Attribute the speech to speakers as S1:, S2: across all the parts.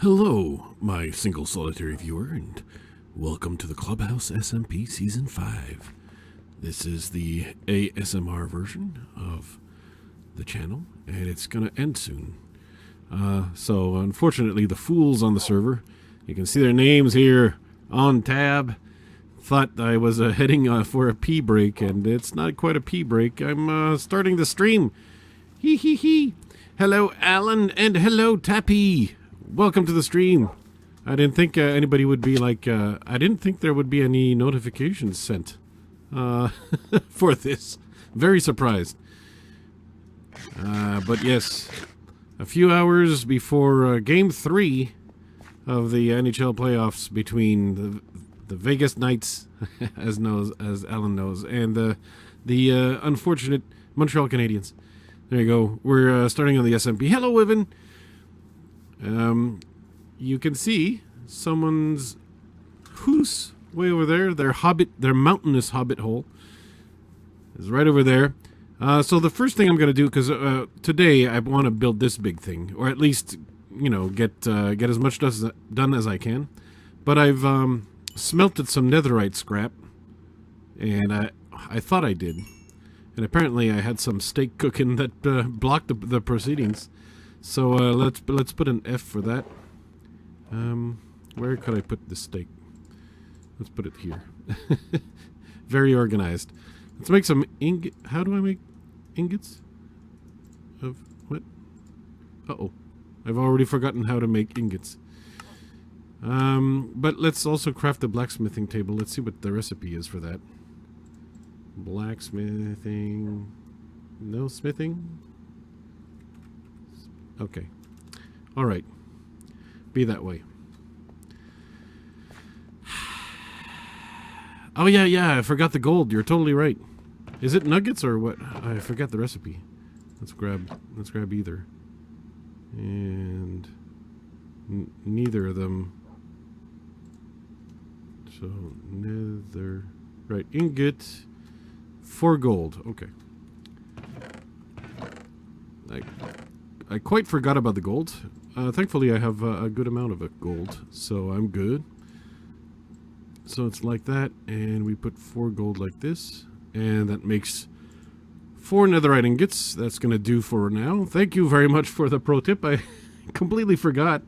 S1: Hello, my single solitary viewer, and welcome to the Clubhouse SMP Season 5. This is the ASMR version of the channel, and it's going to end soon. So, unfortunately, the fools on the server, you can see their names here on tab, thought I was heading for a pee break, and it's not quite a pee break. I'm starting the stream. Hee hee hee. Hello, Alan, and hello, Tappy. Welcome to the stream. I didn't think anybody would be like, I didn't think there would be any notifications sent for this. Very surprised. But yes, a few hours before Game 3 of the NHL playoffs between the Vegas Knights, as Alan knows, and the unfortunate Montreal Canadiens. There you go. We're starting on the SMP. Hello, Evan. You can see someone's hoose way over there. Their mountainous hobbit hole is right over there. So the first thing I'm going to do, because today I want to build this big thing, or at least, you know, get as much done as I can. But I've smelted some netherite scrap, and I thought I did, and apparently I had some steak cooking that blocked the proceedings. So let's put an F for that. Where could I put this steak? Let's put it here. Very organized. Let's make some ingot. How do I make ingots? Of what? Uh-oh. I've already forgotten how to make ingots. But let's also craft a blacksmithing table. Let's see what the recipe is for that. Blacksmithing. No smithing? Okay. All right. Be that way. Oh, yeah, I forgot the gold. You're totally right. Is it nuggets or what? I forgot the recipe. Let's grab either. And neither of them. So, nether. Right, ingot for gold. Okay. I quite forgot about the gold. Thankfully, I have a good amount of gold, so I'm good. So it's like that, and we put 4 gold like this, and that makes 4 netherite ingots. That's going to do for now. Thank you very much for the pro tip. I completely forgot.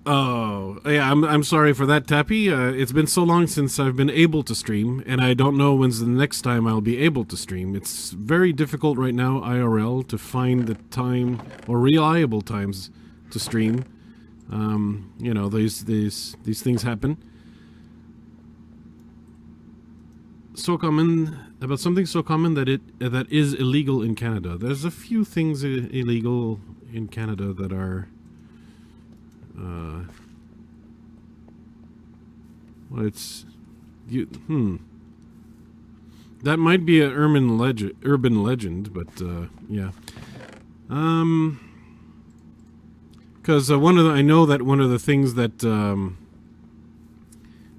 S1: Oh, yeah, I'm sorry for that, Tappy. It's been so long since I've been able to stream, and I don't know when's the next time I'll be able to stream. It's very difficult right now, IRL, to find the time, or reliable times, to stream. You know, these things happen. So common, about something so common that is illegal in Canada. There's a few things illegal in Canada that are... well, it's that might be an urban legend, but yeah. Because I know that one of the things that and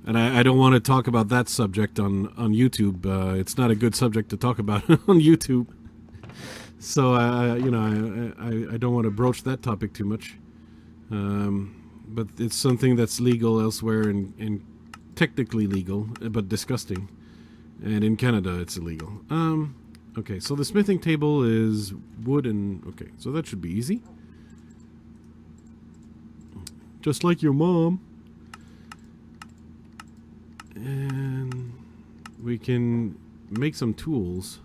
S1: I don't want to talk about that subject on YouTube. It's not a good subject to talk about on YouTube. So you know, I don't want to broach that topic too much. But it's something that's legal elsewhere and technically legal, but disgusting. And in Canada, it's illegal. Okay, so the smithing table is wood and... Okay, so that should be easy. Just like your mom. And we can make some tools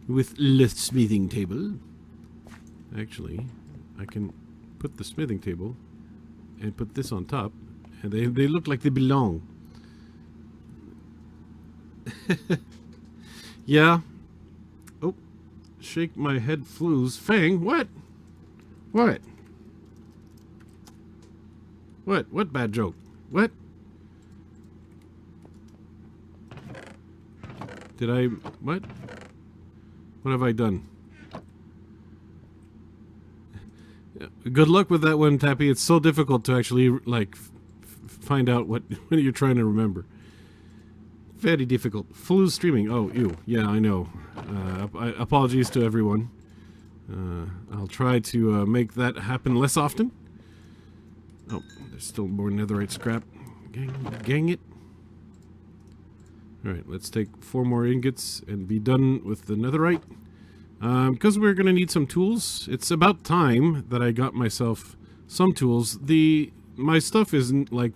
S1: with the smithing table. Actually, I can put the smithing table and put this on top, and they look like they belong. Yeah. Oh, shake my head flues. Fang, what? What? What bad joke? What? Did I... What? What have I done? Good luck with that one, Tappy. It's so difficult to actually, like, find out what you're trying to remember. Very difficult. Flu streaming. Oh, ew. Yeah, I know. Apologies to everyone. I'll try to make that happen less often. Oh, there's still more netherite scrap. Gang it. Alright, let's take 4 more ingots and be done with the netherite. Because we're going to need some tools. It's about time that I got myself some tools. My stuff isn't like...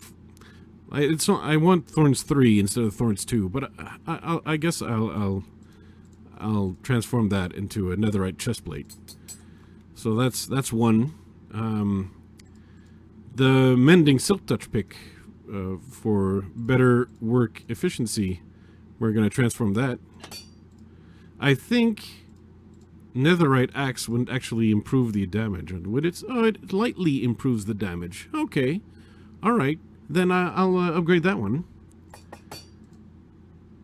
S1: I want Thorns 3 instead of Thorns 2, but I guess I'll transform that into a netherite chestplate. So that's one. The mending silk touch pick for better work efficiency, we're going to transform that. I think netherite axe wouldn't actually improve the damage, would it? Oh, it lightly improves the damage. Okay, all right, then I'll upgrade that one.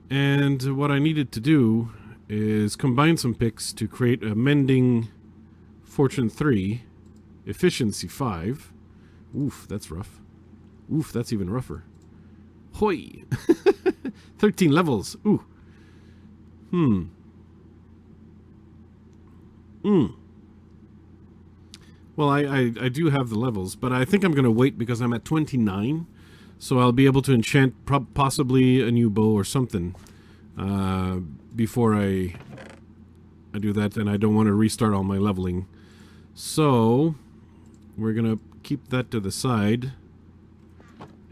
S1: And what I needed to do is combine some picks to create a mending fortune 3, efficiency 5. Oof, that's rough. Oof, that's even rougher. Hoi! 13 levels. Ooh. Well, I do have the levels, but I think I'm going to wait because I'm at 29. So I'll be able to enchant possibly a new bow or something before I do that, and I don't want to restart all my leveling. So we're going to keep that to the side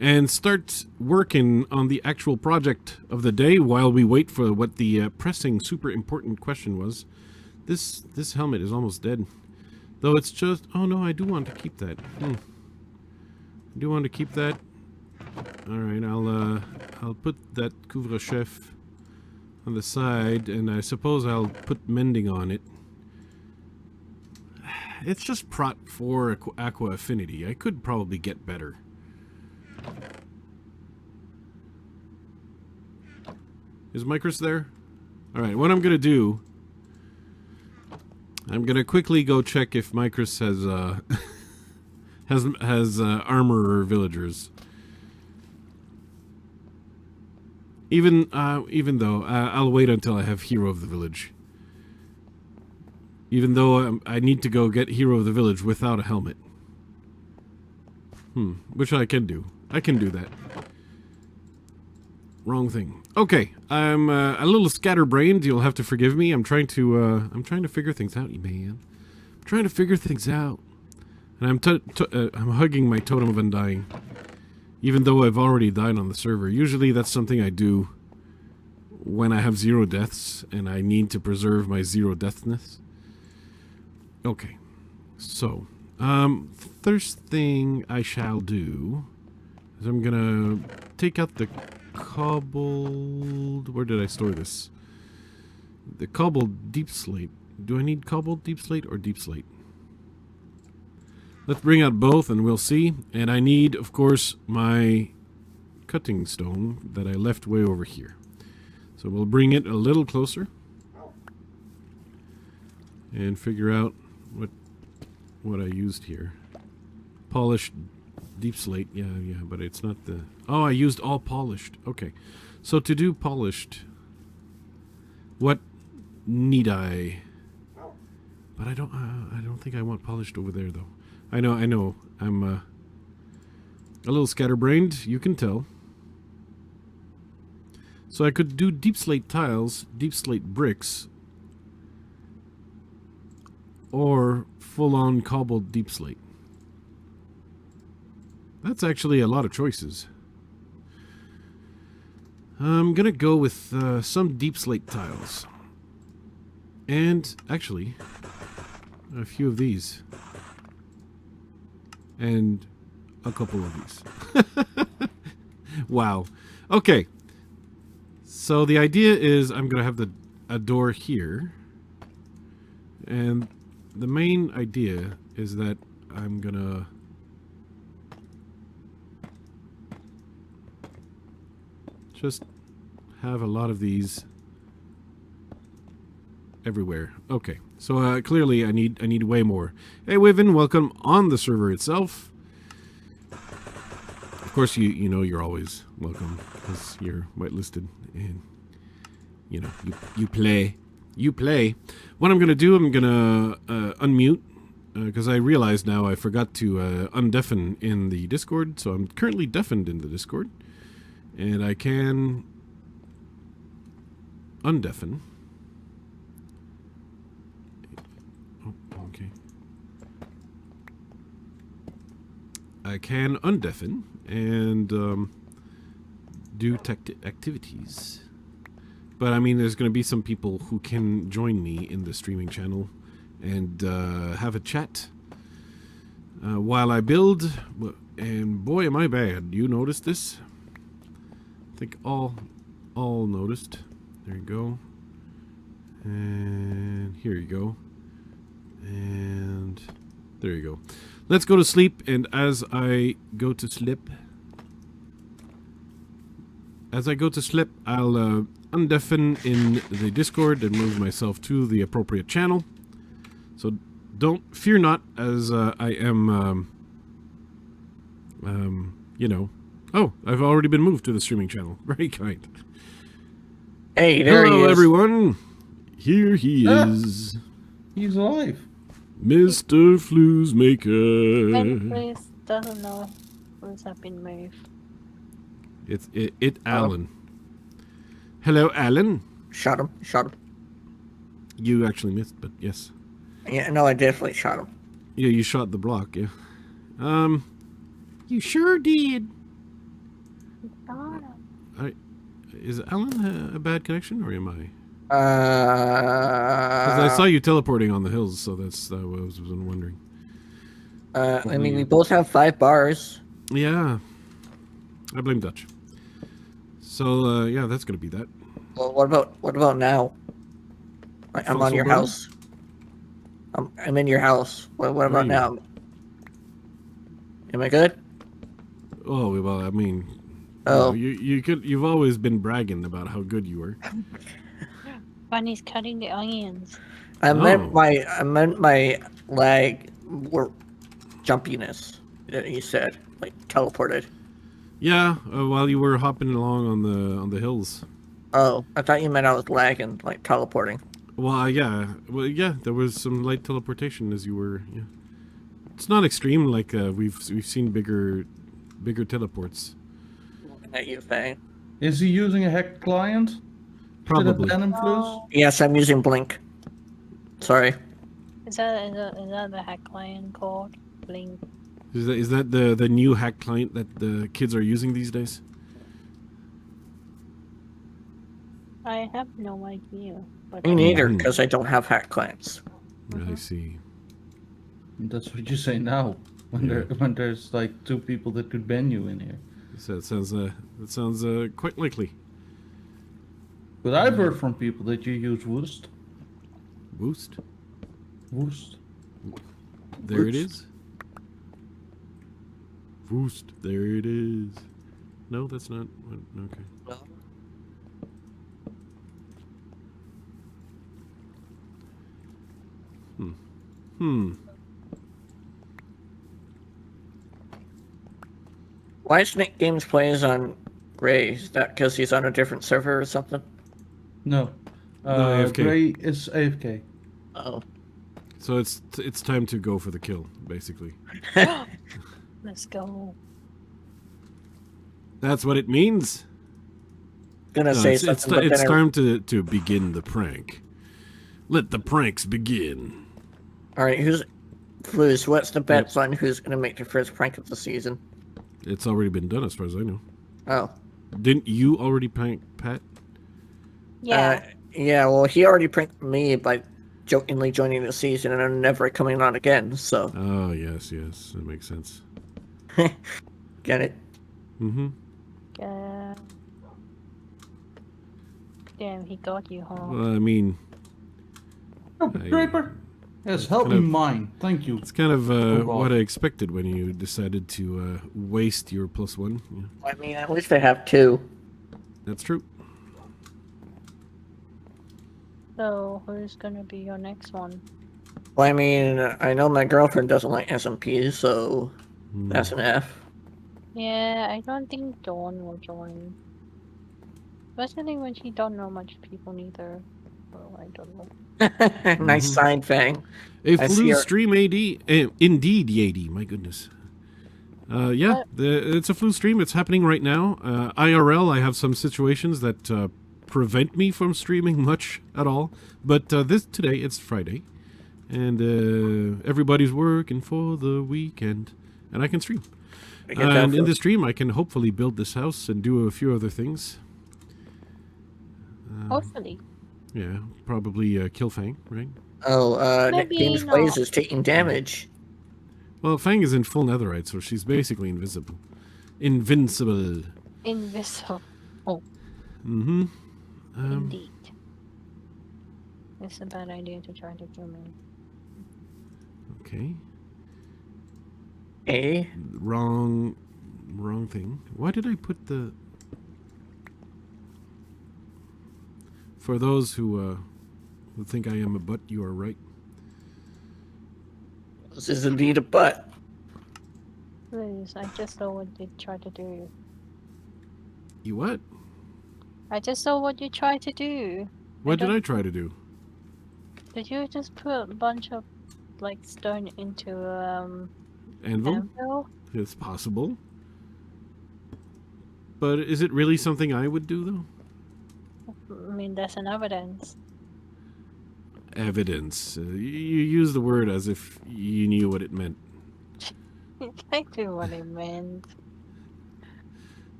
S1: and start working on the actual project of the day while we wait for what the pressing, super important question was. This helmet is almost dead. Though it's just... Oh no, I do want to keep that. I do want to keep that. Alright, I'll put that couvre-chef on the side, and I suppose I'll put mending on it. It's just Prot 4 Aqua Affinity. I could probably get better. Is Micros there? Alright, what I'm gonna do... I'm gonna quickly go check if Micros has armor or villagers. Even though I'll wait until I have Hero of the Village. Even though I need to go get Hero of the Village without a helmet. Which I can do. I can do that. Wrong thing. Okay, I'm a little scatterbrained. You'll have to forgive me. I'm trying to figure things out, you man. I'm trying to figure things out, and I'm hugging my totem of undying, even though I've already died on the server. Usually, that's something I do when I have 0 deaths and I need to preserve my 0 deathness. Okay, so first thing I shall do is I'm gonna take out the cobbled... Where did I store this? The cobbled deep slate. Do I need cobbled deep slate or deep slate? Let's bring out both and we'll see. And I need, of course, my cutting stone that I left way over here. So we'll bring it a little closer and figure out what I used here. Polished deep slate, yeah, but it's not the... Oh, I used all polished. Okay, so to do polished, what need I? But I don't think I want polished over there though. I know. I'm a little scatterbrained. You can tell. So I could do deep slate tiles, deep slate bricks, or full-on cobbled deep slate. That's actually a lot of choices. I'm gonna go with some deep slate tiles. And, actually, a few of these. And a couple of these. Wow. Okay. So the idea is I'm gonna have a door here. And the main idea is that I'm gonna... just have a lot of these everywhere. Okay, so clearly I need way more. Hey Wyvern, welcome on the server itself. Of course, you know you're always welcome because you're whitelisted and you know you play. You play. What I'm going to do, I'm going to unmute, because I realize now I forgot to undeafen in the Discord, so I'm currently deafened in the Discord. And I can undeafen. Oh, okay. I can undeafen and do activities. But I mean, there's going to be some people who can join me in the streaming channel and have a chat while I build. And boy, am I bad. You noticed this? I think all noticed. There you go. And here you go. And there you go. Let's go to sleep. And as I go to sleep, I'll undeafen in the Discord and move myself to the appropriate channel. So don't fear not, as I am, you know. Oh, I've already been moved to the streaming channel. Very kind.
S2: Hey, there he is.
S1: Hello, everyone. Here he is.
S3: He's alive.
S1: Mr. Flues Maker.
S4: And please doesn't know who's have been moved.
S1: It's Alan. Hello, Alan.
S2: Shot him.
S1: You actually missed, but yes.
S2: Yeah, no, I definitely shot him.
S1: Yeah, you shot the block, yeah. You sure did. Is Alan a bad connection, or am I? 'Cause I saw you teleporting on the hills, so that's what I was wondering.
S2: I mean, we both have 5 bars.
S1: Yeah. I blame Dutch. So, yeah, that's gonna be that.
S2: Well, what about now? I'm on your house. I'm in your house. What about now? Am I good?
S1: Oh, well, I mean,
S2: Oh,
S1: you've always been bragging about how good you were.
S4: Bunny's cutting the onions.
S2: I meant my lag or jumpiness that you said, like teleported.
S1: Yeah, while you were hopping along on the hills.
S2: Oh, I thought you meant I was lagging, like teleporting.
S1: Well, yeah, there was some light teleportation as you were. Yeah, it's not extreme. Like we've seen bigger teleports.
S2: Looking at you, Faye.
S3: Is he using a hacked client?
S1: Probably.
S3: Should have banned him, Flues?
S2: Yes, I'm using Blink. Sorry.
S4: Is that the hack client called Blink?
S1: Is that the new hack client that the kids are using these days?
S4: I have no idea. But
S2: Me neither, because I don't have hack clients.
S1: I see.
S3: That's what you say now. When there's like 2 people that could ban you in here.
S1: So that sounds quite likely.
S3: But I've heard from people that you use Woost.
S1: Woost. There it is. Woost. There it is. No, that's not. Okay.
S2: Why is Nick Games plays on Gray? Is that because he's on a different server or something?
S3: No.
S1: AFK.
S3: Gray is AFK.
S2: Oh.
S1: So it's time to go for the kill, basically.
S4: Let's go.
S1: That's what it means.
S2: Gonna say
S1: it's
S2: something, but
S1: it's
S2: then
S1: time to begin the prank. Let the pranks begin.
S2: Alright, Flues, what's the bets on who's gonna make the first prank of the season?
S1: It's already been done, as far as I know.
S2: Oh.
S1: Didn't you already prank Pat?
S4: Yeah.
S2: Yeah, well, he already pranked me by jokingly joining the season and I'm never coming on again, so.
S1: Oh, yes, that makes sense.
S2: Get it?
S1: Mm-hmm.
S4: Damn, he got you, huh?
S1: Well, I mean...
S3: Oh, Draper! Yes, help me mine. Thank you.
S1: It's kind of what I expected when you decided to waste your +1. Yeah.
S2: I mean, at least I have 2.
S1: That's true.
S4: So, who's gonna be your next one?
S2: Well, I mean, I know my girlfriend doesn't like SMP, so that's an F.
S4: Yeah, I don't think Dawn will join. Especially when she don't know much people neither. Well, I don't know.
S2: Nice sign, Fang.
S1: A
S2: I see
S1: flu
S2: her-
S1: stream AD. Indeed, Yadi. My goodness. Yeah,
S4: What?
S1: it's a flu stream. It's happening right now. IRL, I have some situations that prevent me from streaming much at all. But today, it's Friday. And everybody's working for the weekend. And I can stream.
S2: I get that
S1: And in
S2: for-
S1: the stream, I can hopefully build this house and do a few other things.
S4: Hopefully.
S1: Yeah, probably kill Fang, right?
S2: Oh,
S4: Maybe
S2: Games
S4: not.
S2: Blaze is taking damage.
S1: Well, Fang is in full netherite, so she's basically invisible. Invincible.
S4: Invisible. Oh,
S1: Mm-hmm.
S4: indeed. It's a bad idea to try to zoom in.
S1: Okay.
S2: Eh?
S1: Wrong thing. Why did I put the... For those who think I am a butt, you are right.
S2: This is indeed a butt.
S4: Please, I just saw what you tried to do.
S1: You what?
S4: I just saw what you tried to do.
S1: What did
S4: don't-
S1: I try to do?
S4: Did you just put a bunch of like stone into
S1: Anvil?
S4: anvil?
S1: It's possible. But is it really something I would do, though?
S4: I mean, that's an evidence.
S1: Evidence. You use the word as if you knew what it meant.
S4: I knew what it meant.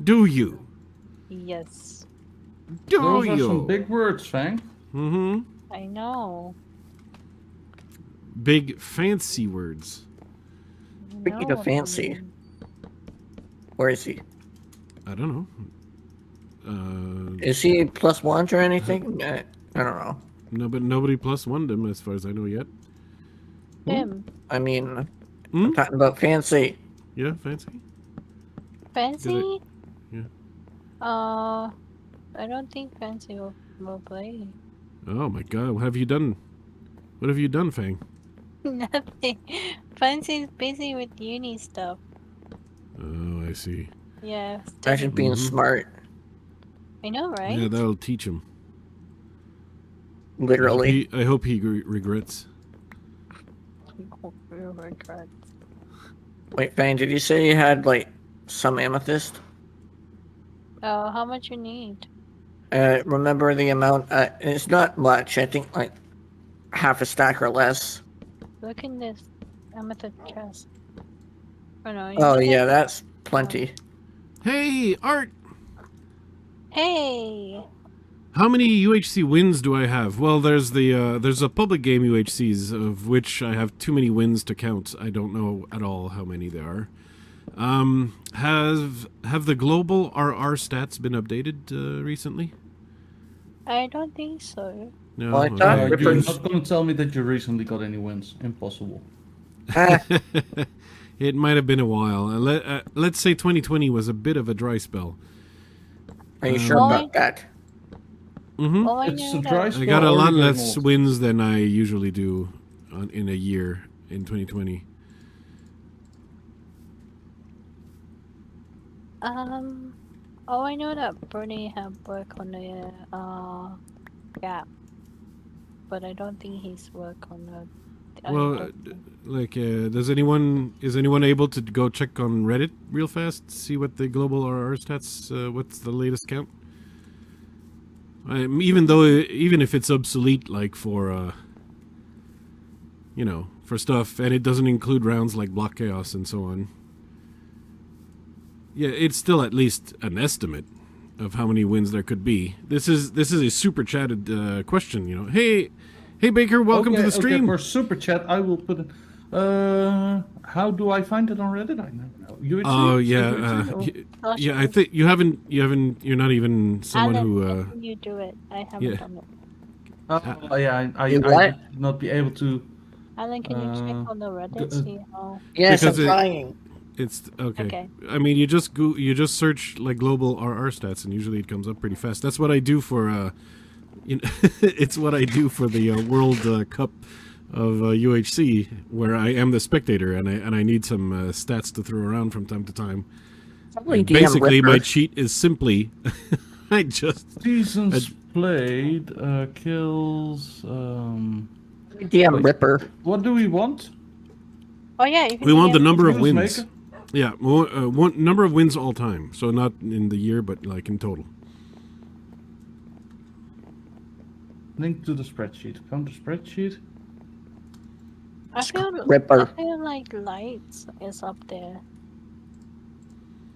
S1: Do you?
S4: Yes,
S1: Do
S3: Those are
S1: you?
S3: some big words, Fang.
S1: Mm-hmm.
S4: I know.
S1: Big fancy words.
S4: I
S2: Speaking
S4: know
S2: of
S4: what you
S2: fancy.
S4: mean.
S2: Where is he?
S1: I don't know.
S2: Is he +1 or anything? I don't know.
S1: No, but nobody plus one them as far as I know yet.
S4: Him.
S2: I mean,
S1: Hmm?
S2: I'm talking about fancy.
S1: Yeah, fancy.
S4: Fancy?
S1: Yeah.
S4: I don't think Fancy will play.
S1: Oh my god, what have you done? What have you done, Fang?
S4: Nothing. Fancy's busy with uni stuff.
S1: Oh, I see.
S4: Yeah.
S2: Imagine being
S1: Mhm.
S2: smart.
S4: I know, right?
S1: Yeah, that'll teach him.
S2: Literally.
S1: I hope he regrets.
S4: Real regrets.
S2: Wait, Fang, did you say you had, like, some amethyst?
S4: How much you need?
S2: Remember the amount? It's not much. I think, like, half a stack or less.
S4: Look in this amethyst chest. Oh no. you
S2: Oh,
S4: need
S2: yeah,
S4: it?
S2: that's plenty.
S1: Hey, Art!
S4: Hey.
S1: How many UHC wins do I have? Well, there's a public game UHCs of which I have too many wins to count. I don't know at all how many there are. Have the global RR stats been updated recently?
S4: I don't think so.
S1: No.
S2: Well, I
S1: okay.
S2: thought
S3: You're
S2: Ripper's-
S3: not going to tell me that you recently got any wins. Impossible.
S2: Ah,
S1: It might have been a while. Let's say 2020 was a bit of a dry spell.
S2: are you sure
S4: Well,
S2: about that?
S1: Mm-hmm.
S4: Oh, I
S3: It's
S4: know
S3: a
S4: that.
S3: dry
S1: I
S3: spell.
S1: got a
S3: or
S1: lot
S3: you're getting
S1: less
S3: old.
S1: wins than I usually do in a year in 2020.
S4: Oh, I know that Bernie had work on the gap, but I don't think he's work on the.
S1: Well, is anyone able to go check on Reddit real fast, see what the global RR stats, what's the latest count? Even if it's obsolete, like for for stuff, and it doesn't include rounds like Block Chaos and so on. Yeah, it's still at least an estimate of how many wins there could be. This is a super chatted question. Hey Baker, welcome to the stream.
S3: Okay, for super chat, I will put it. How do I find it on Reddit? I don't know. UHC?
S1: Oh
S3: Is it
S1: yeah,
S3: UHC or-
S4: Oh,
S1: yeah.
S4: sure.
S1: I think you're not even someone
S4: Alan,
S1: who.
S4: why don't you do it? I haven't
S1: yeah.
S4: done it.
S3: Oh, yeah, I
S2: You what?
S3: would not be able to.
S4: Alan, can you check
S3: Uh,
S4: on the Reddit? See how.
S2: Yes,
S1: Because
S2: I'm
S1: it-
S2: trying.
S1: It's okay.
S4: Okay.
S1: I mean, you just search like global RR stats, and usually it comes up pretty fast. That's what I do for. It's what I do for the World Cup of UHC, where I am the spectator, and I need some stats to throw around from time to time.
S2: Probably
S1: And
S2: DM
S1: basically, my
S2: Ripper.
S1: cheat is simply I just
S3: Seasons played kills.
S2: DM
S3: Wait.
S2: Ripper.
S3: What do we want?
S4: Oh yeah, you can
S1: We want the
S4: DM
S1: number of
S3: Fuse
S1: wins.
S3: maker?
S1: Yeah, one number of wins all time. So not in the year, but like in total.
S3: Link to the spreadsheet. Come to spreadsheet.
S2: Ripper.
S4: I feel like Lights is up there.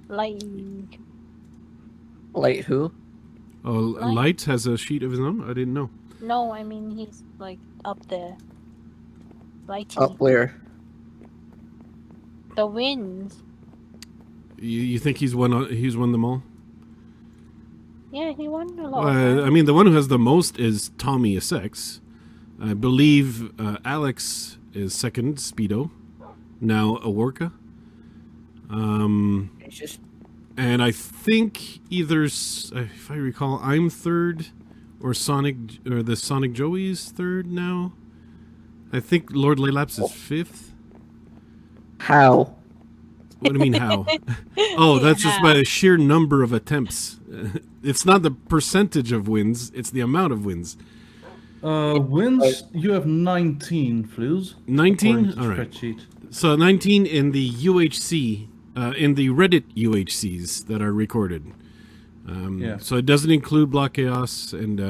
S4: Light.
S2: Light who?
S1: Oh,
S4: Light.
S1: Lights has a sheet of his own? I didn't know.
S4: No, I mean he's like up there. Lighty.
S2: Up where?
S4: The wins.
S1: You think he's won them all?
S4: Yeah, he won a lot. Right?
S1: I mean, the one who has the most is Tommy Essex. I believe Alex is second, Speedo. Now Aworka.
S2: It's just
S1: And I think either, if I recall, I'm third, or the Sonic Joey's third now. I think Lord Laylaps is fifth.
S2: how.
S1: What do you mean how? Oh, that's just by the sheer number of attempts. It's not the percentage of wins; it's the amount of wins.
S3: Wins, you have 19, Flues.
S1: 19. All right.
S3: Spreadsheet.
S1: So 19 in the UHC, in the Reddit UHCs that are recorded.
S3: Yeah.
S1: So it doesn't include Block Chaos, and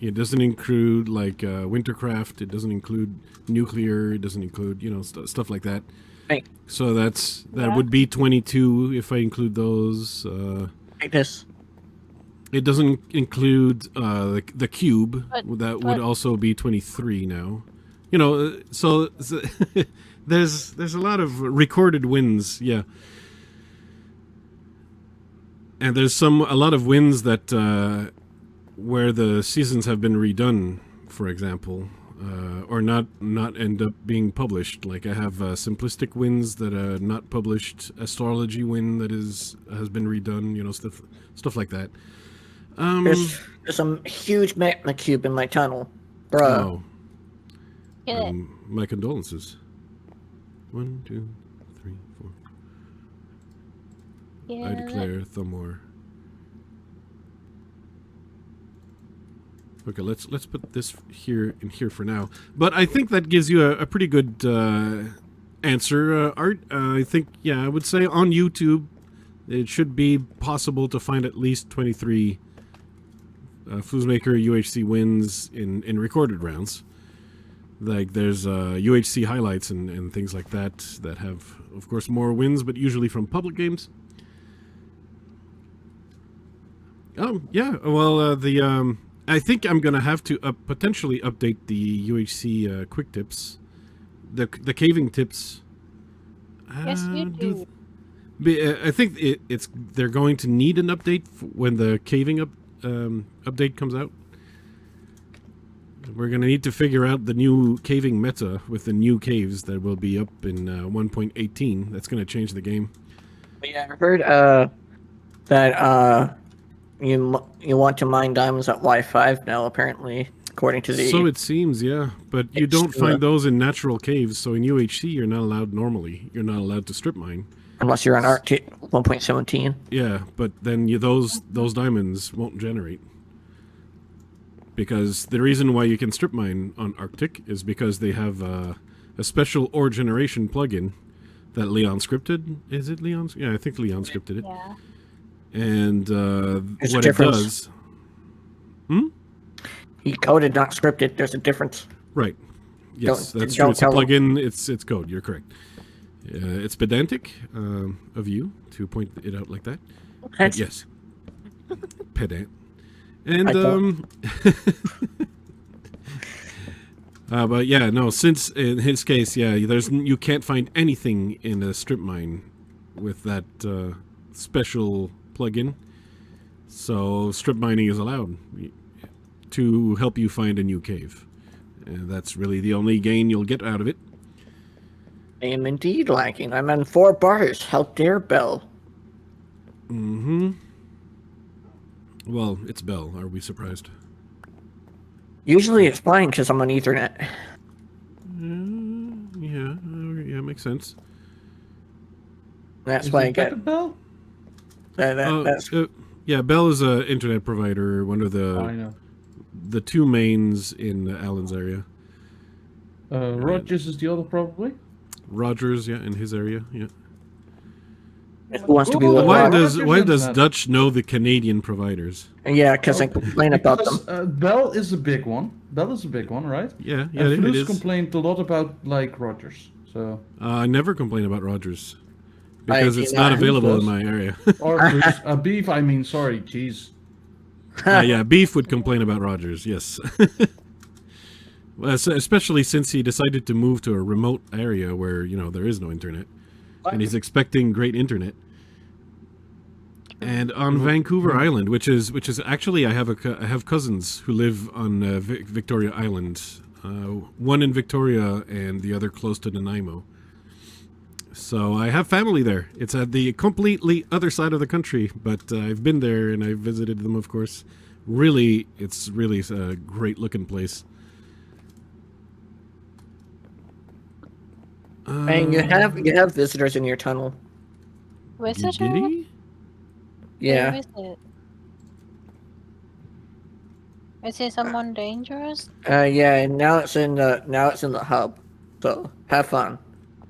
S1: it doesn't include like Wintercraft. It doesn't include Nuclear. It doesn't include stuff like that.
S2: Hey,
S1: So that would be 22 if I include those.
S2: like this.
S1: It doesn't include the cube. That would
S4: but-
S1: also be 23 now. So there's a lot of recorded wins, yeah. And there's a lot of wins that where the seasons have been redone, for example, or not end up being published. Like I have simplistic wins that are not published, astrology win that has been redone, stuff like that.
S2: There's some huge magma cube in my tunnel. Bruh.
S1: Oh,
S4: Get it.
S1: my condolences. 1, 2, 3, 4.
S4: Yeah,
S1: I declare Thumor. Okay, let's put this here for now. But I think that gives you a pretty good answer, Art. I think, I would say on YouTube, it should be possible to find at least 23 Floozemaker UHC wins in recorded rounds. Like there's UHC highlights and things like that have, of course, more wins, but usually from public games. Oh yeah, well I think I'm gonna have to potentially update the UHC quick tips, the caving tips.
S4: Yes, you do.
S1: I think they're going to need an update when the caving update comes out. We're going to need to figure out the new caving meta with the new caves that will be up in 1.18. That's going to change the game.
S2: Yeah, I heard that you want to mine diamonds at Y5 now, apparently, according to the.
S1: So it seems, yeah. But you don't find those in natural caves. So in UHC, you're not allowed normally. You're not allowed to strip mine.
S2: Unless you're on Arc 1.17.
S1: Yeah, but then those diamonds won't generate. Because the reason why you can strip mine on Arctic is because they have a special ore generation plugin that Leon scripted. Is it Leon? Yeah, I think Leon scripted it.
S4: Yeah.
S1: And
S2: There's a
S1: what it
S2: difference.
S1: does...
S2: He coded, not scripted. There's a difference.
S1: Right. Yes,
S2: Don't-
S1: that's
S2: don't
S1: true. It's a
S2: tell him.
S1: plugin. It's code. You're correct. It's pedantic of you to point it out like that. But
S2: That's-
S1: yes. Pedant. And
S2: I thought-
S1: but yeah, no. Since in his case, you can't find anything in a strip mine with that special plugin. So strip mining is allowed to help you find a new cave, and that's really the only gain you'll get out of it.
S2: I am indeed lagging. I'm on 4 bars. How dare Bell?
S1: Mm-hmm. Well, it's Bell. Are we surprised?
S2: Usually it's fine because I'm on Ethernet.
S1: Yeah, makes sense.
S2: That's
S3: Is
S2: why I
S3: it
S2: get
S3: better, Bell?
S2: that's
S1: Yeah, Bell is a internet provider, one of the
S3: I know.
S1: the two mains in Alan's area.
S3: Rogers is the other, probably.
S1: Rogers, yeah, in his area, yeah.
S2: Who wants to be
S3: Oh,
S2: with
S1: Why
S3: Rogers
S1: does
S3: Internet.
S1: Dutch know the Canadian providers?
S2: Yeah, because I complain about them.
S3: Because, Bell is a big one. Bell is a big one, right?
S1: Yeah,
S3: And
S1: it
S3: Flus
S1: is.
S3: complained a lot about like Rogers. So
S1: I never complain about Rogers because
S2: I
S1: it's
S2: do
S1: not
S2: not.
S1: available in
S3: Does.
S1: my area.
S3: or Flus, Beef. I mean, sorry, jeez.
S1: Yeah, Beef would complain about Rogers. Yes. Well, especially since he decided to move to a remote area where there is no internet, and he's expecting great internet. And on Vancouver Island, which is actually I have cousins who live on Victoria Island, one in Victoria and the other close to Nanaimo. So I have family there. It's at the completely other side of the country, but I've been there and I've visited them, of course. It's really a great looking place.
S2: And you have visitors in your tunnel.
S4: Visitor?
S1: Giddy?
S2: Yeah.
S4: Who is it? Is it someone dangerous?
S2: Yeah, and now it's in the hub. So have fun.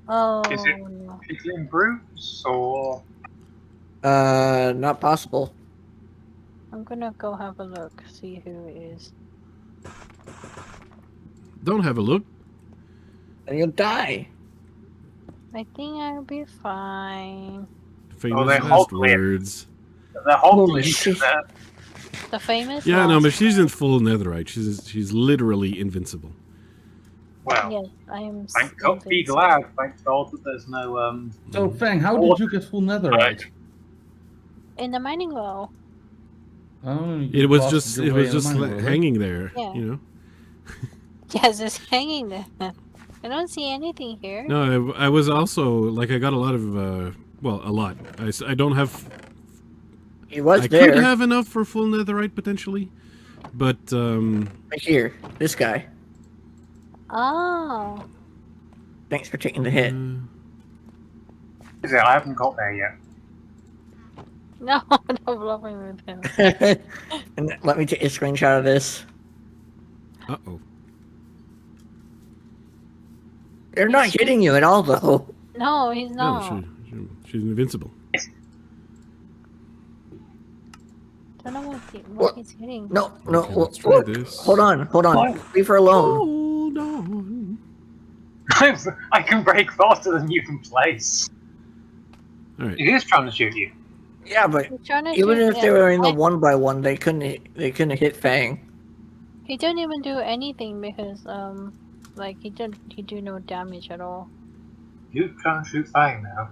S4: Oh,
S5: Is it-
S4: no.
S5: Pickling brutes or
S2: Not possible.
S4: I'm gonna go have a look, see who it is.
S1: Don't have a look.
S2: And you'll die.
S4: I think I'll be fine.
S1: Famous
S5: they
S1: last
S5: hold it.
S1: words.
S5: the whole
S2: Holy
S5: fleet
S2: shit.
S5: there?
S4: The famous
S1: Yeah, no,
S4: last
S1: but she's in
S4: one?
S1: full netherite. She's literally invincible.
S5: Well,
S4: Yes, I am.
S5: thank God, be
S4: invincible.
S5: glad. Thank God that there's no
S3: So Fang, how did you get full netherite?
S4: In the mining well.
S3: Oh, you
S1: It was
S3: blasted
S1: just
S3: your way in the mining
S1: like
S3: world, right?
S1: hanging there.
S4: Yeah. Yes, it's hanging there. I don't see anything here.
S1: No, I was also like I got a lot of a lot. I don't have.
S2: He was
S1: I
S2: there.
S1: could have enough for full netherite potentially, but
S2: Right here. This guy.
S4: Oh.
S2: Thanks for taking the hit.
S5: Is it? I haven't got there yet.
S4: No, I'm not bluffing with him.
S2: And let me take a screenshot of this.
S1: uh-oh.
S2: They're not hitting you at all, though.
S4: No, he's
S1: No,
S4: not.
S1: she's invincible.
S4: Don't know what
S2: What?
S4: he's hitting.
S2: No.
S1: Okay, let's try this.
S2: Hold on. Leave her alone.
S1: Hold on.
S5: I can break faster than you can place.
S1: All right.
S5: He is trying to shoot you.
S2: Yeah, but
S4: He's trying to
S2: even
S4: shoot
S2: if they were in the
S4: I-
S2: 1x1, they couldn't hit Fang.
S4: He didn't even do anything because like he do no damage at all.
S5: You trying to shoot Fang now?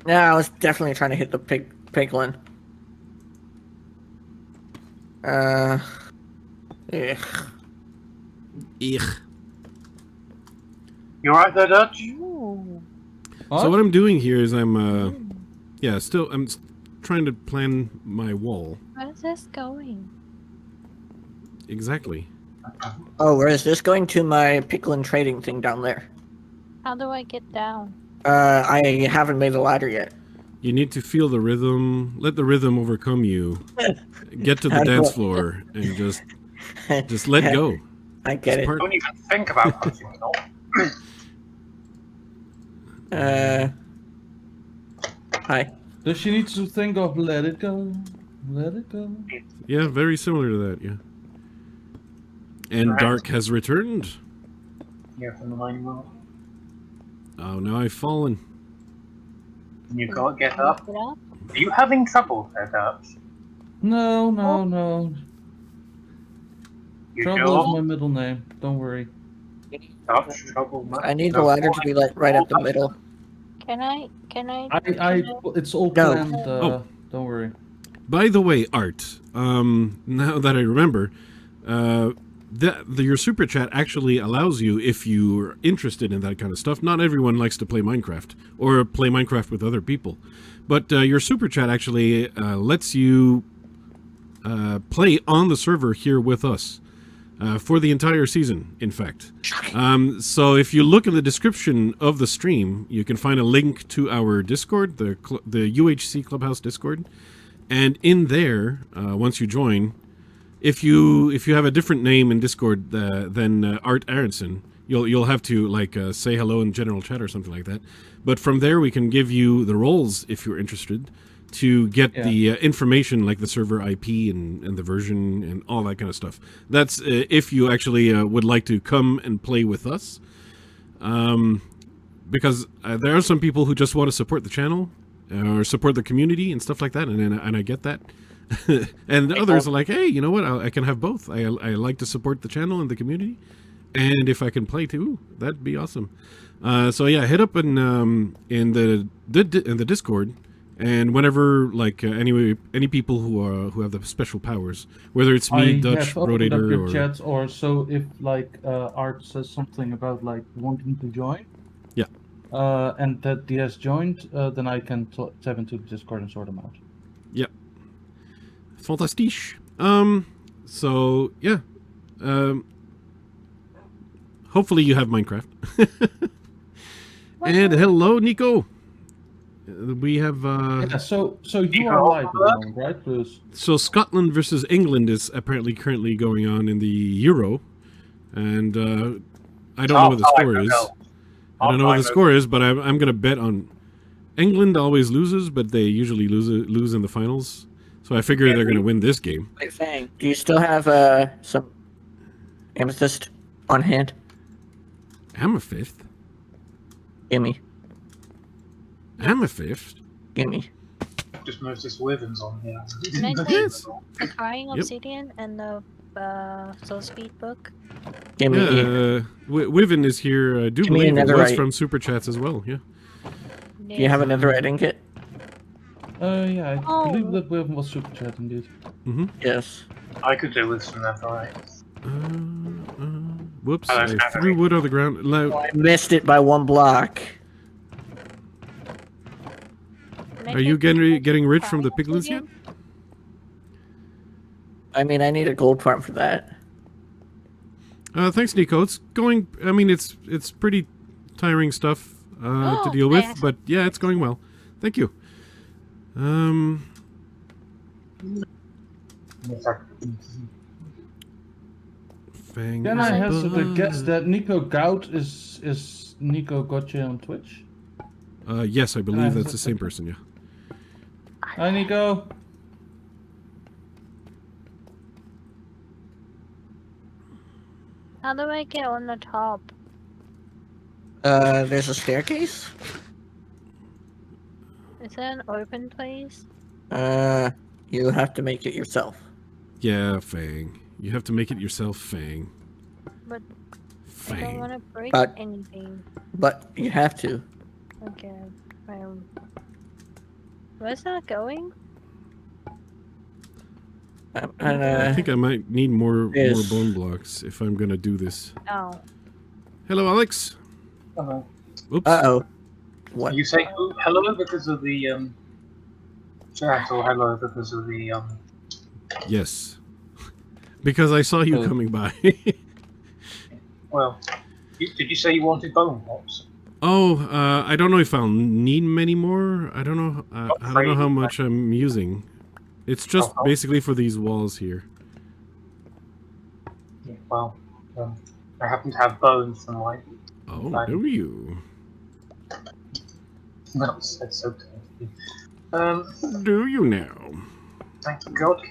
S2: Yeah, I was definitely trying to hit the piglin. Yeah.
S1: Eek.
S5: You alright there, Dutch?
S4: Ooh.
S1: So what I'm doing here is I'm trying to plan my wall.
S4: Where's this going?
S1: Exactly.
S2: Oh, where is this going? To my piglin trading thing down there.
S4: How do I get down?
S2: I haven't made a ladder yet.
S1: You need to feel the rhythm, let the rhythm overcome you, get to the
S2: How do
S1: dance
S2: I-
S1: floor, and just let go.
S2: I get
S1: It's
S2: it.
S1: part-
S5: Don't even think about punching it all.
S2: Hi.
S3: Does she need to think of let it go? Let it go.
S1: Yeah, very similar to that, yeah. And
S5: Right.
S1: Dark has returned.
S5: Yeah, from the mining world.
S1: Oh, now I've fallen.
S5: And you can't get up.
S4: Get up?
S5: Are you having trouble there, Dutch?
S3: No.
S5: You
S3: Trouble
S5: sure?
S3: is my middle name. Don't worry.
S5: Dutch, trouble.
S2: I need the ladder to be like right at the middle.
S4: Can I?
S3: It's all
S2: No.
S3: planned.
S1: Oh.
S3: Don't worry.
S1: By the way, Art, now that I remember, your super chat actually allows you, if you're interested in that kind of stuff. Not everyone likes to play Minecraft or play Minecraft with other people, but your super chat actually lets you play on the server here with us for the entire season, in fact. So if you look in the description of the stream, you can find a link to our Discord, the UHC Clubhouse Discord. And in there, once you join, if you have a different name in Discord than Art Aronson, you'll have to say hello in general chat or something like that. But from there, we can give you the roles if you're interested to get the information like the server IP and the version and all that kind of stuff. That's if you actually would like to come and play with us. Because there are some people who just want to support the channel or support the community and stuff like that, and I get that. And others are like, hey, you know what? I can have both. I like to support the channel and the community, and if I can play too, that'd be awesome. So yeah, hit up in the Discord, and whenever any people who have the special powers, whether it's me, Dutch, Rotator,
S3: or chats, or so if Art says something about wanting to join.
S1: Yeah.
S3: And that he has joined, then I can tap into the Discord and sort them out.
S1: Yeah. Fantastique. So yeah. Hopefully you have Minecraft. And hello, Nico. We have.
S3: So you are live at the moment, right, Bruce?
S1: So Scotland versus England is apparently currently going on in the Euro, and I don't know what the score is. I don't know what the score is, but I'm going to bet on England. Always loses, but they usually lose in the finals. So I figure they're going to win this game.
S2: Wait, Fang, do you still have some amethyst on hand?
S1: Amethyst?
S2: Gimme.
S1: Amethyst?
S2: Gimme.
S5: Just noticed Withens on here.
S4: Can I take
S1: Yes.
S4: the Crying Obsidian and the Soul Speed book?
S2: Gimme.
S1: Yeah, Wiven is here. I do
S2: Give me
S1: believe it
S2: another
S1: was
S2: right.
S1: from Super Chats as well, yeah.
S2: Do you have another ingot?
S3: Yeah, I
S4: Oh.
S3: believe that Webben was super chat indeed.
S1: Mm-hmm.
S2: Yes.
S5: I could do with some netherite.
S1: Whoops,
S5: Oh,
S1: I
S5: there's
S1: threw wood on the ground.
S2: Oh, I missed it by 1 block.
S4: Can I
S1: Are you
S4: take the
S1: getting rich from the
S4: Crying
S1: piglins yet?
S4: Obsidian?
S2: I mean, I need a gold farm for that.
S1: Thanks, Nico. It's going. I mean, it's pretty tiring stuff to deal with,
S4: yes.
S1: but yeah, it's going well. Thank you. Fang
S3: Can I hazard a
S1: buzz.
S3: guess that Nico Gout is Nico Gotcha on Twitch?
S1: Yes, I believe that's the same person. Yeah.
S3: Hi, Nico.
S4: How do I get on the top?
S2: There's a staircase?
S4: Is there an open place?
S2: You have to make it yourself.
S1: Yeah, Fang. You have to make it yourself, Fang.
S4: But I don't
S1: Fang.
S4: want to break
S2: But-
S4: anything.
S2: But you have to.
S4: Okay. Where's that going?
S2: And,
S1: I think I might need more
S2: Yes.
S1: bone blocks if I'm gonna do this.
S4: Oh.
S1: Hello, Alex.
S5: Hello.
S1: Oops.
S2: Uh-oh. What?
S5: You say hello because of the chat, or hello because of the
S1: Yes. Because I saw you
S3: Oh.
S1: coming by.
S5: well, did you say you wanted bone blocks?
S1: I don't know if I'll need many more. I don't know. I don't know how much I'm using. It's just
S5: Oh.
S1: basically for these walls here.
S5: Yeah, well, I happen to have bones from
S1: Oh,
S5: Fine.
S1: do you?
S5: that's so tasty.
S1: Do you now?
S5: Thank you, God.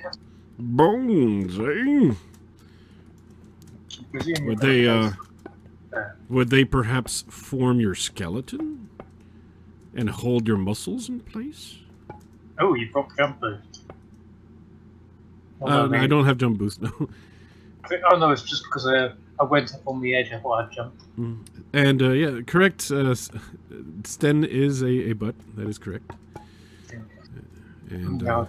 S1: Bones, eh?
S5: Presume
S1: Would
S5: you've
S1: they,
S5: got
S1: would they perhaps form your skeleton? And hold your muscles in place?
S5: Oh, you've got jump boost.
S1: I don't have jump boost, no.
S5: Oh no, it's just because I went up on the edge. I thought I'd jump.
S1: And, yeah, correct. Sten is a butt. That is correct. And,
S5: No.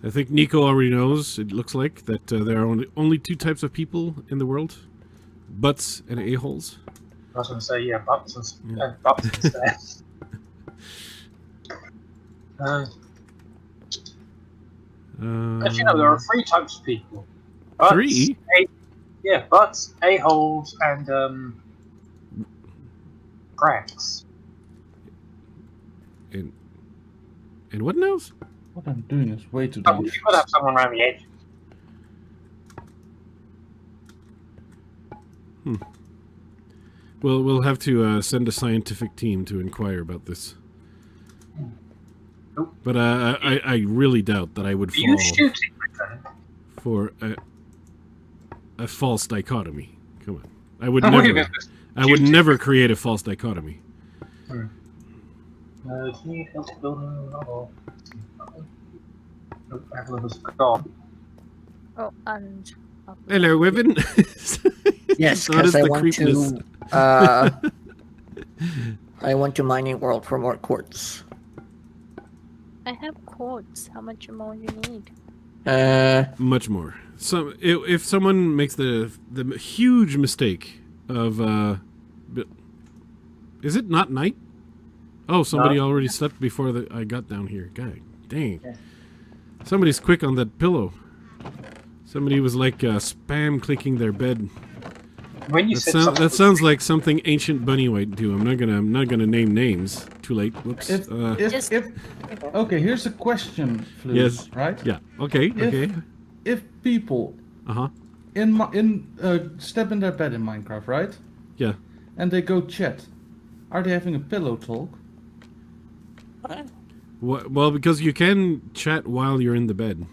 S1: I think Nico already knows, it looks like, that there are only two types of people in the world. Butts and a-holes.
S5: I was going to say, yeah, butts and
S1: Yeah.
S5: butts and stairs. Actually, no, there are 3 types of people. Butts,
S1: 3?
S5: Butts, a-holes, and cracks.
S1: And what else?
S3: What I'm doing is way too
S5: Oh,
S3: dangerous.
S5: you've got to have someone around the edge.
S1: We'll have to send a scientific team to inquire about this.
S5: Nope.
S1: But I really doubt that I would
S5: Are you
S1: fall
S5: shooting, my friend?
S1: for a false dichotomy. Come on, I would
S5: Oh, wait a
S1: never.
S5: minute.
S1: I would never create a false dichotomy.
S5: Do you need help building a novel? Nope, everyone was gone.
S4: Oh, and
S1: Hello, Evan.
S2: Yes,
S1: Notice
S2: because I
S1: the
S2: want
S1: creepiness.
S2: to. I went to Mining World for more quartz.
S4: I have quartz. How much more you need?
S1: Much more. So if someone makes the huge mistake of is it not night? Oh, somebody
S5: No.
S1: already slept before I got down here. God dang.
S5: Yeah.
S1: Somebody's quick on that pillow. Somebody was like spam clicking their bed.
S5: When you said something,
S1: That sounds like something ancient Bunny might do. I'm not gonna name names. Too late. Whoops.
S3: Okay, here's a question, Flus,
S1: Yes.
S3: right?
S1: Yeah. Okay. Okay.
S3: If people
S1: Uh-huh.
S3: step in their bed in Minecraft, right?
S1: Yeah.
S3: And they go chat, are they having a pillow talk?
S1: Well, because you can chat while you're in the bed.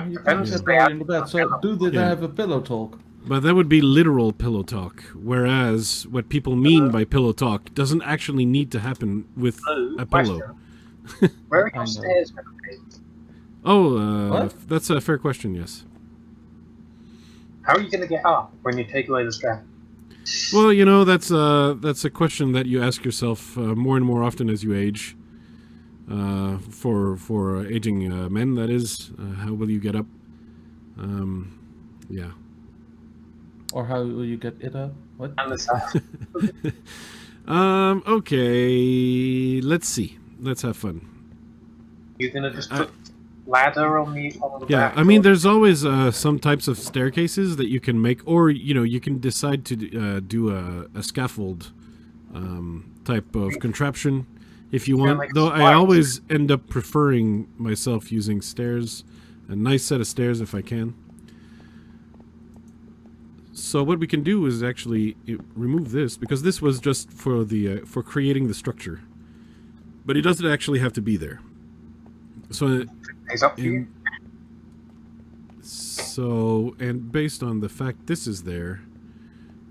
S3: You can chat while you're in the bed, so do they
S1: Yeah.
S3: have a pillow talk?
S1: But that would be literal pillow talk, whereas what people mean by pillow talk doesn't actually need to happen with a pillow.
S5: Where are
S3: I know.
S5: your stairs going to be?
S1: Oh,
S3: What?
S1: that's a fair question, yes.
S5: How are you going to get up when you take away the strap?
S1: Well, that's a question that you ask yourself more and more often as you age. For aging men, that is, how will you get up? Yeah.
S3: Or how will you get it up? What?
S5: And the side.
S1: Okay. Let's see. Let's have fun.
S5: You're going to just put ladder on the
S1: Yeah,
S5: back
S1: I mean,
S5: door?
S1: there's always some types of staircases that you can make, or you can decide to do a scaffold type of contraption if you want.
S5: like
S1: Though I
S5: spikes.
S1: always end up preferring myself using stairs, a nice set of stairs if I can. So what we can do is actually remove this, because this was just for the for creating the structure, but it doesn't actually have to be there. So.
S5: It's up to you.
S1: And based on the fact this is there,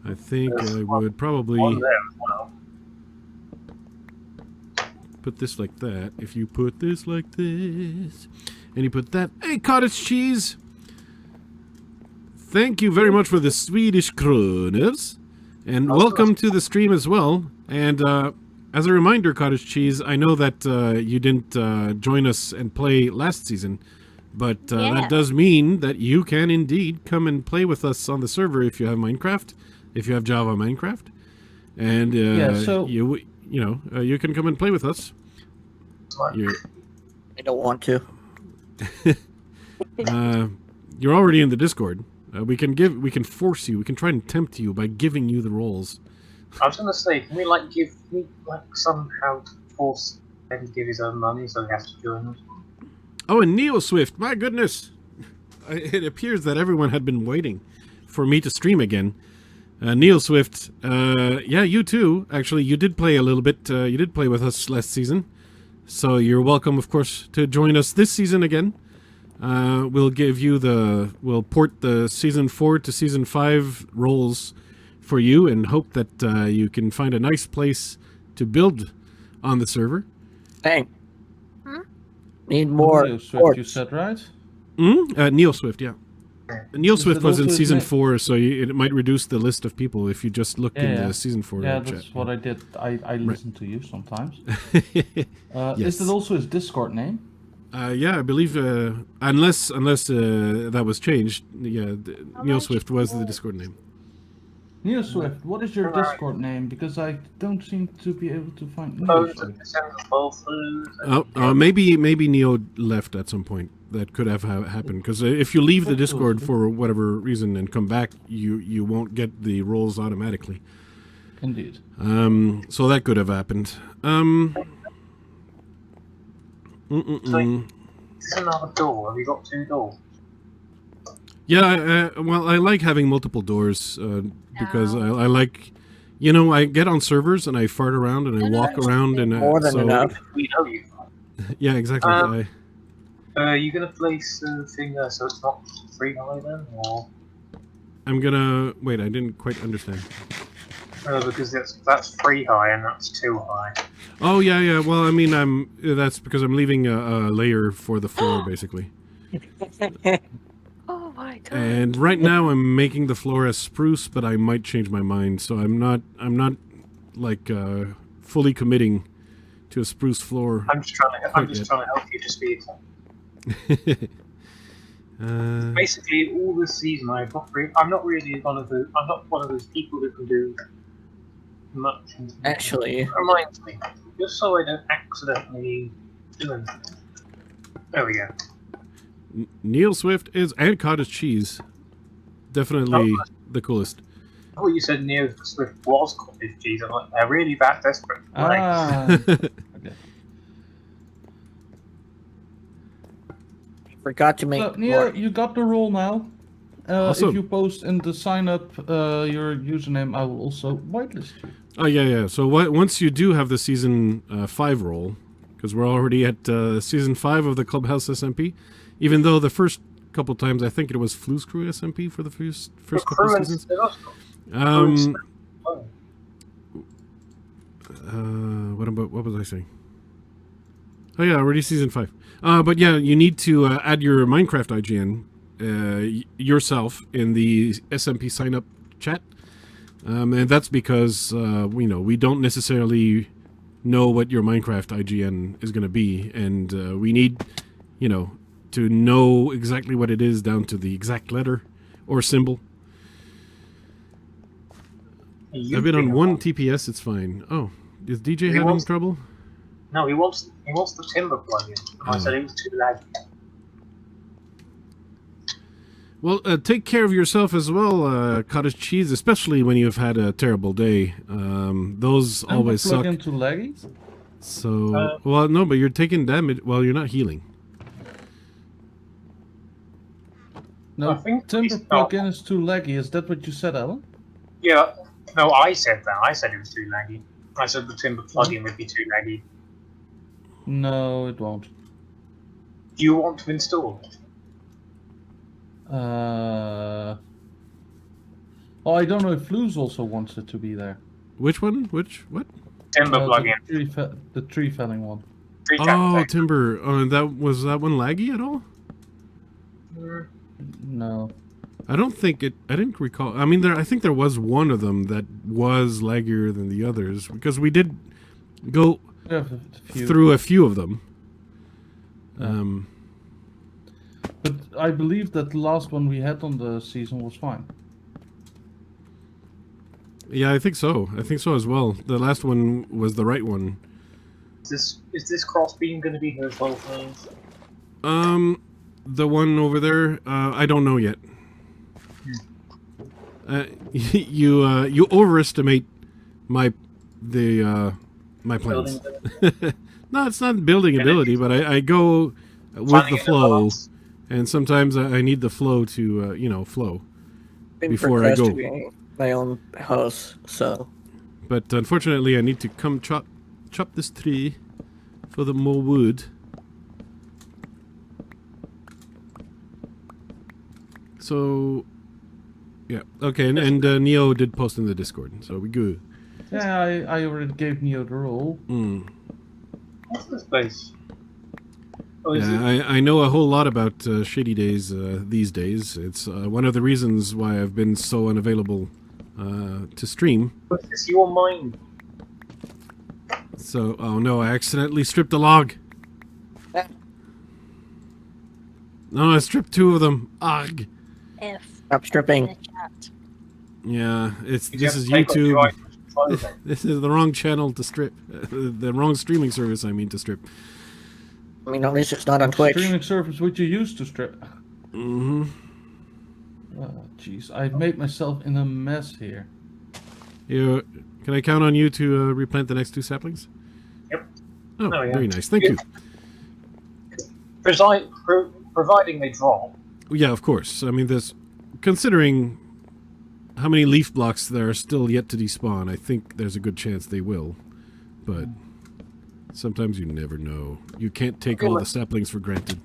S1: I think I would probably
S5: On there as well.
S1: put this like that. If you put this like this, and you put that, hey, cottage cheese! Thank you very much for the Swedish kroners, and welcome to the stream as well. And as a reminder, cottage cheese, I know that you didn't join us and play last season, but that does mean that you can indeed come and play with us on the server if you have Minecraft, if you have Java Minecraft, and you can come and play with us. You're
S2: I don't want to.
S1: you're already in the Discord. We can force you. We can try and tempt you by giving you the roles.
S5: I was going to say, can we somehow force him to give his own money so he has to join us?
S1: Oh, and Neo Swift, my goodness! It appears that everyone had been waiting for me to stream again. Neo Swift, yeah, you too. Actually, you did play a little bit. You did play with us last season, so you're welcome, of course, to join us this season again. We'll port the season 4 to season 5 roles for you, and hope that you can find a nice place to build on the server.
S2: Hey. Need more
S3: Neo Swift,
S2: quartz.
S3: you said, right?
S1: Neo Swift, yeah. Neo Swift
S3: it
S1: was in
S3: also
S1: season
S3: his
S1: 4, so it might reduce the list of people if you just look in
S3: Yeah.
S1: the season 4
S3: Yeah,
S1: chat.
S3: that's what I did. I listen to you sometimes.
S1: Yes.
S3: Is it also his Discord name?
S1: Yeah, I believe, unless that was changed, yeah, Neo Swift was the Discord name.
S3: Neo Swift, what is your
S5: Right.
S3: Discord name? Because I don't seem to be able to find Neo
S5: Phones
S3: Swift.
S5: and send full foods.
S1: Maybe Neo left at some point. That could have happened, because if you leave the Discord for whatever reason and come back, you won't get the roles automatically.
S3: Indeed.
S1: So that could have happened.
S5: Is another door? Have you got 2 doors?
S1: Yeah, well, I like having multiple doors because I like You know, I get on servers and I fart around and I walk around and
S2: More than enough.
S5: We know you.
S1: Yeah, exactly.
S5: You gonna place the thing there so it's not free high then, or?
S1: I'm gonna wait. I didn't quite understand.
S5: Because that's free high and that's too high.
S1: Oh yeah, yeah. Well, I mean, that's because I'm leaving a layer for the floor, basically.
S4: Oh my god.
S1: And right now, I'm making the floor as spruce, but I might change my mind. So I'm not like fully committing to a spruce floor.
S5: I'm just trying to help you to speed it up. Basically, all this season, I'm not one of those people who can do much.
S2: Actually,
S5: It reminds me, just so I don't accidentally do anything. There we go.
S1: Neil Swift is and cottage cheese, definitely the coolest.
S5: I thought you said Neo Swift was cottage cheese. I'm like, they're really that desperate.
S3: Okay.
S2: forgot to make
S3: So, Neo,
S2: more.
S3: you got the role now.
S1: Awesome.
S3: If you post in the sign up your username, I will also whitelist you.
S1: Oh yeah, yeah. So once you do have the season 5 role, because we're already at season 5 of the Clubhouse SMP, even though the first couple times I think it was Flu's Crew SMP for the first couple seasons. What was I saying? Oh yeah, already season 5. But yeah, you need to add your Minecraft IGN yourself in the SMP sign up chat. And that's because we don't necessarily know what your Minecraft IGN is going to be, and we need to know exactly what it is down to the exact letter or symbol. I've been on one TPS, it's fine. Oh, is DJ having trouble?
S5: No, he wants the timber plugin. I said it was too laggy.
S1: Well, take care of yourself as well, cottage cheese, especially when you've had a terrible day. Those always suck.
S3: Plug into laggy?
S1: So, well, no, but you're taking damage. Well, you're not healing.
S3: No,
S5: I think
S3: Timber plugin is too laggy. Is that what you said, Alan?
S5: Yeah. No, I said that. I said it was too laggy. I said the timber plugin would be too laggy.
S3: No, it won't.
S5: Do you want to install it?
S3: Oh, I don't know if Flus also wants it to be there.
S1: Which one? What?
S5: Timber plugin.
S3: The tree felling one.
S1: Oh, timber. Was that one laggy at all?
S3: No.
S1: I didn't recall. I mean, I think there was one of them that was laggier than the others, because we did go through a few of them.
S3: But I believe that the last one we had on the season was fine.
S1: Yeah, I think so. I think so as well. The last one was the right one.
S5: Is this crossbeam going to be here as well, please?
S1: The one over there, I don't know yet. You overestimate my plans. No, it's not building ability, but I go with the flow, and sometimes I need the flow to flow before I go.
S2: My own house, so.
S1: But unfortunately, I need to come chop this tree for the more wood. So, yeah, okay, and Neo did post in the Discord, so we good.
S3: Yeah, I already gave Neo the role.
S5: What's this place?
S1: I know a whole lot about Shady Days these days. It's one of the reasons why I've been so unavailable to stream.
S5: Was this your mind?
S1: So, oh no, I accidentally stripped a log. No, I stripped 2 of them. Ugh.
S2: Stop stripping.
S4: Chat.
S1: Yeah, this is YouTube. This is the wrong channel to strip. The wrong streaming service, I mean, to strip.
S2: I mean, at least it's not on Twitch.
S3: Streaming service which you used to strip.
S1: Mm-hmm.
S3: Oh, jeez. I've made myself in a mess here.
S1: Can I count on you to replant the next 2 saplings?
S5: Yep.
S1: Oh,
S5: yeah.
S1: Very nice. Thank you.
S5: Providing they drop.
S1: Yeah, of course. I mean, considering how many leaf blocks there are still yet to despawn. I think there's a good chance they will, but sometimes you never know. You can't take all the saplings for granted.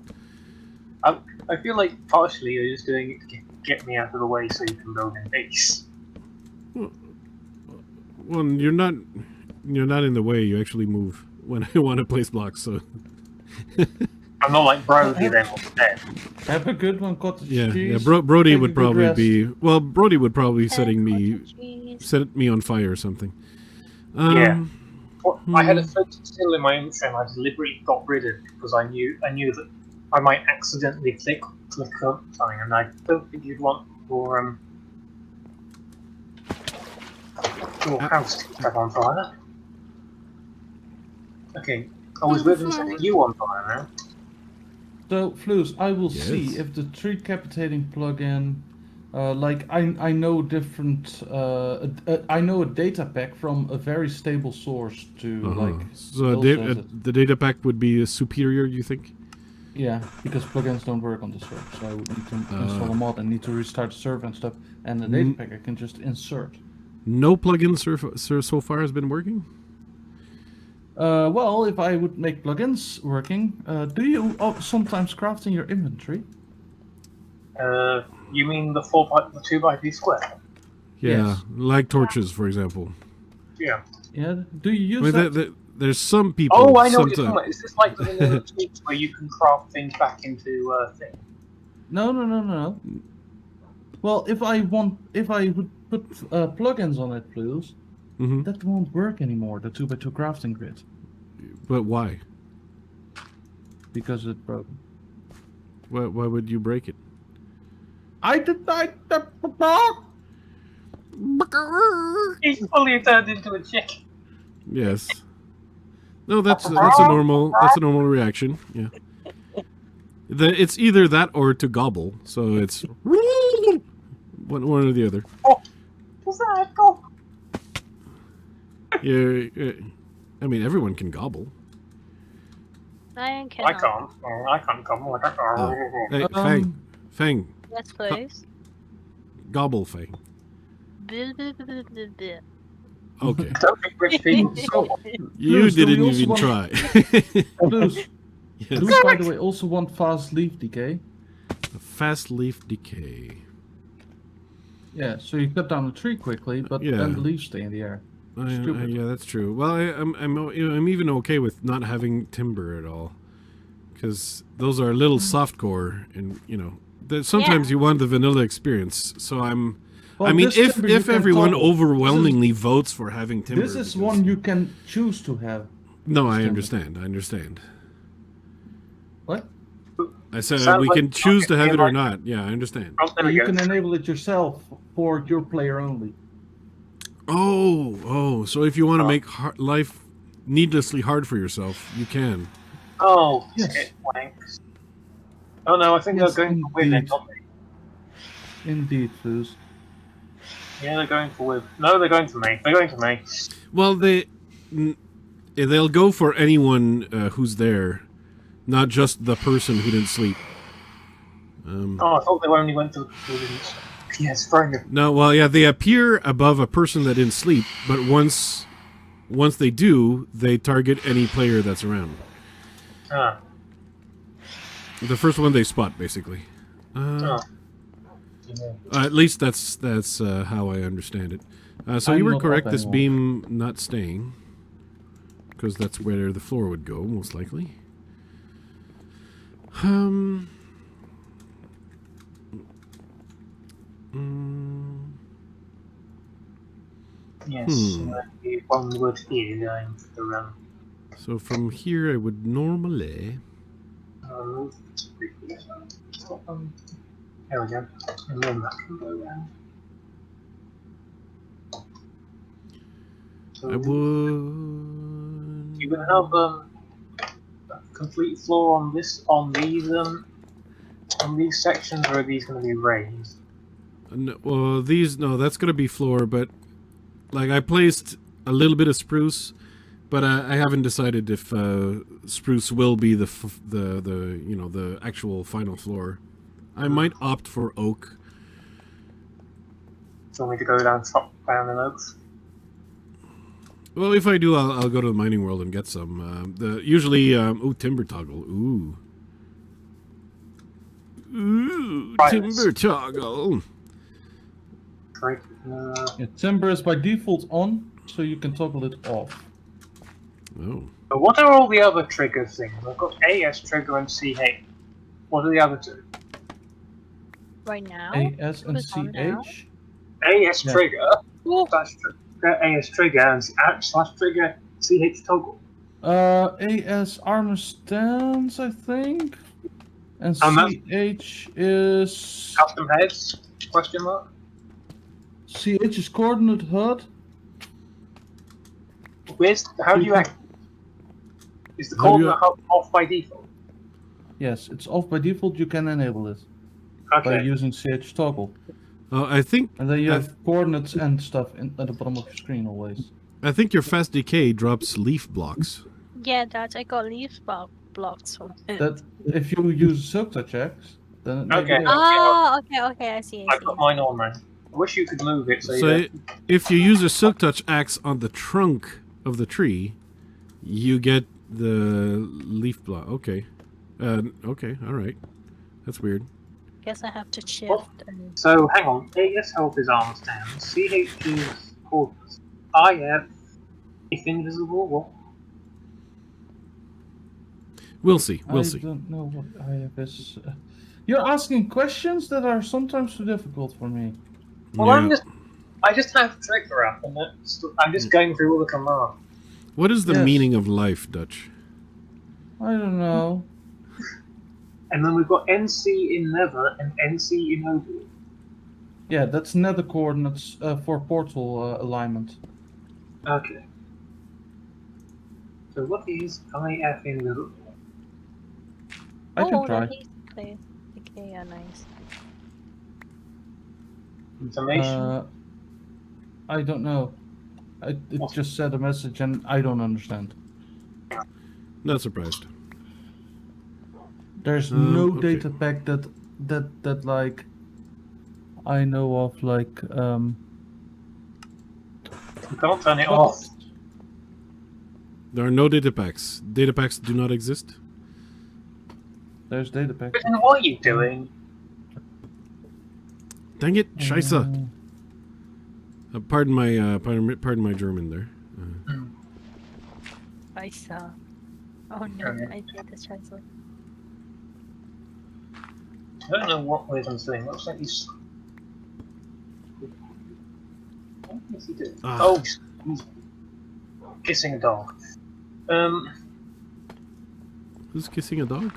S5: I feel like partially you're just doing it to get me out of the way so you can build in base.
S1: Well, you're not in the way. You actually move when I want to place blocks. So
S5: I'm not like Brody then instead.
S3: Have a good one, cottage
S1: yeah.
S3: cheese.
S1: Brody
S3: Take a
S1: would
S3: good
S1: probably
S3: rest.
S1: be Brody would probably
S4: Cottage cheese.
S1: set me on fire or something.
S5: Yeah. Well, I had a photo still in my inventory and I deliberately got rid of it because I knew that I might accidentally click up something, and I don't think you'd want your house to have on fire. Okay, I was with them setting you on fire now.
S3: So, Flus, I will
S1: Yes.
S3: see if the tree capitating plugin, like I know different, I know a data pack from a very stable source to like.
S1: So
S3: those says it.
S1: the data pack would be superior, you think?
S3: Yeah, because plugins don't work on the server, so I would need to install a mod and need to restart the server and stuff. And the data pack I can just insert.
S1: No plugin so far has been working.
S3: Well, if I would make plugins working, do you sometimes craft in your inventory?
S5: You mean the 2x2 square?
S1: Yeah,
S3: Yes.
S1: like torches, for example.
S5: Yeah.
S3: Yeah. Do you
S1: I
S3: use
S1: mean,
S3: that?
S1: there's some people.
S5: Oh, I know what you're talking
S1: sometimes-
S5: about. Is this like the vanilla cheats where you can craft things back into thing?
S3: No. Well, if I would put plugins on it, please,
S1: Mhm.
S3: that won't work anymore. The 2x2 crafting grid
S1: But why?
S3: because it's broken.
S1: Why would you break it?
S3: I did.
S5: He's fully turned into a chicken.
S1: Yes. No, that's a normal reaction. Yeah. It's either that or to gobble. So it's one or the other.
S5: What's that? Go.
S1: Yeah. I mean, everyone can gobble.
S4: I
S5: I
S4: cannot.
S5: can't. I can't come. Like I
S1: Oh.
S5: can't.
S1: Hey, Fang,
S4: Yes, please.
S1: gobble, Fang.
S4: Bleh, bleh, bleh, bleh, bleh.
S1: Okay.
S5: Don't think rich people.
S1: You
S3: Blues, do we
S1: didn't
S3: also
S1: even
S3: want-
S1: try.
S3: Blues,
S1: Yes.
S3: Blues, by the way, also want fast leaf decay.
S1: Fast leaf decay.
S3: Yeah, so you cut down a tree quickly, but
S1: Yeah.
S3: then the leaves stay in the air. Stupid.
S1: Yeah, that's true. Well, I'm even okay with not having timber at all, because those are a little softcore, and sometimes you want the vanilla experience. So I'm.
S3: Well,
S1: I mean,
S3: this
S1: if
S3: timber you can
S1: everyone
S3: toggle.
S1: overwhelmingly votes for having timber,
S3: This is
S1: because-
S3: one you can choose to have.
S1: No, I
S3: timber.
S1: understand.
S3: What?
S1: I said
S5: Sounds
S1: we
S5: like
S1: can choose to have it or
S5: like-
S1: not. Yeah, I understand.
S5: Oh, there we
S3: You
S5: go.
S3: can enable it yourself for your player only.
S1: Oh, so if you want to make life needlessly hard for yourself, you can.
S5: Oh,
S3: Yes.
S5: shit, wanks. Oh no, I think
S3: Yes,
S5: they're going for Wib,
S3: indeed.
S5: aren't they?
S3: Indeed, Flus.
S5: Yeah, they're going for Wib. No, they're going for me. They're going for me.
S1: Well, they'll go for anyone who's there, not just the person who didn't sleep.
S5: Oh, I thought they only went to the yes, fair enough.
S1: No, well, yeah, they appear above a person that didn't sleep, but once they do, they target any player that's around.
S5: Ah,
S1: The first one they spot, basically.
S5: oh. Yeah.
S1: At least that's how I understand it. So you
S3: I'm
S1: were
S3: not
S1: correct.
S3: up
S1: This
S3: anymore.
S1: beam not staying, because that's where the floor would go, most likely.
S5: Yes, one word here going for the run.
S1: So from here, I would normally.
S5: Move briefly. There we go. And then that can go around. So
S1: I would.
S5: you're gonna have a complete floor on these sections, or are these gonna be raised?
S1: No, well, that's gonna be floor, but like I placed a little bit of spruce, but I haven't decided if spruce will be the actual final floor. I might opt for oak.
S5: you want me to go down the notes?
S1: Well, if I do, I'll go to the mining world and get some. Usually, timber toggle. Ooh,
S5: Right.
S1: timber toggle.
S5: Right.
S3: Yeah, timber is by default on, so you can toggle it off.
S1: Oh,
S5: But what are all the other trigger things? I've got AS trigger and CH. What are the other two?
S4: Right now?
S3: AS and
S4: It's on now.
S3: CH.
S5: AS
S3: Yeah.
S5: trigger slash trigger, AS trigger and slash trigger CH toggle.
S3: AS armor stance, I think. And CH is...
S5: Custom heads? Question mark?
S3: CH is coordinate HUD.
S5: How do you act? Is the
S1: How do you-
S5: coordinate hub off by default?
S3: Yes, it's off by default. You can enable it by
S5: Okay.
S3: using CH toggle.
S1: I think
S3: And then you have coordinates and stuff at the bottom of your screen always.
S1: your fast decay drops leaf blocks.
S4: Yeah, that I got leaf blocks from it.
S3: That if you use Silk Touch X, then it may be
S5: Okay.
S3: there.
S4: Ah, okay, I see.
S5: I've got mine on, man. I wish you could move it so,
S1: So
S5: you
S1: if you use a silk touch axe on the trunk of the tree, you get the leaf block. Okay, okay, all right. That's weird.
S4: Guess I have to shift
S5: What?
S4: and
S5: So hang on. AS help is armor stance. CH is coordinates. IF if invisible. What?
S1: We'll see. We'll see.
S3: I don't know what IF is. You're asking questions that are sometimes too difficult for me.
S5: Well,
S1: Yeah.
S5: I just have trigger up, and I'm just going through all the commands.
S1: What is the
S3: Yes.
S1: meaning of life, Dutch?
S3: I don't know.
S5: And then we've got NC in Nether and NC in Oval.
S3: Yeah, that's nether coordinates for portal alignment.
S5: Okay. So what is IF invisible?
S3: I can
S4: oh,
S3: try.
S4: the clear. Okay, yeah, nice.
S5: Information.
S3: I don't know. It just said a message and I don't understand.
S1: Not surprised.
S3: There's no
S1: okay.
S3: data pack that like I know of like
S5: Don't turn it off.
S1: There are no data packs. Data packs do not exist.
S3: There's data pack.
S5: But then what are you doing?
S1: Dang it, Scheisse. Pardon my German there.
S4: I saw. Oh no,
S5: Okay.
S4: I did the translate.
S5: I don't know what Rhythm's doing. Looks like he's. What is he doing?
S1: Ah.
S5: Oh, he's kissing a dog.
S1: Who's kissing a dog?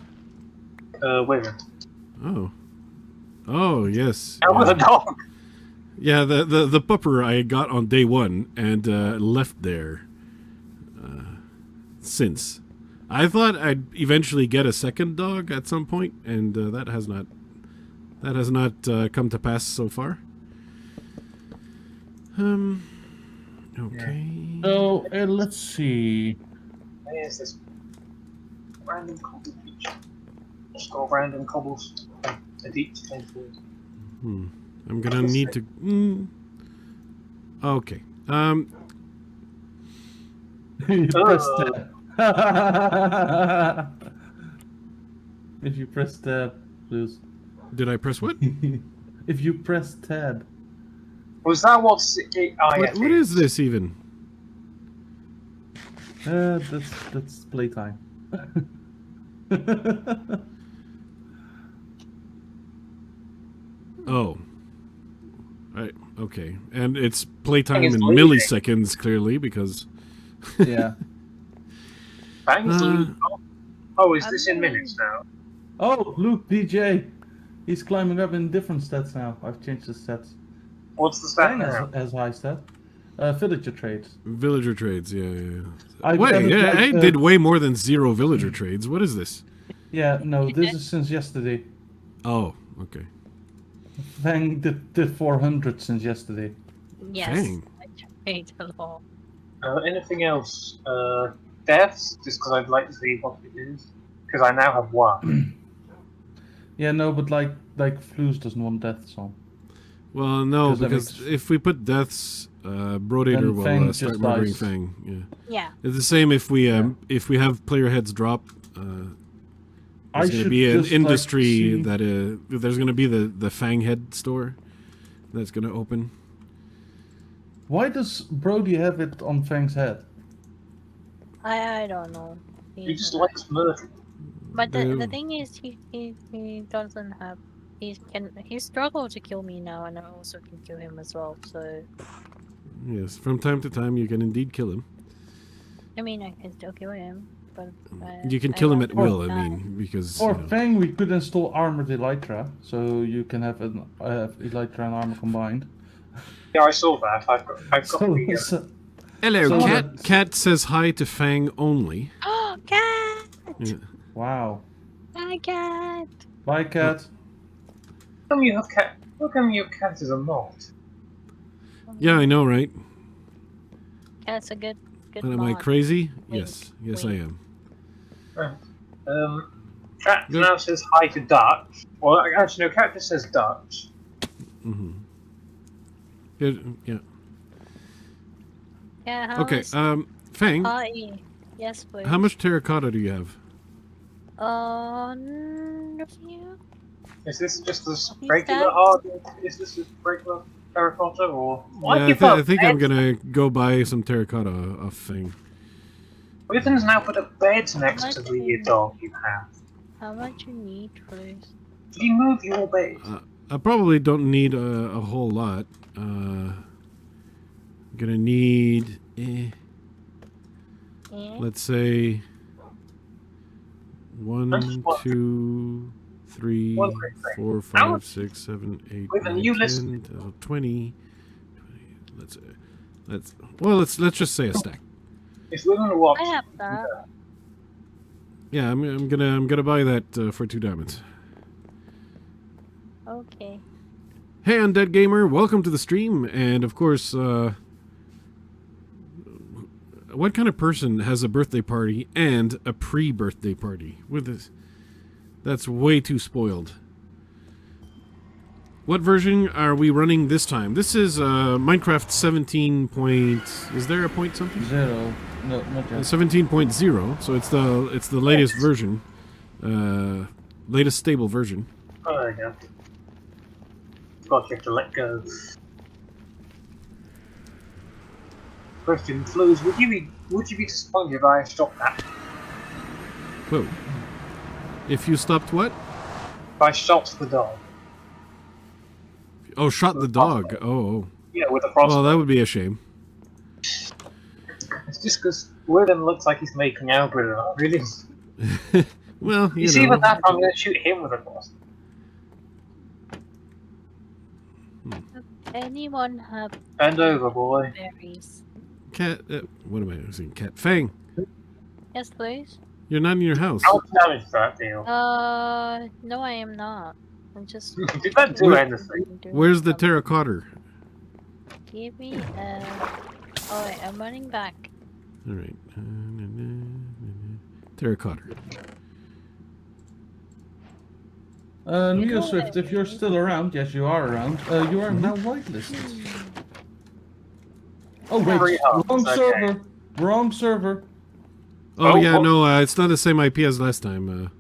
S5: Wyvern.
S1: Oh. Oh, yes.
S5: Out with a dog!
S1: Yeah, the pupper I got on day one and left there since. I thought I'd eventually get a second dog at some point, and that has not come to pass so far. Okay.
S3: So let's see.
S5: There's this random cobble beach. Just got random cobbles. A deep field.
S1: I'm gonna need to. Okay.
S3: You press tab. If you press tab, please.
S1: Did I press what?
S3: If you press tab.
S5: Was that what's
S1: What is this even?
S3: That's playtime.
S1: Oh. Right. Okay. And it's playtime
S5: It's
S1: in
S5: bleeding.
S1: milliseconds, clearly, because.
S3: Yeah.
S5: Thanks, Luke. Oh, is this in minutes now?
S3: Oh, Luke DJ. He's climbing up in different stats now. I've changed his stats.
S5: What's the stat
S3: Staying
S5: now?
S3: as high stat. Villager trades.
S1: Villager trades, yeah.
S3: I've
S1: Wait,
S3: added,
S1: yeah,
S3: like,
S1: I did way more than 0 villager trades. What is this?
S3: Yeah, no, this is since yesterday.
S1: Oh, okay.
S3: Fang did 400 since yesterday.
S4: Yes,
S1: Dang.
S4: I trade a lot.
S5: Anything else? Deaths? Just because I'd like to see what it is. Because I now have one.
S3: Yeah, no, but like Flues doesn't want death song.
S1: Well, no,
S3: 'Cause that
S1: because
S3: makes-
S1: if we put deaths, Brodator
S3: Then
S1: will
S3: Fang
S1: start
S3: just
S1: murdering
S3: dies.
S1: Fang. Yeah.
S4: Yeah.
S1: It's the same if we have player heads drop. There's going to be an industry that there's going to be the Fang head store that's going to open.
S3: Why does Brody have it on Fang's head?
S4: I don't know.
S5: He just likes murder.
S4: But the
S1: Um,
S4: thing is, he doesn't have. He struggles to kill me now, and I also can kill him as well. So
S1: Yes, from time to time you can indeed kill him.
S4: I mean, I can still kill him, but
S1: You can
S4: I
S1: kill him
S4: want
S1: at
S4: to
S1: will. I
S4: die.
S1: mean, because
S3: Or
S1: you know,
S3: Fang, we could install Armored Elytra, so you can have Elytra and armor combined.
S5: Yeah, I saw that. I've got
S3: So,
S5: the.
S3: so-
S1: hello,
S3: So
S1: cat.
S3: that-
S1: Cat says hi to Fang only.
S4: Oh, cat!
S1: Yeah.
S3: wow.
S4: Hi, cat!
S3: Bye, cat.
S5: How come you have cat? How come your cat is a moth?
S1: Yeah, I know, right?
S4: Cat's a good
S1: But am I
S4: mod.
S1: crazy?
S4: Wink,
S1: Yes, I
S4: wink.
S1: am.
S5: Right. Cat
S1: Good.
S5: now says hi to Dutch. Well, actually, no. Cat just says Dutch.
S1: Mm-hmm. Good. Yeah.
S4: Yeah, how
S1: Okay.
S4: is
S1: Fang,
S4: party? Yes, please.
S1: how much terracotta do you have?
S4: A few?
S5: Is this just a
S4: He's
S5: regular
S4: dead.
S5: hard? Is this a regular terracotta or? Why
S1: Yeah,
S5: do you put
S1: I think I'm
S5: beds-
S1: gonna go buy some terracotta off Fang.
S5: Witten's now put a bed next
S4: Much
S5: to the
S4: you-
S5: dog you have.
S4: How much you need, please?
S5: Did you move your bed?
S1: I probably don't need a whole lot. Gonna need,
S4: Yeah.
S1: let's say,
S5: That's
S1: 1,
S5: what-
S1: 2, 3,
S5: One quick thing.
S1: 4,
S5: How
S1: 5, 6, 7, 8,
S5: Within,
S1: 9,
S5: you
S1: 10,
S5: listen.
S1: 20. Let's just say a stack.
S5: If Witten walks,
S4: I have that.
S1: Yeah, I'm gonna buy that for 2 diamonds.
S4: Okay.
S1: Hey, Undead Gamer, welcome to the stream, and of course, what kind of person has a birthday party and a pre-birthday party with this? That's way too spoiled. What version are we running this time? This is Minecraft 17 point. Is there a point something?
S3: 0. No, not yet.
S1: 17.0. So it's the latest version, latest stable version.
S5: oh, there you go. God, you have to let go. Question: Flows, would you be disappointed if I stopped that?
S1: Whoa. If you stopped what?
S5: If I shot the dog?
S1: Oh, shot the dog. Oh.
S5: Yeah, with a crossbow.
S1: Well, that would be a shame.
S5: It's just because Witten looks like he's making out with it. Really?
S1: Well,
S5: You
S1: you
S5: see
S1: know.
S5: what that? I'm going to shoot him with a crossbow.
S4: Anyone have
S5: Bend over, boy.
S4: berries?
S1: Cat. What am I saying? Cat. Fang.
S4: Yes, please.
S1: You're not in your house.
S5: How much damage did that deal?
S4: No, I am not. I'm just.
S5: Did that do
S1: Where-
S5: anything?
S4: doing
S1: Where's the
S4: something.
S1: terracotta?
S4: Give me Oh wait, I'm running back.
S1: All right. Terracotta.
S3: Neo Swift, if you're still around, yes, you are around. You are now whitelisted. Oh
S5: Hurry
S3: wait,
S5: up,
S3: wrong
S5: it's
S3: server. Wrong server.
S1: Oh,
S5: Oh,
S1: yeah,
S5: what-
S1: no, it's not the same IP as last time.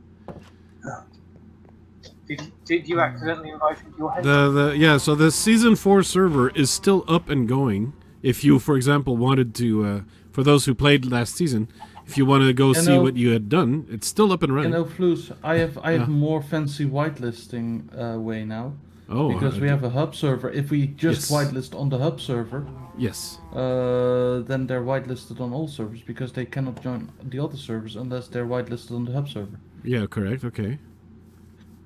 S5: Did you accidentally invite him to your head?
S1: So the season 4 server is still up and going. If you, for example, wanted to, for those who played last season, if you wanted to go see
S3: know-
S1: what you had done, it's still up and
S3: You
S1: running.
S3: know, Floos, I have
S1: Yeah.
S3: more fancy whitelisting way now.
S1: Oh,
S3: Because we have a hub server. If we just
S1: Yes.
S3: whitelist on the hub server,
S1: yes.
S3: then they're whitelisted on all servers because they cannot join the other servers unless they're whitelisted on the hub server.
S1: Yeah, correct. Okay.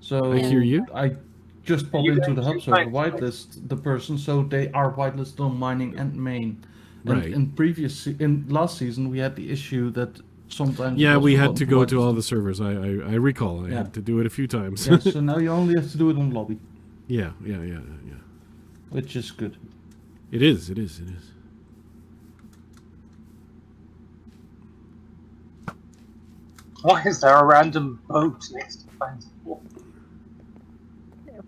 S3: So
S1: I hear you.
S3: I just pop
S5: You
S3: into
S5: guys
S3: the hub
S5: should
S3: server,
S5: find-
S3: whitelist the person, so they are whitelisted on mining and main. And
S1: Right.
S3: in last season, we had the issue that sometimes it
S1: Yeah,
S3: was
S1: we had to
S3: forgotten
S1: go to all
S3: whitelist
S1: the servers. I recall. I
S3: Yeah.
S1: had to do it a few times.
S3: them. Yeah, so now you only have to do it on lobby,
S1: yeah.
S3: which is good.
S1: It is.
S5: Why is there a random boat next to Fan's wall?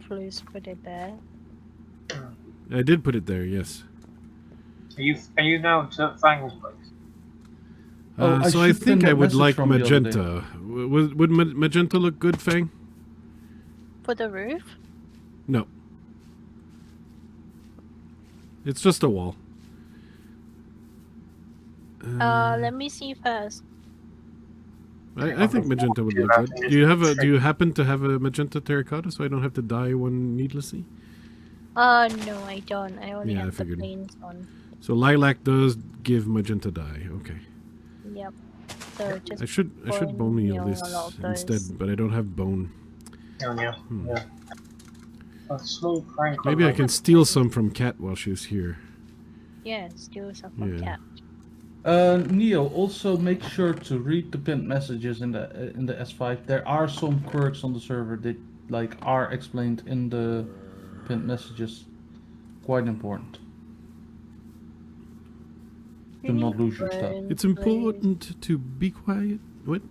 S4: Please put it there.
S1: I did put it there. Yes.
S5: Are you now to Fang's place?
S1: So I think I would like
S3: from the other day.
S1: magenta. Would magenta look good, Fang?
S4: For the roof?
S1: No. It's just a wall.
S4: Let me see first.
S1: I think magenta would look good. Do you happen to have a magenta terracotta so I don't have to dye one needlessly?
S4: No, I don't. I only
S1: Yeah, I
S4: have the
S1: figured.
S4: plains one.
S1: So lilac does give magenta dye. Okay.
S4: Yep. So just
S1: I should bone meal this
S4: a lot of
S1: instead,
S4: those.
S1: but I don't have bone.
S5: Oh, yeah. Yeah. A small prank.
S1: Maybe I can steal some from Kat while she's here.
S4: Yeah, still some from
S1: Yeah.
S4: cat.
S3: Neo, also make sure to read the pinned messages in the S5. There are some quirks on the server that are explained in the pinned messages. Quite important. Do not lose your stuff.
S1: It's important to be quiet. What?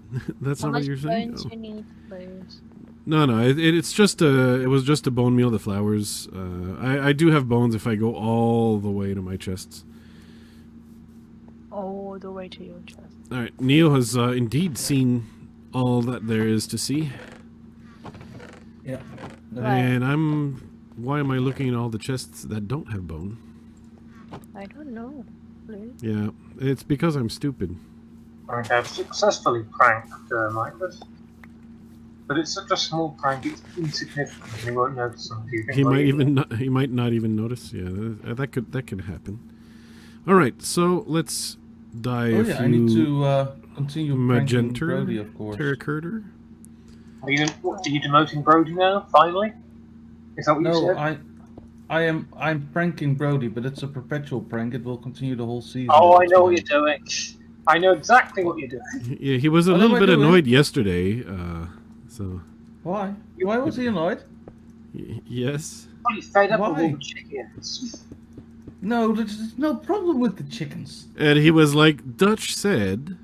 S1: That's not what you're saying?
S4: Bones
S1: Oh.
S4: you need, please?
S1: No. It's just it was just a bone meal. The flowers. I do have bones if I go all the way to my chests.
S4: All the way to your chest.
S1: All right, Neo has indeed seen all that there is to see,
S3: Yeah.
S4: Right.
S1: and why am I looking at all the chests that don't have bone?
S4: I don't know. Please.
S1: Yeah, it's because I'm stupid.
S5: I have successfully pranked Minus. But it's such a small prank, it's insignificant. He won't notice something.
S1: He might not even notice. Yeah, that could happen. All right, so let's dye a few
S3: I need to continue pranking
S1: magenta
S3: Brody, of course.
S1: terracotta.
S5: Are you demoting Brody now, finally? Is that what you
S3: No,
S5: said?
S3: I'm pranking Brody, but it's a perpetual prank. It will continue the whole season.
S5: Oh, I
S3: That's
S5: know
S3: why.
S5: what you're doing. I know exactly what you're doing.
S1: Yeah, he was a
S3: What
S1: little
S3: am I
S1: bit
S3: doing?
S1: annoyed yesterday. So
S3: Why? Why was he annoyed?
S1: yes.
S5: Probably fed up with
S3: Why?
S5: all the chickens.
S3: No, there's no problem with the chickens.
S1: And he was like, Dutch said,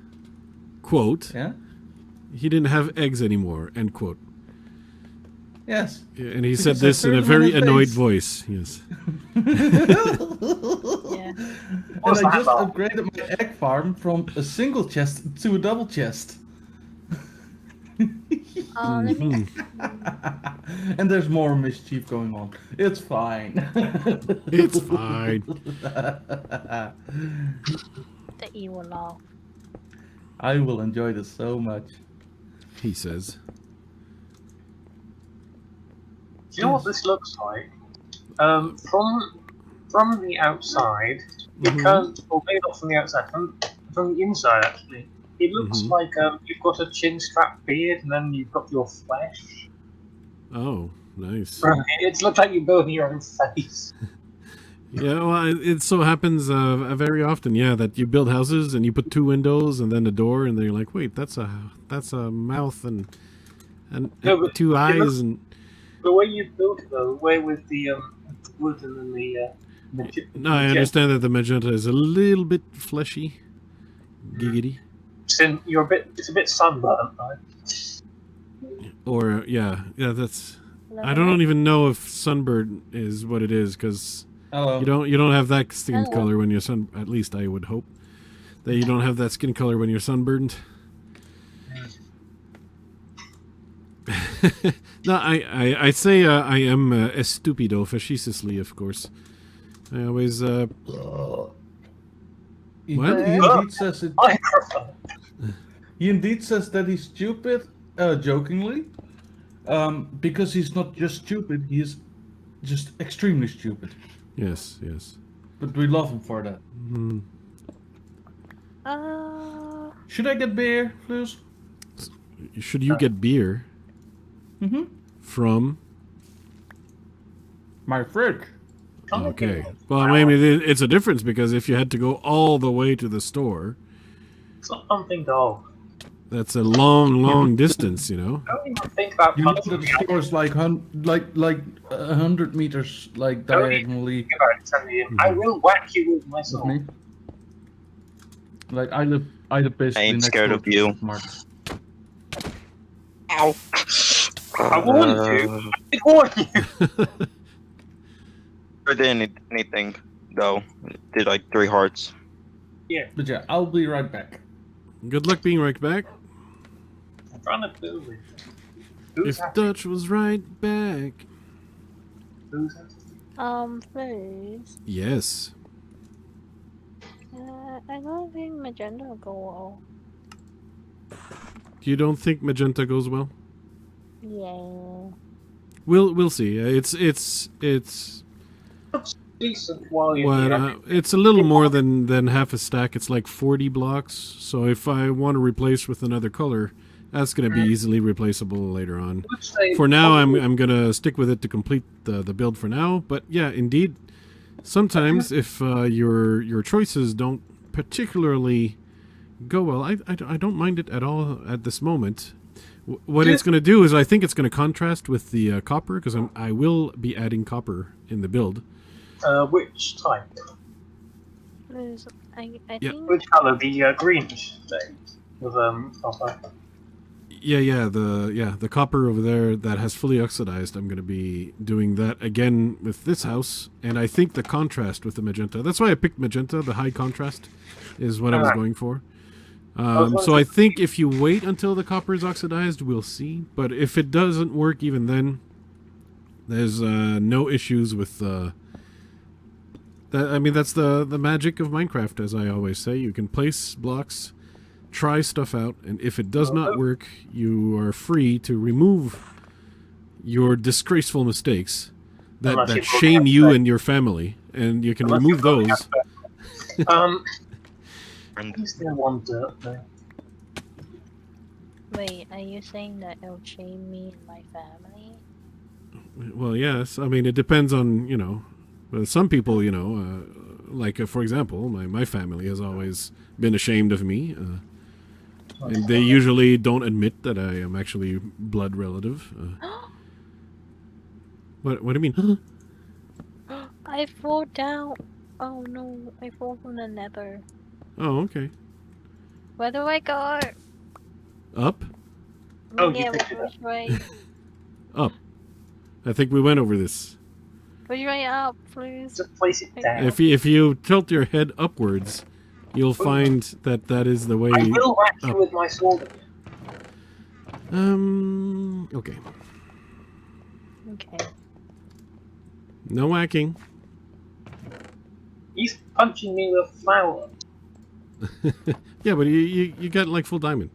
S1: quote,
S3: Yeah?
S1: he didn't have eggs anymore, end quote.
S3: Yes.
S1: Yeah, and he
S3: Because
S1: said
S3: I
S1: this in
S3: heard
S1: a
S3: him on
S1: very
S3: his
S1: annoyed
S3: face.
S1: voice. Yes.
S4: Yeah.
S5: What's
S3: And I
S5: that
S3: just
S5: about?
S3: upgraded my egg farm from a single chest to a double chest.
S4: Let me.
S3: And there's more mischief going on. It's fine.
S1: It's fine.
S4: The evil laugh.
S3: I will enjoy this so much.
S1: He says.
S5: Do you know what this looks like? From the outside, it can't, or maybe not from the outside, from the inside actually. It looks
S1: Mhm.
S5: like you've got a chin strap beard and then you've got your flesh.
S1: Oh, nice.
S5: It looks like you're building your own face.
S1: Yeah, well, it so happens very often, yeah, that you build houses and you put two windows and then a door, and then you're like, wait, that's a mouth and
S5: No, but
S1: two
S5: it
S1: eyes
S5: looks-
S1: and.
S5: The way you built it though, the way with the wood and then the
S1: No, I understand that the magenta is a little bit fleshy, giggity,
S5: it's a bit sunburnt, right?
S1: or yeah, that's. I don't even know if sunburn is what it is, because
S3: Hello.
S1: you don't have that skin
S4: Hello.
S1: color when you're sun. At least I would hope that you don't have that skin color when you're sunburned. No, I say I am estupido facetiously, of course. I always
S3: He
S1: What?
S3: indeed says it.
S5: Microphone.
S3: He indeed says that he's stupid, jokingly, because he's not just stupid. He is just extremely stupid.
S1: yes.
S3: But we love him for that.
S1: Mm.
S3: Should I get beer, please?
S1: Should you get beer
S3: Mm-hmm.
S1: from?
S3: My fridge.
S1: Okay. Well, I mean, it's a difference, because if you had to go all the way to the store,
S5: It's not something dog.
S1: that's a long distance, you know.
S5: Don't even think about
S3: You know
S5: punching
S3: that
S5: me.
S3: the store is like 100 meters, like
S5: Don't even
S3: diagonally
S5: think about it, Sandy. I will whack you with my
S3: with
S5: sword.
S3: me. Like I live basically
S6: I ain't
S3: next
S6: scared
S3: door
S6: of
S3: to
S6: you.
S3: the supermarket.
S6: Ow.
S5: I warned you. I did warn you.
S6: did anything though. It did like 3 hearts.
S5: Yeah,
S3: But yeah, I'll be right back.
S1: Good luck being right back.
S5: I'm trying to do it. Who's
S1: If
S5: happy?
S1: Dutch was right back.
S5: Who's happy?
S4: Please.
S1: Yes.
S4: I don't think magenta will go well.
S1: You don't think magenta goes well?
S4: Yeah.
S1: We'll see. It's
S5: Decent while you're here.
S1: it's a little more than half a stack. It's like 40 blocks. So if I want to replace with another color, that's going to be easily replaceable later on.
S5: I would say
S1: For now,
S5: probably-
S1: I'm going to stick with it to complete the build for now. But yeah, indeed, sometimes if your choices don't particularly go well, I don't mind it at all at this moment. What it's going to do is I think it's going to contrast with the copper, because I will be adding copper in the build.
S5: Which type?
S4: Please, I
S1: Yeah.
S4: think.
S5: Which colour? The greenish thing with copper.
S1: Yeah, the copper over there that has fully oxidized. I'm going to be doing that again with this house, and I think the contrast with the magenta. That's why I picked magenta. The high contrast is what I was going for. So I think if you wait until the copper is oxidized, we'll see. But if it doesn't work even then, there's no issues with. I mean, that's the magic of Minecraft, as I always say. You can place blocks, try stuff out, and if it does not work, you are free to remove your disgraceful mistakes that shame you and your family, and you can remove those.
S5: Who's the one dirt there?
S4: Wait, are you saying that it'll shame me and my family?
S1: Well, yes. I mean, it depends on, some people, like, for example, my family has always been ashamed of me. And they usually don't admit that I am actually blood relative. What do you mean?
S4: I fall down. Oh no, I fall from the nether.
S1: Oh, okay.
S4: Where do I go?
S1: Up?
S5: Oh, you
S4: Yeah,
S5: picked it
S4: which way?
S1: Up. I think we went over this.
S4: Which way up, please?
S5: Just place it down.
S1: If you tilt your head upwards, you'll find that is the way.
S5: I will whack you
S1: up.
S5: with my sword.
S1: Okay.
S4: Okay.
S1: No whacking.
S5: He's punching me with a flower.
S1: Yeah, but you got like full diamond.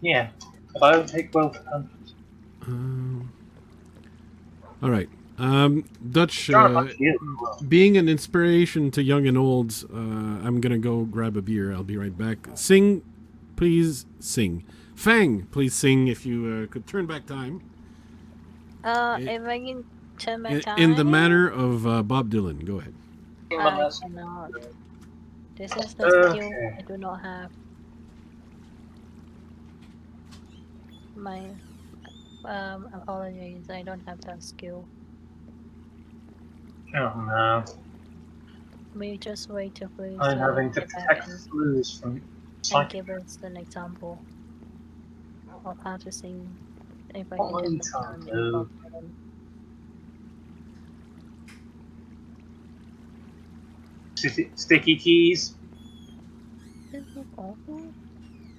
S5: Yeah, but I don't take well for
S1: All right. Dutch,
S5: trying to punch you.
S1: being an inspiration to young and olds, I'm gonna go grab a beer. I'll be right back. Sing, please sing. Fang, please sing if you could turn back time.
S4: If I can turn my time.
S1: In the manner of Bob Dylan. Go ahead.
S4: I cannot. This is the skill I do not have. My apologies, I don't have that skill.
S5: Oh no.
S4: We just wait to please.
S5: I'm having to
S4: get back
S5: protect the blues from
S4: and give us an example of how to sing. If I
S5: What are
S4: can
S5: you
S4: turn
S5: trying
S4: my
S5: to
S4: time in
S5: do?
S4: Bob Dylan.
S5: Sticky keys.
S4: Is it awful?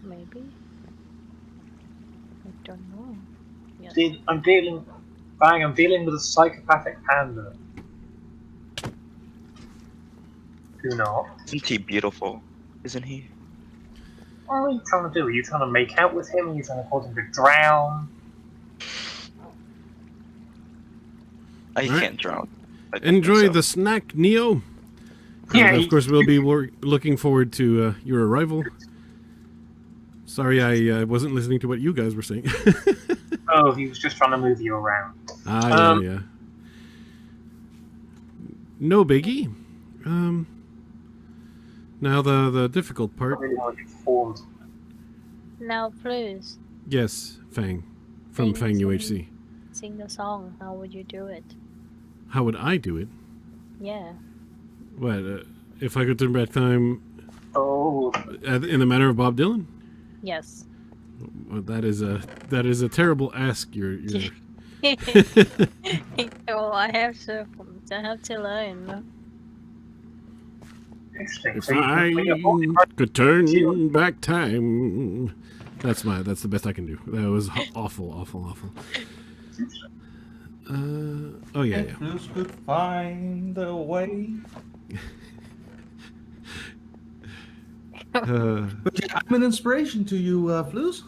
S4: Maybe. I don't know. Yes.
S5: I'm dealing with a psychopathic panda. Do not.
S6: Isn't he beautiful? Isn't he?
S5: What are you trying to do? Are you trying to make out with him? Are you trying to cause him to drown?
S6: I
S1: Alright.
S6: can't drown. I don't
S1: Enjoy
S6: think so.
S1: the snack, Neo.
S5: Yeah,
S1: Of course, we'll be looking forward to your arrival. Sorry, I wasn't listening to what you guys were saying.
S5: Oh, he was just trying to move you around.
S1: Yeah. No biggie. Now the difficult
S5: I
S1: part.
S5: really want to get formed.
S4: Now, please
S1: Yes, Fang. From
S4: Thanks,
S1: Fang UHC.
S4: sing the song. How would you do it?
S1: How would I do it?
S4: Yeah.
S1: What, if I could turn back time
S5: Oh,
S1: in the manner of Bob Dylan?
S4: Yes.
S1: Well, that is a terrible ask. You're
S4: Well, I have to learn.
S5: Interesting.
S1: If
S5: So you
S1: I
S5: can, when you're holding
S1: could turn back time. That's the best I can do. That was awful. Oh yeah.
S3: If Blues could find a way. But yeah, I'm an inspiration to you, Flus.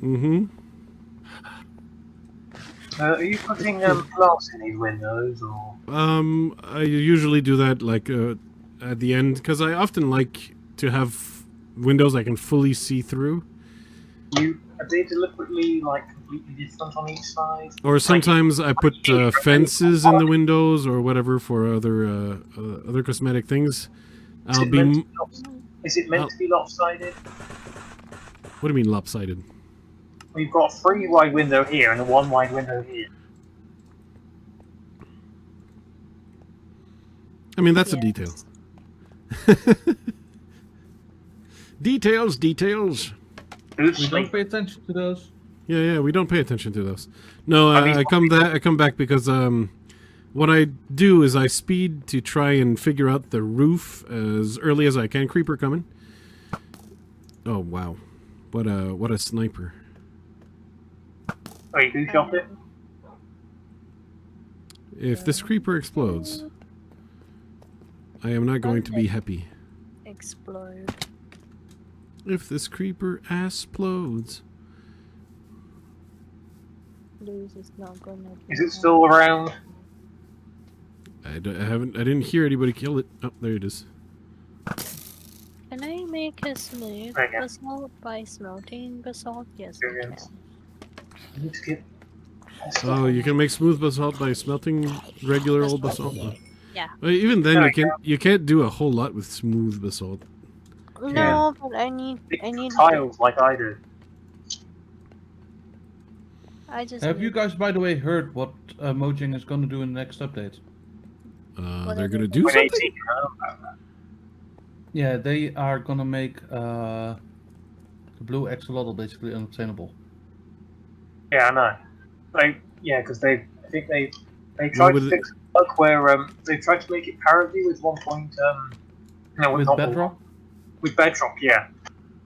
S1: Mm-hmm.
S5: are you putting glass in these windows, or
S1: I usually do that like at the end because I often like to have windows I can fully see through.
S5: are they deliberately like completely different on each side?
S1: Or sometimes I put fences in the windows or whatever for other cosmetic things.
S5: Is it meant to be lopsided?
S1: What do you mean lopsided?
S5: We've got a 3 wide window here and a 1 wide window here.
S1: I mean, that's a detail. Details.
S3: We don't pay attention to those.
S1: Yeah, we don't pay attention to those. No, I come back because what I do is I speed to try and figure out the roof as early as I can. Creeper coming. Oh wow, what a sniper!
S5: Oh, you do shot it?
S1: If this creeper explodes, I am not going to be happy.
S4: Explode.
S1: If this creeper explodes.
S4: Blues is not gonna.
S5: Is it still around?
S1: I didn't hear anybody kill it. Oh, there it is.
S4: Can I make a smooth
S5: Right, yeah.
S4: basalt by smelting basalt? Yes, I can.
S5: Brilliant. I need to get.
S1: Oh, you can make smooth basalt by smelting regular old basalt.
S4: Yeah.
S1: Well, even then,
S5: There we go.
S1: you can't do a whole lot with smooth basalt.
S4: No, but I need
S5: tiles like I do.
S4: I just
S3: Have you
S4: need-
S3: guys, by the way, heard what Mojang is going to do in the next update?
S1: They're gonna do
S5: When
S1: something.
S5: 18, I don't know about that.
S3: Yeah, they are going to make the blue axolotl basically unobtainable.
S5: Yeah, I know. Because I think they tried to fix a bug where they tried to make it parity with 1.
S3: With
S5: not
S3: Bedrock?
S5: With Bedrock, yeah.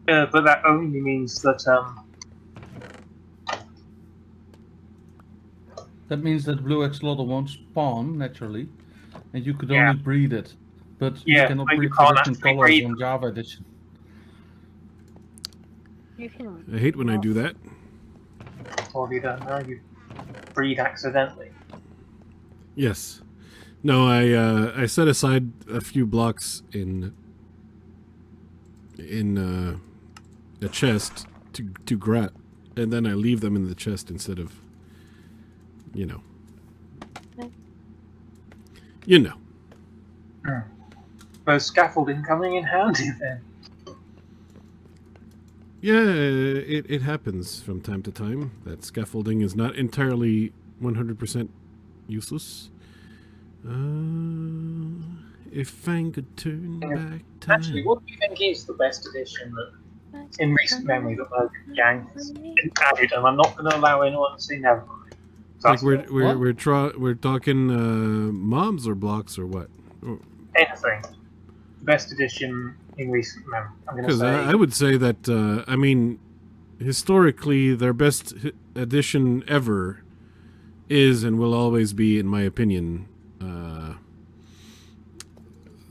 S5: But that only means that
S3: That means that the blue axolotl won't spawn naturally, and you could
S5: Yeah.
S3: only breed it. But you
S5: Yeah,
S3: cannot
S5: but you
S3: breed
S5: can't
S3: the different
S5: actually
S3: colors
S5: breed
S3: on Java Edition.
S4: You can.
S1: I hate when I do that.
S5: or if you don't know, you breed accidentally.
S1: Yes. No, I set aside a few blocks in a chest to grat, and then I leave them in the chest instead of, you know.
S5: So scaffolding coming in handy then.
S1: Yeah, it happens from time to time that scaffolding is not entirely 100% useless. If I could turn back time.
S5: Actually, what do you think is the best edition that, in recent memory, that Mojang Gang has added? And I'm not going to allow anyone to say never mind.
S1: Like we're talking mobs or blocks or what?
S5: Anything. Best edition in recent memory. I'm going to
S1: Because
S5: say.
S1: I would say that I mean, historically, their best edition ever is and will always be, in my opinion,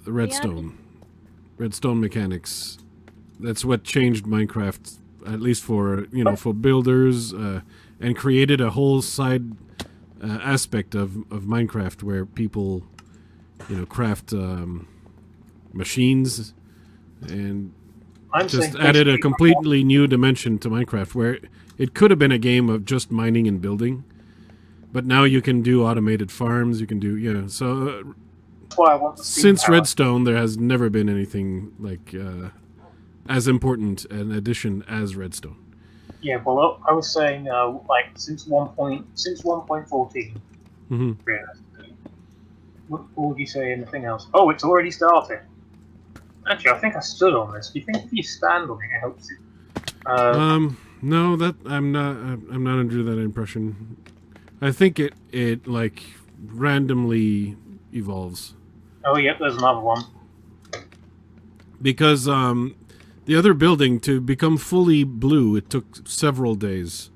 S1: the Redstone. Redstone mechanics. That's what changed Minecraft, at least for for builders, and created a whole side aspect of Minecraft where people, craft machines and just added a completely new dimension to Minecraft where it could have been a game of just mining and building, but now you can do automated farms. You can do so. Since Redstone, there has never been anything like as important an addition as Redstone.
S5: Yeah, well, I was saying since 1.14.
S1: Mm-hmm.
S5: What would you say? Anything else? Oh, it's already started. Actually, I think I stood on this. Do you think if you stand on it, it helps it?
S1: No, that I'm not under that impression. I think it like randomly evolves.
S5: Oh, yep, there's another one.
S1: Because the other building to become fully blue, it took several days.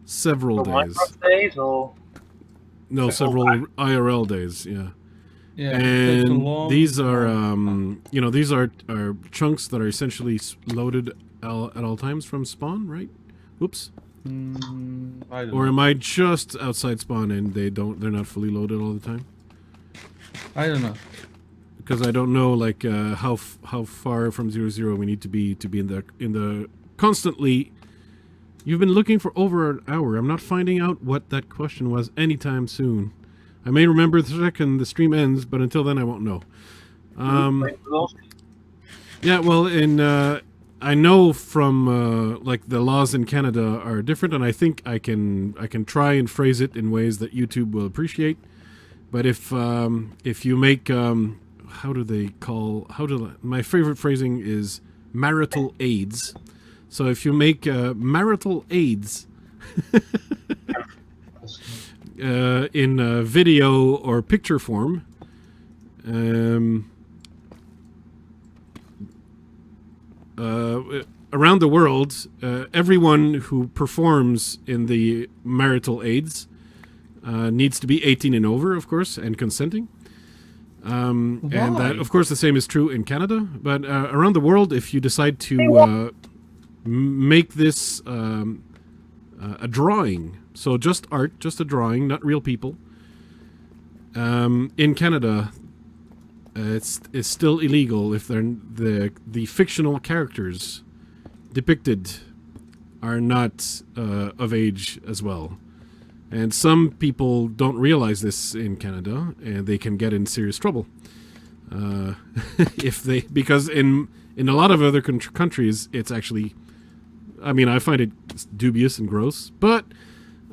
S1: Several
S5: For
S1: days.
S5: Minecraft days, or
S1: No,
S5: before
S1: several
S5: that?
S1: IRL days, yeah.
S3: Yeah, it takes a
S1: And
S3: long,
S1: these are,
S3: long
S1: these are chunks that are essentially loaded at all times from spawn, right? Whoops.
S3: I don't
S1: Or
S3: know.
S1: am I just outside spawn and they're not fully loaded all the time?
S3: I don't know.
S1: Because I don't know like how far from 0-0 we need to be in the constantly. You've been looking for over an hour. I'm not finding out what that question was anytime soon. I may remember the second the stream ends, but until then I won't know. Yeah, well, I know from like the laws in Canada are different, and I think I can try and phrase it in ways that YouTube will appreciate. But if you make my favorite phrasing is marital aids. So if you make marital aids in video or picture form, around the world, everyone who performs in the marital aids needs to be 18 and over, of course, and consenting. And that, of course, the same is true in Canada. But around the world, if you decide to make this a drawing, so just art, just a drawing, not real people, in Canada, it's still illegal if they're the fictional characters depicted are not of age as well. And some people don't realize this in Canada, and they can get in serious trouble because in a lot of other countries, it's actually, I mean, I find it dubious and gross, but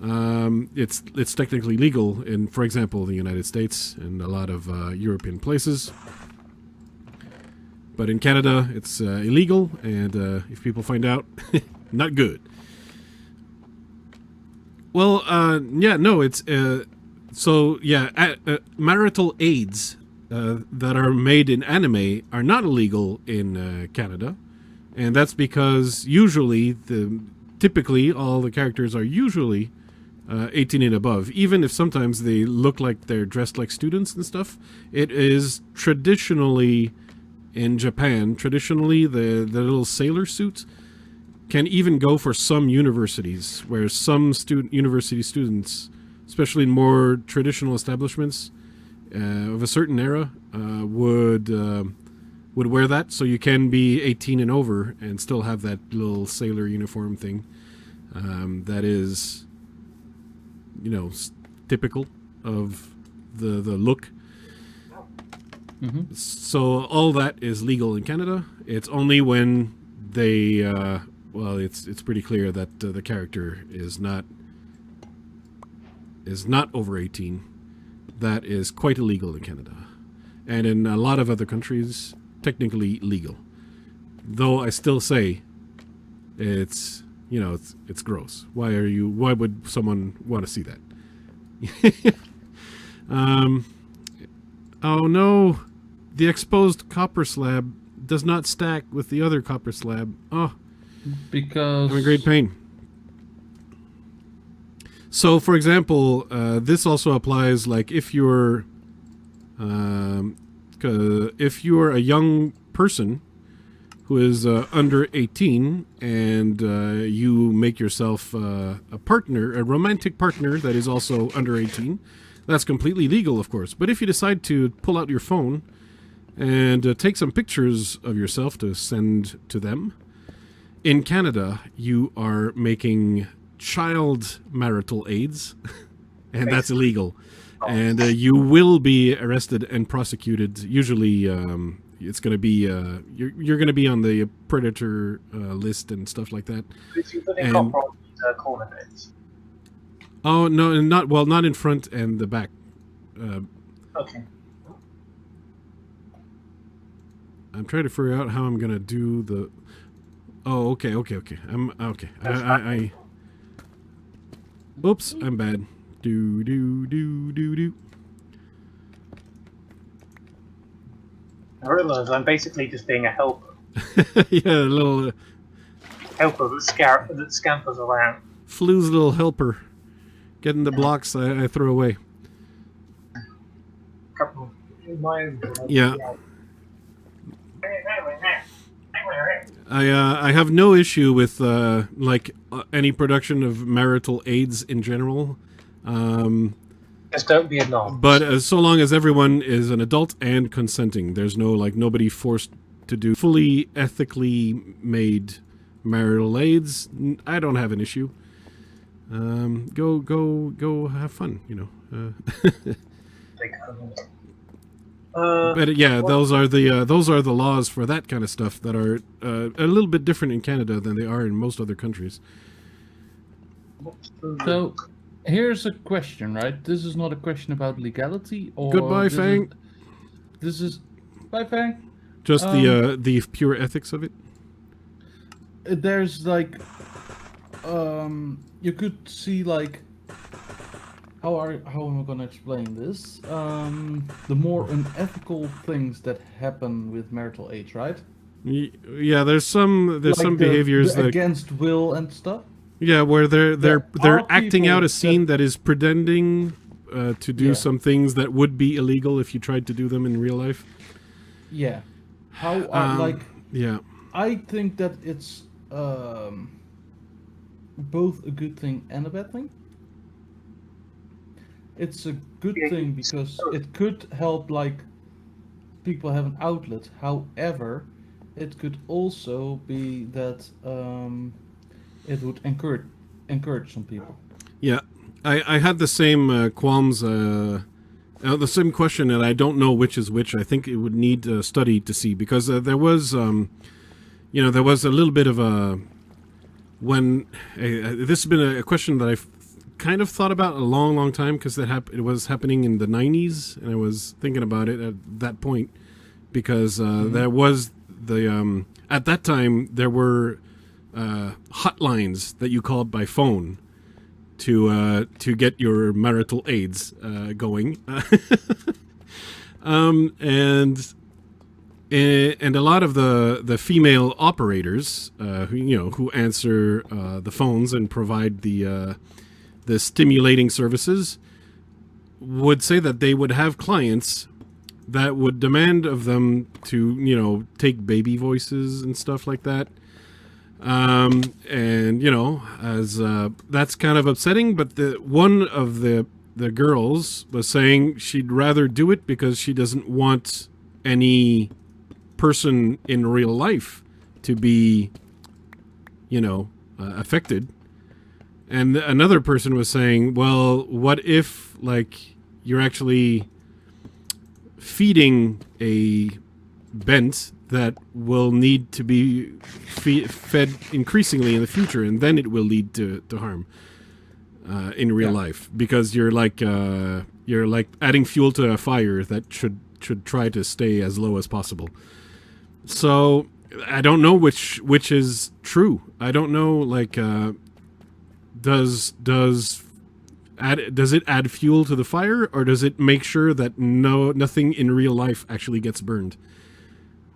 S1: it's technically legal in, for example, the United States and a lot of European places. But in Canada, it's illegal, and if people find out, not good. Well, yeah, no, it's marital aids that are made in anime are not illegal in Canada, and that's because typically all the characters are usually 18 and above, even if sometimes they look like they're dressed like students and stuff. It is traditionally in Japan, the little sailor suits can even go for some universities, where some university students, especially in more traditional establishments of a certain era, would wear that. So you can be 18 and over and still have that little sailor uniform thing. That is, typical of the look. Mm-hmm. So all that is legal in Canada. It's only when they it's pretty clear that the character is not over 18. That is quite illegal in Canada, and in a lot of other countries, technically legal. Though I still say it's gross. Why would someone want to see that? Oh no, the exposed copper slab does not stack with the other copper slab. Oh.
S3: Because
S1: I'm in great pain. So, for example, this also applies like if you're a young person who is under 18 and you make yourself a romantic partner that is also under 18, that's completely legal, of course. But if you decide to pull out your phone and take some pictures of yourself to send to them, in Canada, you are making child marital aids, and that's illegal. And you will be arrested and prosecuted. Usually, it's going to be you're going to be on the predator list and stuff like that. And,
S5: corner bits.
S1: Oh no, not in front and the back.
S5: Okay.
S1: I'm trying to figure out how I'm going to do the. Oh, okay. I'm okay. I oops, I'm bad. Do do do do do.
S5: I realise I'm basically just being a helper.
S1: Yeah, a little
S5: Helper that scampers around.
S1: Flu's little helper, getting the blocks I throw away.
S5: Couple my
S1: Yeah. I have no issue with any production of marital aids in general.
S5: Just don't be a knob.
S1: But so long as everyone is an adult and consenting, there's no nobody forced to do fully ethically made marital aids. I don't have an issue. Go have fun, But yeah, those are the laws for that kind of stuff that are a little bit different in Canada than they are in most other countries.
S3: So, here's a question, right? This is not a question about legality or...
S1: Goodbye, Fang.
S3: This is... Bye, Fang.
S1: Just the pure ethics of it.
S3: There's you could see how am I gonna explain this? The more unethical things that happen with marital aids, right?
S1: Yeah, there's some behaviors
S3: the
S1: that
S3: against will and stuff.
S1: Yeah, where they're acting out a scene that is pretending to do some things that would be illegal if you tried to do them in real life.
S3: Yeah. How
S1: yeah.
S3: I think that it's both a good thing and a bad thing. It's a good thing because it could help people have an outlet. However, it could also be that it would encourage some people. Yeah,
S1: I had the same qualms, the same question, and I don't know which is which. I think it would need a study to see, because there was, there was a little bit of a this has been a question that I've kind of thought about a long time, because it was happening in the 90s, and I was thinking about it at that point, because there was at that time there were hotlines that you called by phone to get your marital aids going, and a lot of the female operators who answer the phones and provide the stimulating services would say that they would have clients that would demand of them to take baby voices and stuff like that. As that's kind of upsetting, but one of the girls was saying she'd rather do it because she doesn't want any person in real life to be affected. And another person was saying, well, what if you're actually feeding a bent that will need to be fed increasingly in the future, and then it will lead to harm in real life, because you're adding fuel to a fire that should try to stay as low as possible. So I don't know which is true. I don't know, does it add fuel to the fire, or does it make sure that nothing in real life actually gets burned?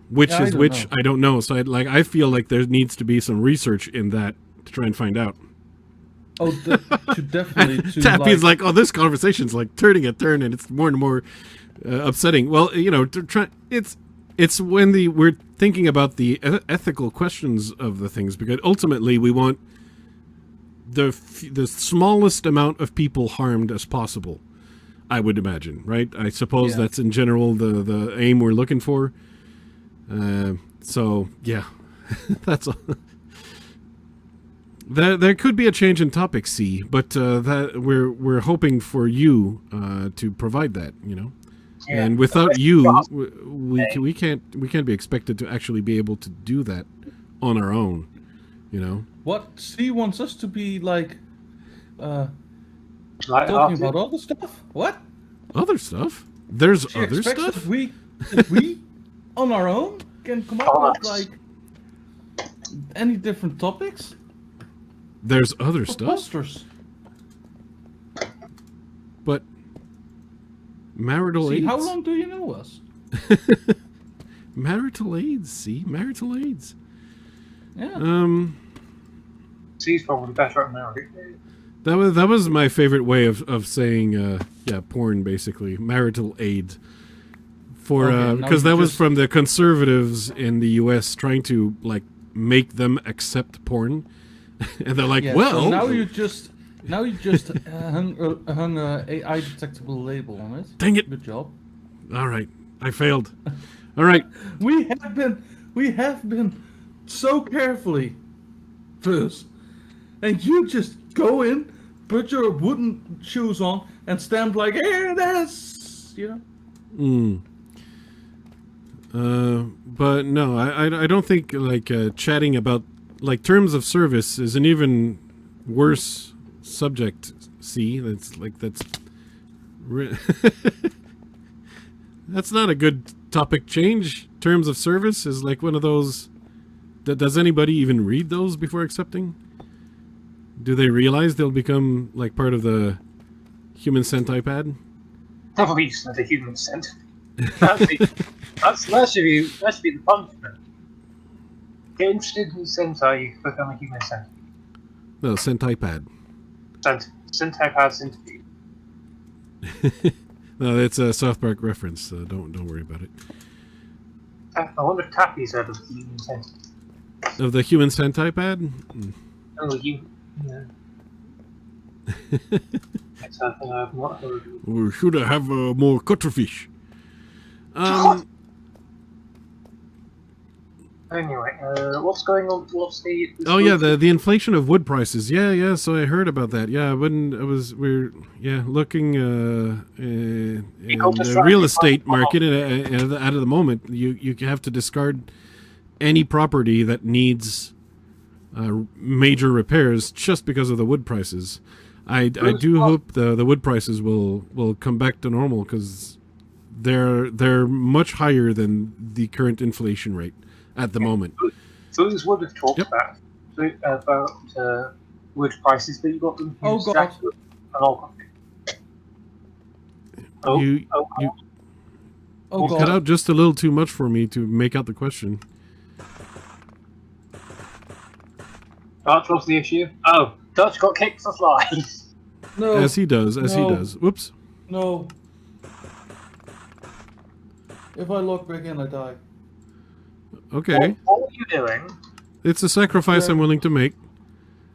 S1: Which is which? I don't know. So I feel like there needs to be some research in that to try and find out.
S3: Oh, should definitely.
S1: Tappy's this conversation's turning a turn, and it's more and more upsetting. Well, it's when we're thinking about the ethical questions of the things, because ultimately we want the smallest amount of people harmed as possible, I would imagine, right? I suppose that's in general the aim we're looking for. So yeah, that's all. There could be a change in topic C, but that we're hoping for you to provide that, and without you, we can't be expected to actually be able to do that on our own,
S3: What C wants us to be talking
S5: Talking
S3: about other stuff? What?
S1: Other stuff? There's
S3: She
S1: other
S3: expects
S1: stuff?
S3: that we on our own can come up with any different topics?
S1: There's other stuff?
S3: Posters.
S1: but marital
S3: See,
S1: AIDS.
S3: how long do you know us?
S1: Marital AIDS. See, marital AIDS.
S3: Yeah.
S5: C's probably better at marriage.
S1: That was my favorite way of saying porn, basically marital AIDS. For
S3: Okay,
S1: because
S3: now
S1: that
S3: you
S1: was
S3: just-
S1: from the conservatives in the U.S. trying to like make them accept porn, and they're like,
S3: Yeah,
S1: well,
S3: so now you just hung a AI detectable label on it.
S1: dang it!
S3: Good job.
S1: All right, I failed. All right,
S3: We have been so carefully, Fuzz, and you just go in, put your wooden shoes on, and stand like, "Here it is," you know.
S1: but no, I don't think like chatting about like terms of service is an even worse subject. See, that's not a good topic change. Terms of service is like one of those. Does anybody even read those before accepting? Do they realize they'll become like part of the human centipede?
S5: Please, not a human scent. That should be the punishment. Get interested in Sentai, you become a human scent.
S1: No, centipede.
S5: Centipede centipede.
S1: No, it's a South Park reference. So don't worry about it.
S5: I wonder if Tappy's heard of the human scent.
S1: Of the human centipede?
S5: Oh, you. Yeah. It's something I've not heard of.
S1: Or should I have more cuttlefish?
S5: Anyway, what's going on? What's the?
S1: Oh yeah, the inflation of wood prices. Yeah. So I heard about that. Yeah, when we're looking in the real estate market at the moment, you have to discard any property that needs major repairs just because of the wood prices. I do hope the wood prices will come back to normal because they're much higher than the current inflation rate at the moment.
S5: Fools would have talked about wood prices, but you got them.
S3: Oh, God.
S1: You
S3: Oh
S1: cut
S3: god.
S1: out just a little too much for me to make out the question.
S5: Dutch, what's the issue? Oh, Dutch got kicked for flies.
S3: No.
S1: As he does.
S3: No.
S1: Whoops.
S3: No. If I log back in, I die.
S1: Okay.
S5: What were you doing?
S1: It's a sacrifice I'm willing to make.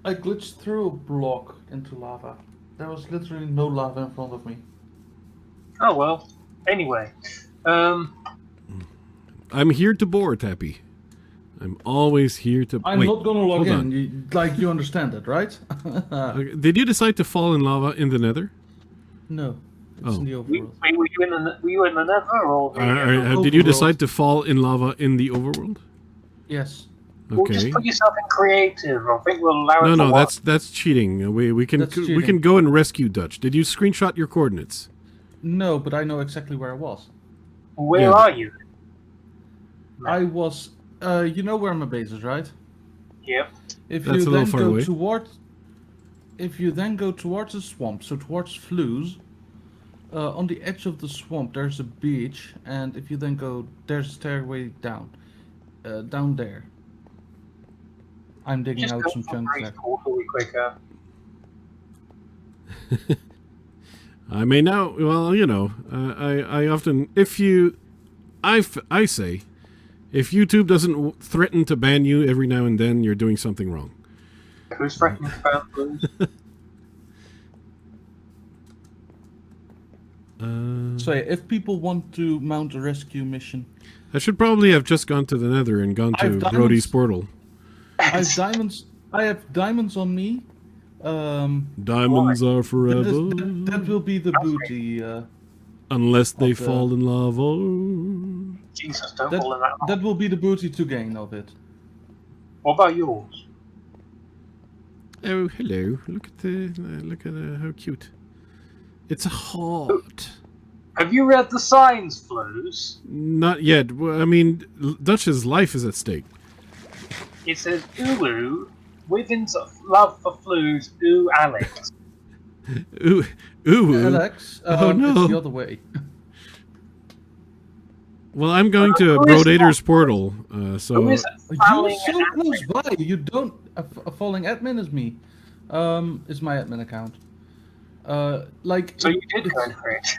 S3: I glitched through a block into lava. There was literally no lava in front of me.
S5: Oh well. Anyway,
S1: I'm here to bore, Tappy. I'm always here to.
S3: I'm
S1: Wait,
S3: not gonna log
S1: hold
S3: in.
S1: on.
S3: You understand it, right?
S1: Okay, did you decide to fall in lava in the Nether?
S3: No. It's in the overworld.
S5: wait, were you in the Nether or?
S1: Did you
S3: Overworld.
S1: decide to fall in lava in the overworld?
S3: Yes.
S5: Well, just
S1: Okay.
S5: put yourself in creative. I think we'll allow it.
S1: No, that's cheating. We can
S3: That's
S1: we
S3: cheating.
S1: can go and rescue Dutch. Did you screenshot your coordinates?
S3: No, but I know exactly where I was.
S5: Where
S1: Yeah.
S5: are you?
S3: I was. You know where my base is, right?
S5: Yep.
S3: If
S1: That's
S3: you
S1: a little
S3: then
S1: far
S3: go
S1: away.
S3: towards the swamp, so towards Flues, on the edge of the swamp there's a beach, and if you then go, there's a stairway down, down there. I'm digging
S5: Just
S3: out
S5: go
S3: some
S5: for
S3: chunks
S5: Grace
S3: there.
S5: Portal quicker.
S1: I may now. Well, I often I say, if YouTube doesn't threaten to ban you every now and then, you're doing something wrong.
S5: Who's threatening to ban Blues?
S3: So yeah, if people want to mount a rescue mission,
S1: I should probably have just gone to the Nether and gone
S3: I
S1: to
S3: have diamonds.
S1: Brody's portal.
S3: I have diamonds on me.
S1: Diamonds are forever,
S3: That will be the booty.
S1: unless they
S3: of the-
S1: fall in lava.
S5: Jesus, don't fall in that.
S3: That will be the booty to gain of it.
S5: What about yours?
S1: Oh, hello! Look at how cute. It's a heart.
S5: Have you read the signs, Flues?
S1: Not yet. Well, I mean, Dutch's life is at stake.
S5: It says, Ulu, Wiggins' love for Flues, ooh, Alex.
S1: Ooh, ooh.
S3: Alex,
S1: Oh, no.
S3: it's the other way.
S1: Well, I'm going to
S5: Who is
S1: Brodator's portal, so...
S5: Who is
S3: You're
S5: falling
S3: so
S5: and
S3: close by. You don't. A falling admin is me. Is my admin account. Like.
S5: So you did
S3: it's-
S5: go in for it.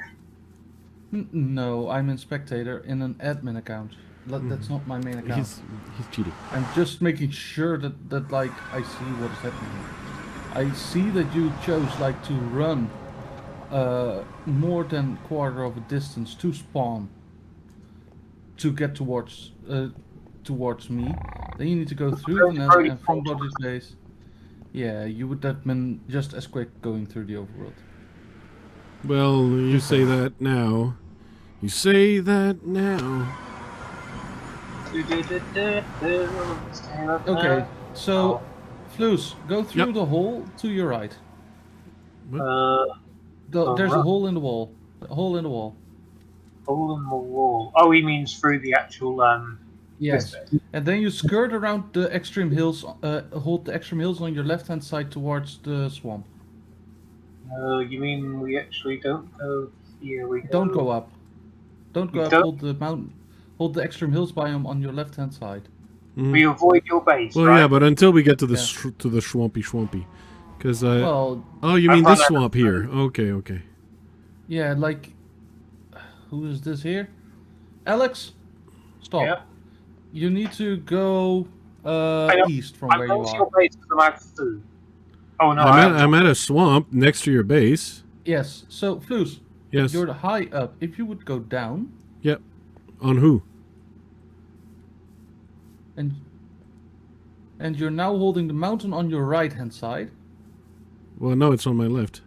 S3: No, I'm in spectator in an admin account. That's not my main account.
S1: He's cheating.
S3: I'm just making sure that like I see what is happening. I see that you chose like to run more than quarter of a distance to spawn to get towards me. Then you need to go through the nether and from body's base. Yeah, you would have been just as quick going through the overworld.
S1: Well, you say that now. You say that now.
S3: Okay, so Floos, go through
S1: Yep.
S3: the hole to your right. There's a
S5: right.
S3: hole in the wall. A hole in the wall.
S5: Hole in the wall. Oh, he means through the actual
S3: Yes.
S5: this bit.
S3: And then you skirt around the extreme hills, hold the extreme hills on your left hand side towards the swamp.
S5: You mean we actually don't go here? We go.
S3: Don't go up. Don't go
S5: You
S3: up,
S5: don't-
S3: hold the mountain. Hold the extreme hills biome on your left hand side.
S5: We avoid your base,
S1: Well,
S5: right?
S1: yeah, but until we get to the
S3: Yeah.
S1: to the swampy. Because
S3: Well,
S1: oh, you
S5: I've
S1: mean
S5: run
S1: this
S5: out of
S1: swamp here? Okay.
S3: yeah, like, who is this here? Alex, stop.
S5: Yeah.
S3: You need to go
S5: I know.
S3: east from
S5: I'm
S3: where you
S5: going to
S3: are.
S5: your base because I'm out of food. Oh no,
S1: I'm at a swamp next to your base.
S3: Yes. So, Floos,
S1: Yes.
S3: you're high up. If you would go down
S1: Yep. On who?
S3: and you're now holding the mountain on your right hand side.
S1: Well, no, it's on my left.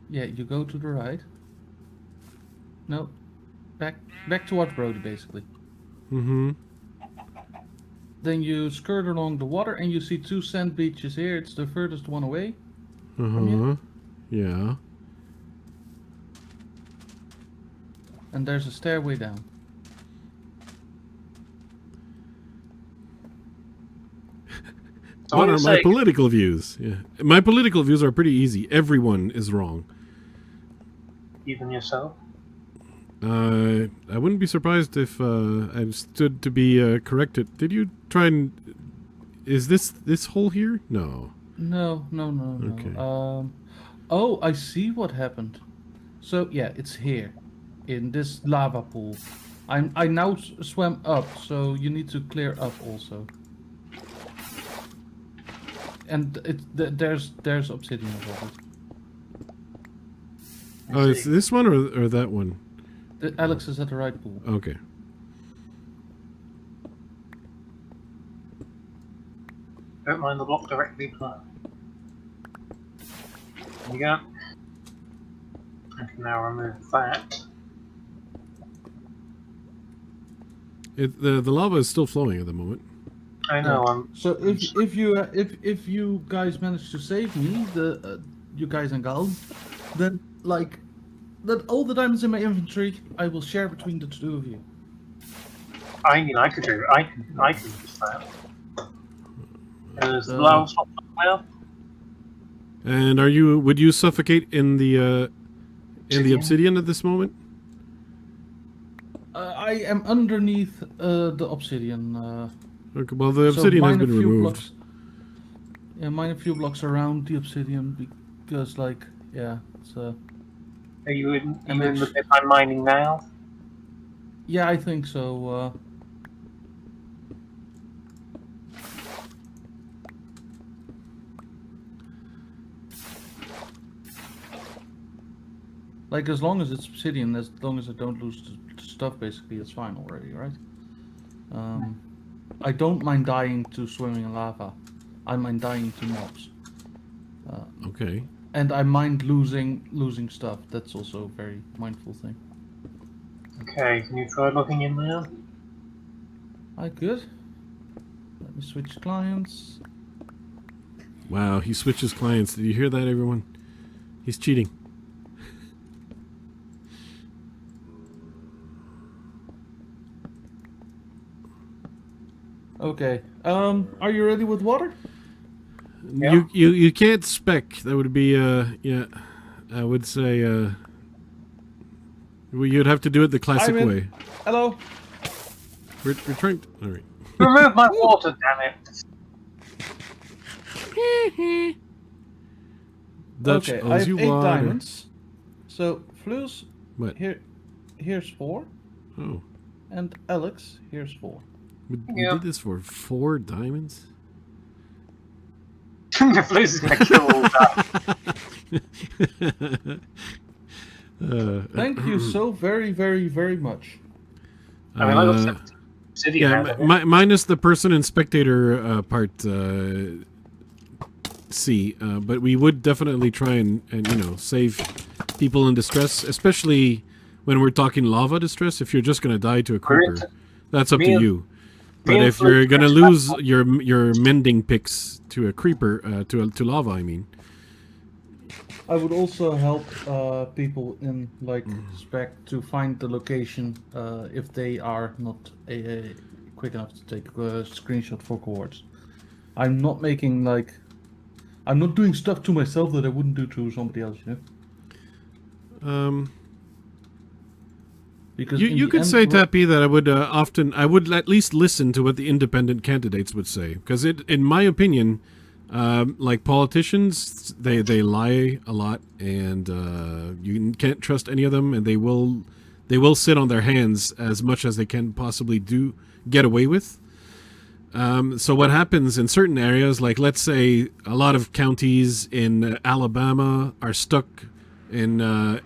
S3: Yeah, you go to the right. No, back towards Brody, basically.
S1: Mm-hmm.
S3: Then you skirt along the water and you see two sand beaches here. It's the furthest one away.
S1: Uh-huh. Yeah.
S3: And there's a stairway down.
S5: So
S1: What
S5: you're
S1: are my
S5: saying-
S1: political views? Yeah. My political views are pretty easy. Everyone is wrong.
S5: Even yourself.
S1: I wouldn't be surprised if I stood to be corrected. Did you try and... Is this hole here? No.
S3: No.
S1: Okay.
S3: Oh, I see what happened. So yeah, it's here, in this lava pool. I now swam up, so you need to clear up also. And there's obsidian above it.
S1: Oh, is this one or that one?
S3: Alex is at the right pool.
S1: Okay.
S5: Don't mind the block directly below. There you go. I can now remove that.
S1: The lava is still flowing at the moment.
S5: I know. I'm.
S3: So if you guys manage to save me, you guys and gals, then like that all the diamonds in my inventory I will share between the two of you.
S5: I mean, I could do. I can use that. Is the
S3: So-
S5: lava stop now?
S1: And would you suffocate in the obsidian at this moment?
S3: I am underneath the obsidian.
S1: Okay, well, the
S3: So
S1: obsidian has
S3: mine a
S1: been
S3: few
S1: removed.
S3: blocks- Yeah, mine a few blocks around the obsidian because, like, yeah, it's
S5: Are you in
S3: And
S5: the
S3: it's-
S5: bit I'm mining now?
S3: yeah, I think so. Like, as long as it's obsidian, as long as I don't lose the stuff, basically, it's fine already, right? I don't mind dying to swimming in lava. I mind dying to mobs.
S1: Okay.
S3: And I mind losing stuff. That's also a very mindful thing.
S5: Okay, can you try logging in there?
S3: I could. Let me switch clients.
S1: Wow, he switches clients. Did you hear that, everyone? He's cheating.
S3: Okay. Are you ready with water?
S5: Yeah.
S1: You can't spec. That would be yeah. I would say well, you'd have to do it the classic
S3: I'm in.
S1: way.
S3: Hello.
S1: We're trying to... All right.
S5: Remove my water, damn it.
S1: Dutch
S3: Okay, I
S1: owes
S3: have
S1: you
S3: 8
S1: water.
S3: diamonds. So, Flus,
S1: What?
S3: here's 4.
S1: Oh.
S3: And Alex, here's 4.
S1: We
S5: Yeah.
S1: did this for 4 diamonds?
S5: The Blues is going to kill all that.
S3: Thank you so very, very, very much.
S5: I mean, I got 17 obsidian.
S1: Yeah, minus the person and spectator part C, but we would definitely try and save people in distress, especially when we're talking lava distress. If you're just going to die to a creeper, that's up to you. But if you're going to lose your mending picks to a creeper, to lava, I mean.
S3: I would also help people in spec to find the location if they are not quick enough to take a screenshot for cohorts. I'm not making I'm not doing stuff to myself that I wouldn't do to somebody else, Because
S1: you could say, Tappy, that I would I would at least listen to what the independent candidates would say, because in my opinion, politicians, they lie a lot, and you can't trust any of them, and they will sit on their hands as much as they can possibly get away with. So what happens in certain areas, like let's say a lot of counties in Alabama are stuck in a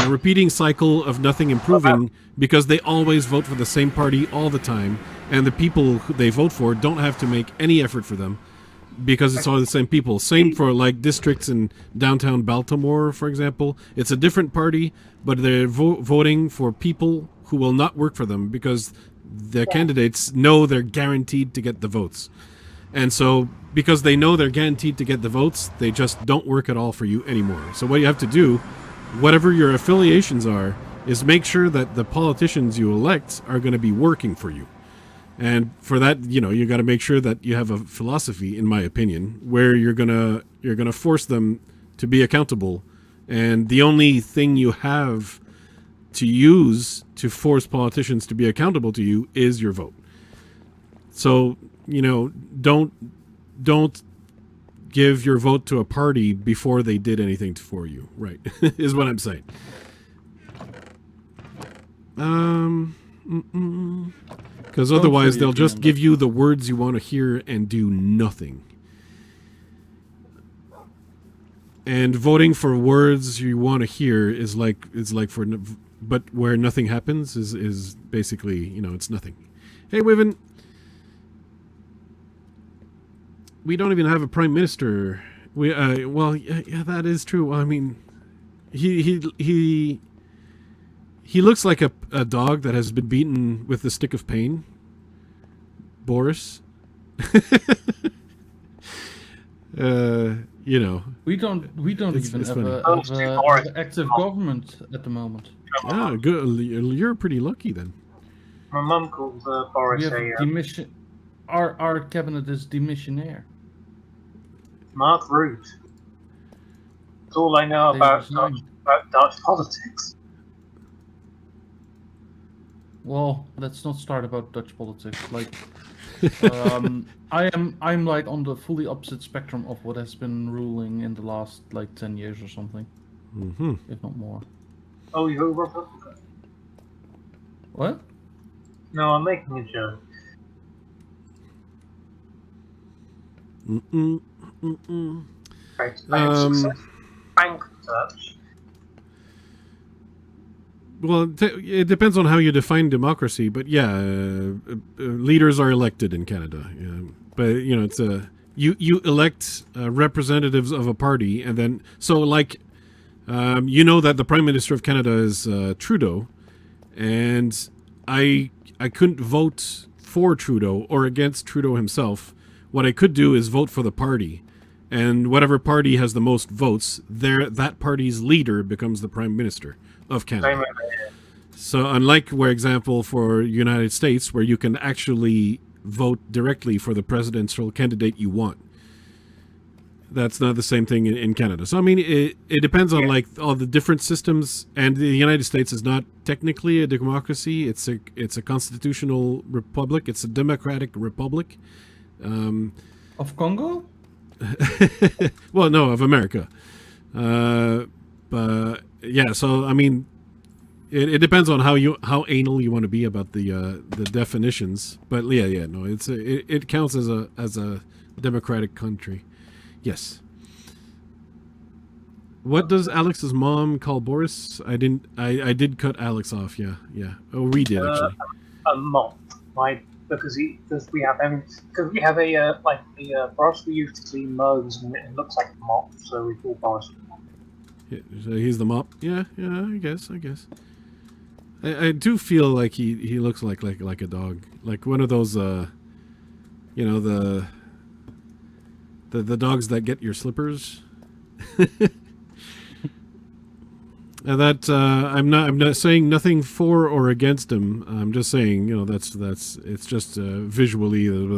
S1: repeating cycle of nothing improving because they always vote for the same party all the time, and the people who they vote for don't have to make any effort for them because it's all the same people. Same for districts in downtown Baltimore, for example. It's a different party, but they're voting for people who will not work for them because the candidates know they're guaranteed to get the votes. And so because they know they're guaranteed to get the votes, they just don't work at all for you anymore. So what you have to do, whatever your affiliations are, is make sure that the politicians you elect are going to be working for you. And for that, you got to make sure that you have a philosophy, in my opinion, where you're gonna force them to be accountable. And the only thing you have to use to force politicians to be accountable to you is your vote. So, don't give your vote to a party before they did anything for you, right? Is what I'm saying. Because otherwise they'll just give you the words you want to hear and do nothing. And voting for words you want to hear is but where nothing happens is basically, it's nothing. Hey, Wiven. We don't even have a prime minister. Yeah, that is true. I mean, he looks like a dog that has been beaten with the stick of pain. Boris.
S3: We don't
S1: It's
S3: even have
S1: funny.
S3: an active government at the moment.
S1: Yeah, good. You're pretty lucky then.
S5: My mum calls Boris
S3: We have demission. Our cabinet is demissionaire.
S5: Mark Rutte. That's all I know about Dutch politics.
S3: Well, let's not start about Dutch politics. I'm on the fully opposite spectrum of what has been ruling in the last 10 years or something, if not more.
S5: Oh, you're a Republican?
S3: What?
S5: No, I'm making a joke. Right, Thank Dutch.
S1: Well, it depends on how you define democracy, but yeah, leaders are elected in Canada. But it's you elect representatives of a party, and then that the Prime Minister of Canada is Trudeau, and I couldn't vote for Trudeau or against Trudeau himself. What I could do is vote for the party, and whatever party has the most votes, that party's leader becomes the Prime Minister of Canada. So unlike, for example, for United States, where you can actually vote directly for the presidential candidate you want, That's not the same thing in Canada. So I mean, it depends on like all the different systems. And the United States is not technically a democracy. It's a constitutional republic. It's a democratic republic.
S3: Of Congo?
S1: Well, no, of America. But yeah, so I mean, it depends on how anal you want to be about the definitions. But yeah, no, it counts as a democratic country. Yes. What does Alex's mom call Boris? I did cut Alex off. Yeah. Oh, we did actually.
S5: A mop. Because we have for us we used to see mugs and it looks like a mop, so we call Boris a mop.
S1: Yeah, so he's the mop. Yeah. I guess. I do feel like he looks like a dog, like one of those the dogs that get your slippers. And that I'm not saying nothing for or against him. I'm just saying, that's it's just visually, and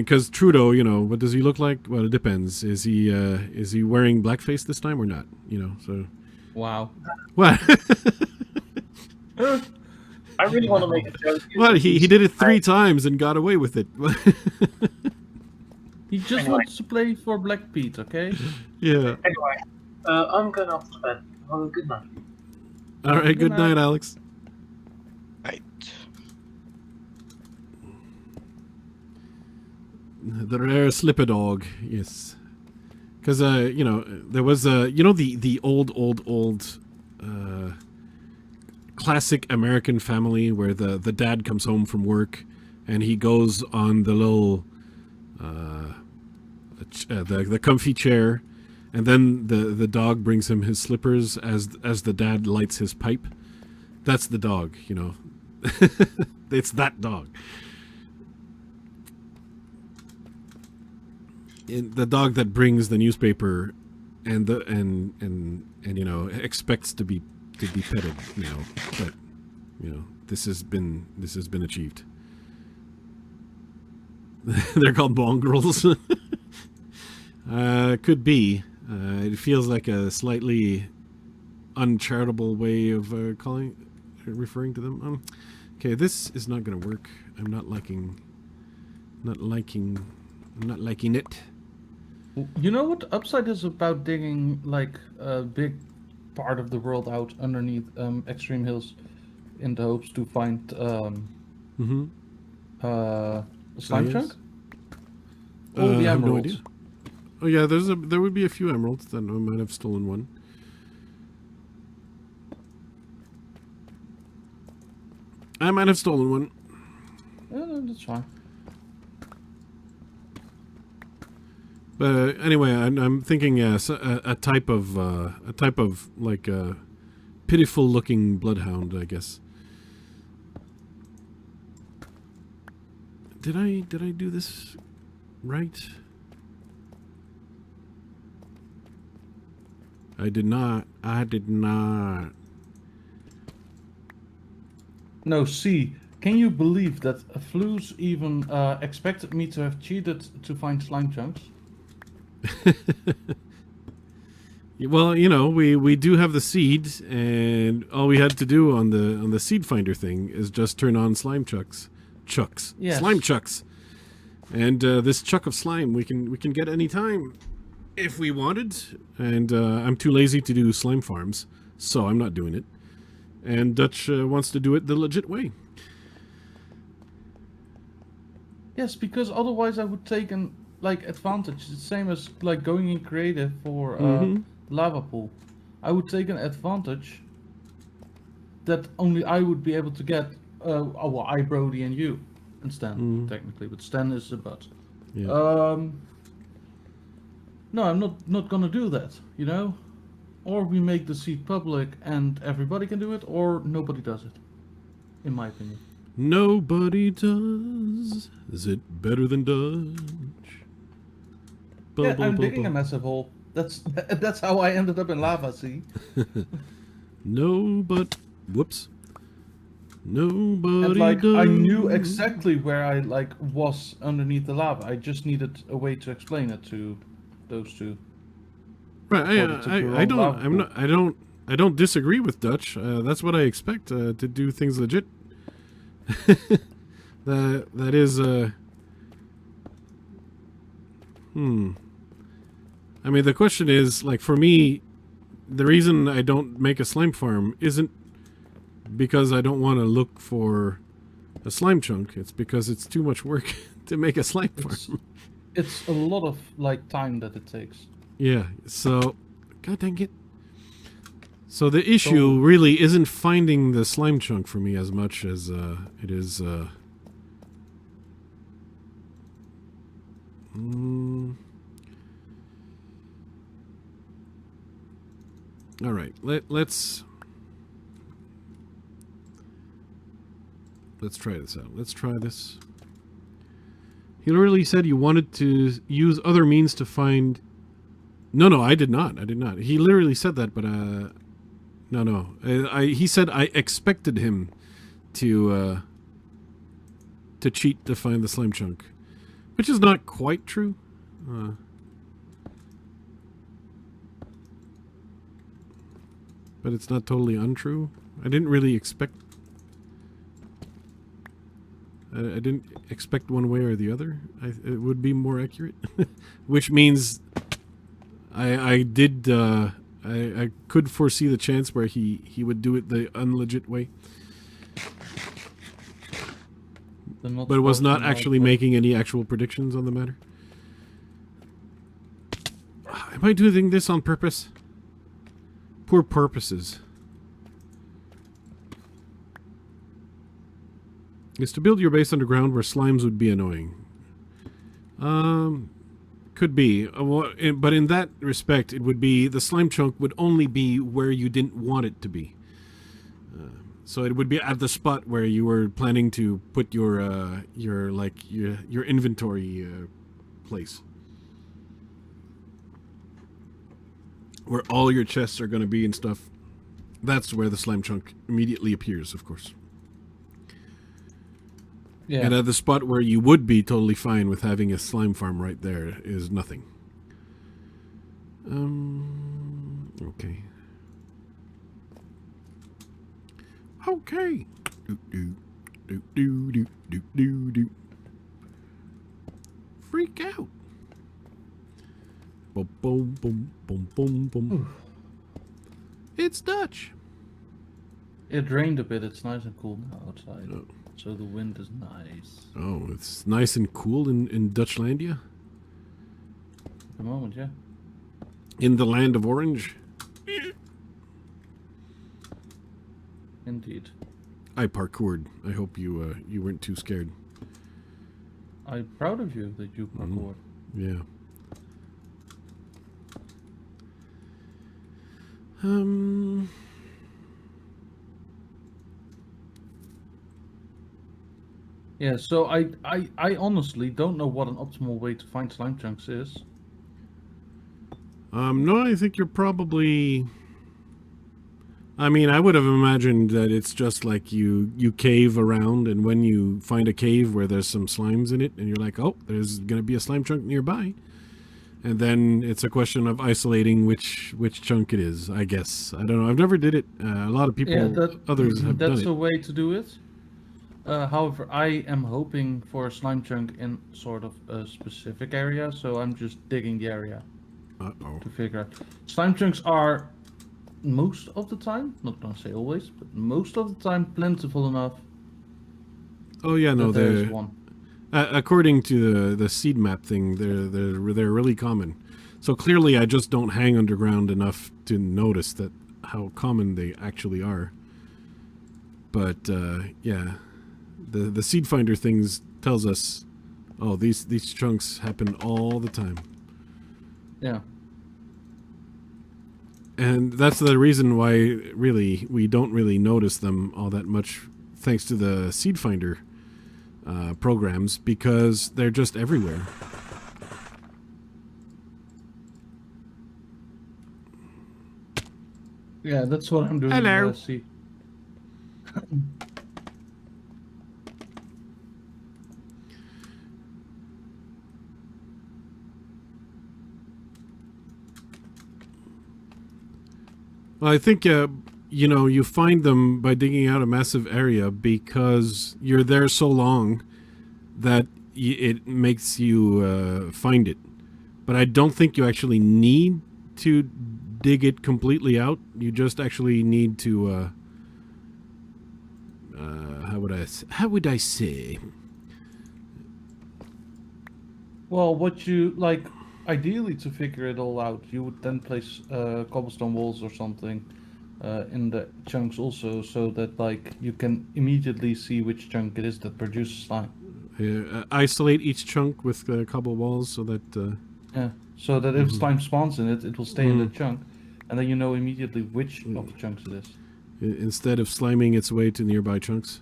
S1: because Trudeau, what does he look like? Well, it depends. Is he wearing blackface this time or not? So.
S3: Wow.
S1: What?
S5: I really want to make a joke.
S1: What? He did it 3 times and got away with it.
S3: He just wants to play for Black Pete, okay?
S1: Yeah.
S5: Anyway, I'm going off to bed. Have a good night.
S1: All right. Good night, Alex.
S6: Right.
S1: The rare slipper dog. Yes. Because there was the old classic American family where the dad comes home from work and he goes on the little the comfy chair, and then the dog brings him his slippers as the dad lights his pipe. That's the dog, It's that dog. The dog that brings the newspaper and expects to be petted, but this has been achieved. They're called mongrels. Could be. It feels like a slightly uncharitable way of referring to them. Okay, this is not gonna work. I'm not liking it.
S3: You know what the upside is about digging like a big part of the world out underneath extreme hills in the hopes to find a slime chunk? All the
S1: I have no
S3: emeralds.
S1: idea. Oh yeah, there would be a few emeralds. Then I might have stolen one. I might have stolen one.
S3: Yeah, no, that's fine.
S1: But anyway, I'm thinking a type of like pitiful looking bloodhound, I guess. Did I do this right? I did not.
S3: No, see, can you believe that Floos even expected me to have cheated to find slime chunks?
S1: Well, we do have the seed, and all we had to do on the seed finder thing is just turn on slime chucks,
S3: Yes.
S1: slime chucks, and this chuck of slime we can get any time if we wanted. And I'm too lazy to do slime farms, so I'm not doing it. And Dutch wants to do it the legit way.
S3: Yes, because otherwise I would take an advantage. It's the same as like going in creative for lava pool. I would take an advantage that only I would be able to get. I, Brody, and you, and Stan technically, but Stan is a butt.
S1: Yeah.
S3: No, I'm not gonna do that. Or we make the seed public and everybody can do it, or nobody does it. In my opinion.
S1: Nobody does. Is it better than Dutch?
S3: Yeah, I'm digging a massive hole. That's how I ended up in lava, see?
S1: No, but... Whoops. Nobody
S3: And like
S1: does.
S3: I knew exactly where I like was underneath the lava. I just needed a way to explain it to those two.
S1: Right.
S3: Before they took the wrong lava pool.
S1: I don't disagree with Dutch. That's what I expect to do things legit. That is I mean, the question is, like, for me, the reason I don't make a slime farm isn't because I don't want to look for a slime chunk. It's because it's too much work to make a slime farm.
S3: It's a lot of like time that it takes.
S1: Yeah, so, god dang it. So the issue really isn't finding the slime chunk for me as much as it is... Alright, let's try this out. Let's try this. He literally said you wanted to use other means to find... No, I did not. He literally said that, but no. He said I expected him to cheat to find the slime chunk, which is not quite true. But it's not totally untrue. I didn't really expect... I didn't expect one way or the other. It would be more accurate. Which means I could foresee the chance where he would do it the unlegit way. But was not actually making any actual predictions on the matter. Am I doing this on purpose? Poor purposes. Is to build your base underground where slimes would be annoying. Could be. But in that respect, it would be the slime chunk would only be where you didn't want it to be. So it would be at the spot where you were planning to put your inventory place. Where all your chests are going to be and stuff. That's where the slime chunk immediately appears, of course. Yeah. And at the spot where you would be totally fine with having a slime farm right there is nothing. Okay. Okay. Do. Freak out. Boom, boom, boom, boom, boom, boom. It's Dutch.
S3: It rained a bit. It's nice and cool now outside. Oh. So the wind is nice.
S1: Oh, it's nice and cool in Dutchlandia?
S3: At the moment, yeah.
S1: In the land of orange?
S3: Indeed.
S1: I parkoured. I hope you weren't too scared.
S3: I'm proud of you that you parkoured.
S1: Yeah.
S3: Yeah, so I honestly don't know what an optimal way to find slime chunks is.
S1: No, I think you're probably... I mean, I would have imagined that it's just like you cave around, and when you find a cave where there's some slimes in it, and you're like, oh, there's going to be a slime chunk nearby. And then it's a question of isolating which chunk it is, I guess. I don't know. I've never did it. A lot of people, others have done it.
S3: That's a way to do it. However, I am hoping for a slime chunk in sort of a specific area, so I'm just digging the area to figure out. Slime chunks are most of the time, not gonna say always, but most of the time plentiful enough.
S1: Oh yeah, no,
S3: there's one.
S1: According to the seed map thing, they're really common. So clearly, I just don't hang underground enough to notice that how common they actually are. But yeah, the seed finder things tells us, oh, these chunks happen all the time.
S3: Yeah.
S1: And that's the reason why really we don't really notice them all that much, thanks to the seed finder programs, because they're just everywhere.
S3: Yeah, that's what I'm doing.
S1: Hello.
S3: See.
S1: Well, I think you find them by digging out a massive area because you're there so long that it makes you find it. But I don't think you actually need to dig it completely out. You just actually need to. How would I say?
S3: Well, what you like, ideally to figure it all out, you would then place cobblestone walls or something in the chunks also, so that like you can immediately see which chunk it is that produces slime.
S1: Isolate each chunk with cobble walls so that.
S3: Yeah, so that if slime spawns in it, it will stay in the chunk, and then you know immediately which of the chunks it is.
S1: Instead of sliming its way to nearby chunks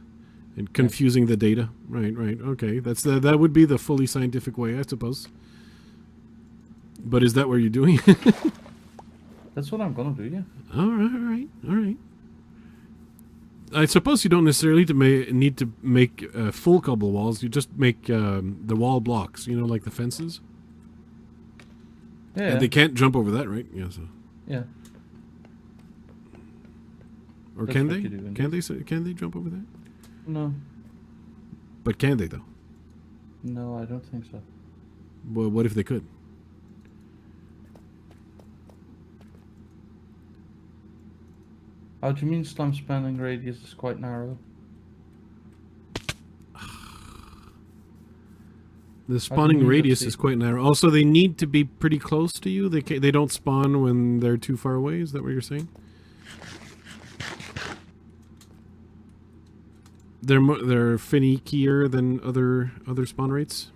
S1: and confusing the data. Right. Okay, that would be the fully scientific way, I suppose. But is that what you're doing?
S3: That's what I'm gonna do, yeah.
S1: All right. I suppose you don't necessarily need to make full cobble walls. You just make the wall blocks, like the fences.
S3: Yeah.
S1: And they can't jump over that, right? Yeah. So.
S3: Yeah.
S1: Or
S3: That's
S1: can
S3: what
S1: they?
S3: you do, indeed.
S1: Can they jump over that?
S3: No.
S1: But can they though?
S3: No, I don't think so.
S1: Well, what if they could?
S3: How do you mean slime spanning radius is quite narrow?
S1: The spawning
S3: mean,
S1: radius
S3: let's
S1: is
S3: see.
S1: quite narrow. Also, they need to be pretty close to you. They don't spawn when they're too far away. Is that what you're saying? They're finickier than other spawn rates.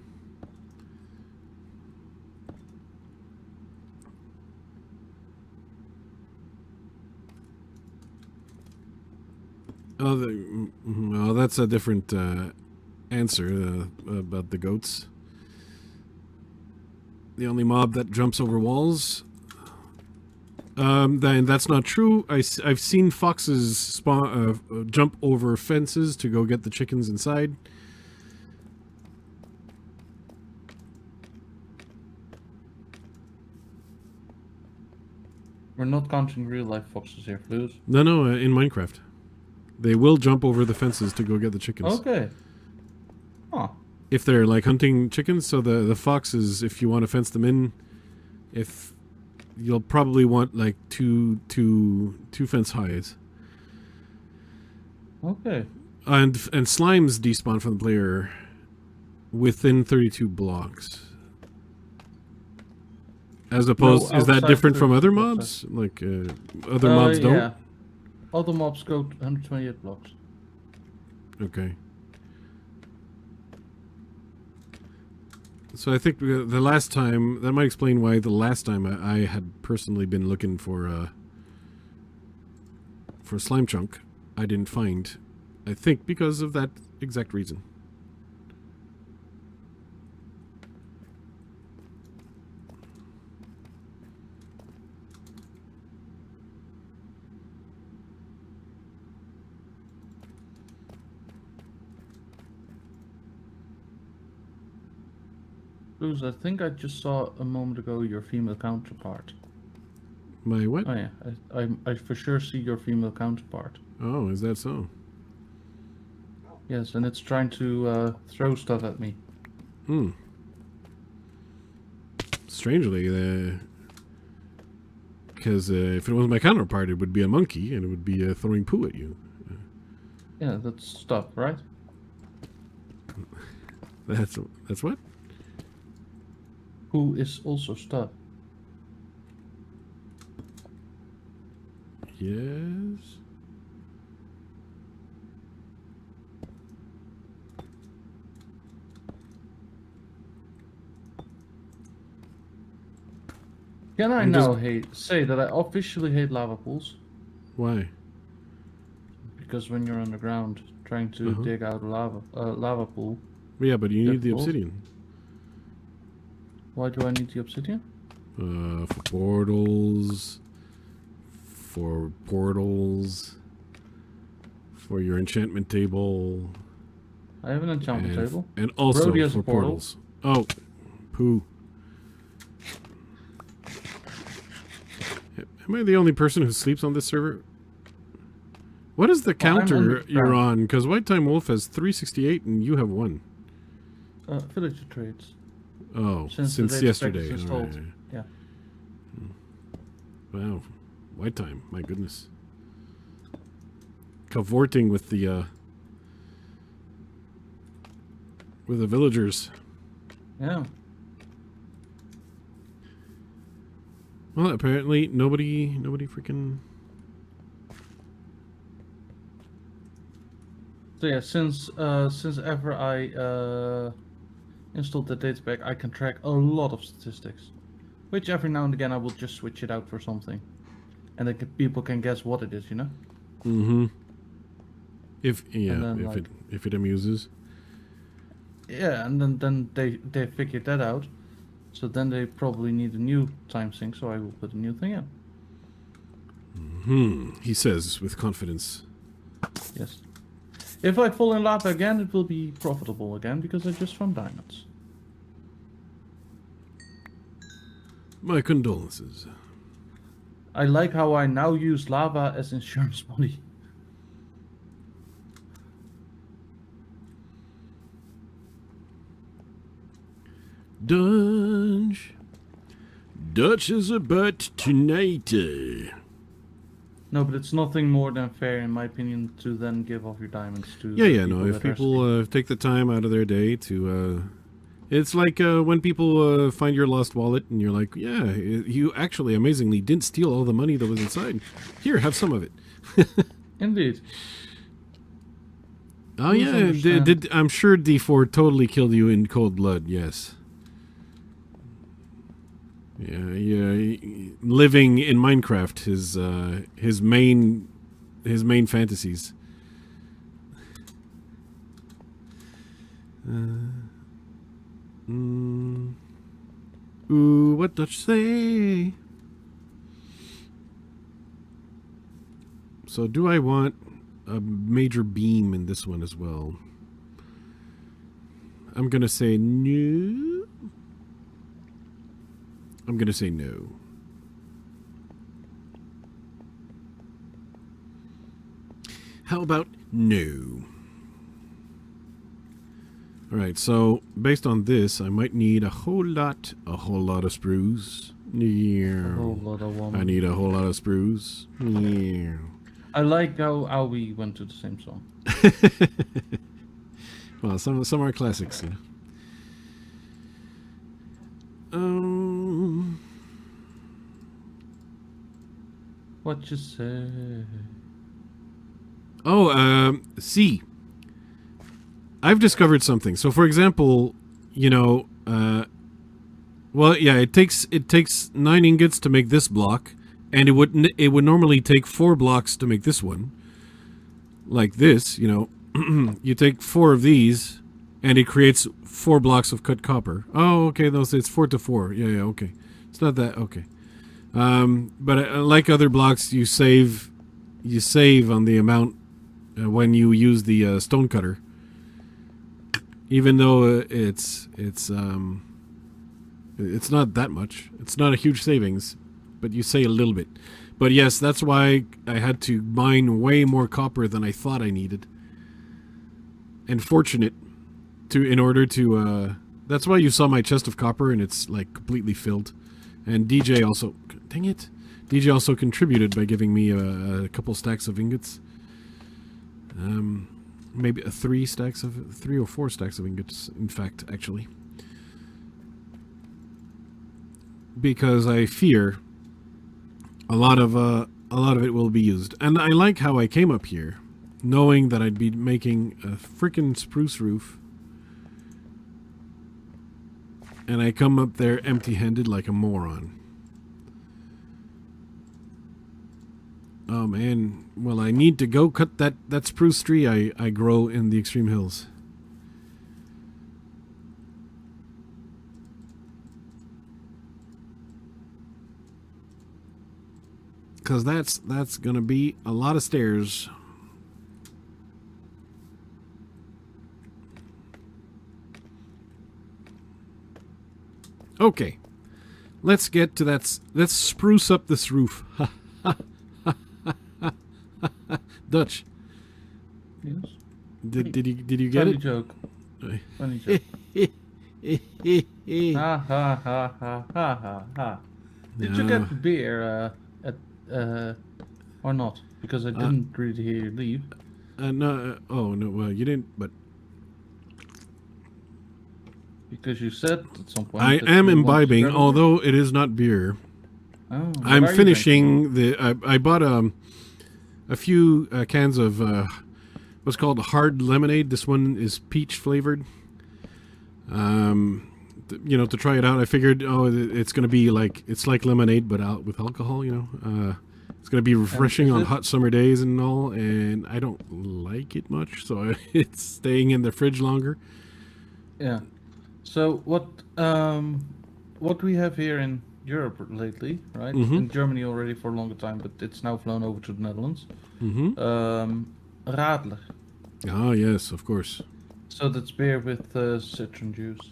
S1: Oh, that's a different answer about the goats. The only mob that jumps over walls. Then that's not true. I've seen foxes jump over fences to go get the chickens inside.
S3: We're not counting real life foxes here, Blues.
S1: No, in Minecraft. They will jump over the fences to go get the chickens.
S3: Okay. Huh.
S1: If they're like hunting chickens, so the foxes, if you want to fence them in, if you'll probably want like two fence highs.
S3: Okay.
S1: And slimes despawn from the player within 32 blocks. As opposed, is that
S3: outside
S1: different from
S3: 32
S1: other
S3: blocks,
S1: mobs? Like other mobs don't?
S3: Yeah. Other mobs go 128 blocks.
S1: Okay. So I think the last time, that might explain why the last time I had personally been looking for slime chunk, I didn't find. I think because of that exact reason.
S3: Blues, I think I just saw a moment ago your female counterpart.
S1: My what?
S3: Oh yeah, I for sure see your female counterpart.
S1: Oh, is that so?
S3: Yes, and it's trying to throw stuff at me.
S1: Strangely, because if it was my counterpart, it would be a monkey, and it would be throwing poo at you.
S3: Yeah, that's stuff, right?
S1: That's what?
S3: Who is also stuff.
S1: Yes.
S3: Can I
S1: I'm
S3: now say that I officially hate lava pools?
S1: Why?
S3: Because when you're underground trying to dig out a lava pool,
S1: Yeah, but you need the
S3: Difficult.
S1: obsidian.
S3: why do I need the obsidian?
S1: For portals. For your enchantment table.
S3: I have an enchantment table.
S1: And also
S3: Brody has
S1: for
S3: a portal.
S1: portals. Oh, poo. Am I the only person who sleeps on this server? What is the
S3: Well, I'm
S1: counter
S3: underground.
S1: you're on? Because White Time Wolf has 368 and you have 1.
S3: Villager trades.
S1: Oh,
S3: Since
S1: since
S3: the data
S1: yesterday.
S3: package was
S1: All right.
S3: sold. Yeah.
S1: Wow. White Time, my goodness. Cavorting with the villagers.
S3: Yeah.
S1: Well, apparently nobody freaking.
S3: So yeah, since ever I installed the data pack, I can track a lot of statistics, which every now and again I will just switch it out for something, and then people can guess what it is, you know.
S1: Mm-hmm.
S3: And then,
S1: If it amuses.
S3: Yeah, and then they figured that out, so then they probably need a new time sync. So I will put a new thing in.
S1: He says with confidence.
S3: Yes. If I fall in lava again, it will be profitable again because I just found diamonds.
S1: My condolences.
S3: I like how I now use lava as insurance money.
S1: Dutch is a butt tonight.
S3: No, but it's nothing more than fair, in my opinion, to then give off your diamonds to.
S1: Yeah, no. If people take the time out of their day to, it's like when people find your lost wallet and you're like, yeah, you actually amazingly didn't steal all the money that was inside. Here, have some of it.
S3: Indeed.
S1: Oh yeah, I'm sure D4 totally killed you in cold blood. Yes. Yeah. Living in Minecraft, his main fantasies. Ooh, what Dutch say? So, do I want a major beam in this one as well? I'm gonna say no. I'm gonna say no. How about no? Alright, so based on this, I might need a whole lot of sprues. Yeah.
S3: A whole lot of woman.
S1: I need a whole lot of sprues. Yeah.
S3: I like how we went to the same song.
S1: Well, some are classics, you know.
S3: What you say?
S1: See, I've discovered something. So, for example, you know, well, yeah, it takes 9 ingots to make this block, and it would normally take 4 blocks to make this one. Like this, you know, you take 4 of these, and it creates 4 blocks of cut copper. Oh, okay, it's 4 to 4. Yeah, okay. It's not that okay. But like other blocks, you save on the amount when you use the stone cutter. Even though it's not that much. It's not a huge savings, but you save a little bit. But yes, that's why I had to mine way more copper than I thought I needed. And fortunate in order to that's why you saw my chest of copper and it's like completely filled. And DJ also, dang it, DJ also contributed by giving me a couple stacks of ingots. Maybe 3 or 4 stacks of ingots, in fact, actually. Because I fear a lot of it will be used. And I like how I came up here, knowing that I'd be making a frickin' spruce roof. And I come up there empty-handed like a moron. Oh man, well I need to go cut that spruce tree I grow in the extreme hills. Cause that's gonna be a lot of stairs. Okay, let's get to that. Let's spruce up this roof. Dutch.
S3: Yes.
S1: Did you get
S3: Funny
S1: it?
S3: joke. Funny joke. Ha ha ha ha ha ha ha. Did you
S1: No.
S3: get the beer or not? Because I didn't really hear you leave.
S1: No. Oh no. Well, you didn't. But
S3: Because you said at some point.
S1: I
S3: that
S1: am
S3: you wanted to
S1: imbibing,
S3: grab a beer.
S1: although it is not beer.
S3: Oh, what
S1: I'm
S3: are you
S1: finishing the. I bought a few cans of what's called hard lemonade. This one is peach flavored. To try it out, I figured, it's gonna be it's like lemonade, but out with alcohol. It's gonna be refreshing on hot summer days and all. And I don't like it much, so it's staying in the fridge longer.
S3: Yeah. So what we have here in Europe lately, right?
S1: Mhm.
S3: In Germany already for a longer time, but it's now flown over to the Netherlands.
S1: Mm-hmm.
S3: Radler.
S1: Ah, yes, of course.
S3: So that's beer with citron juice.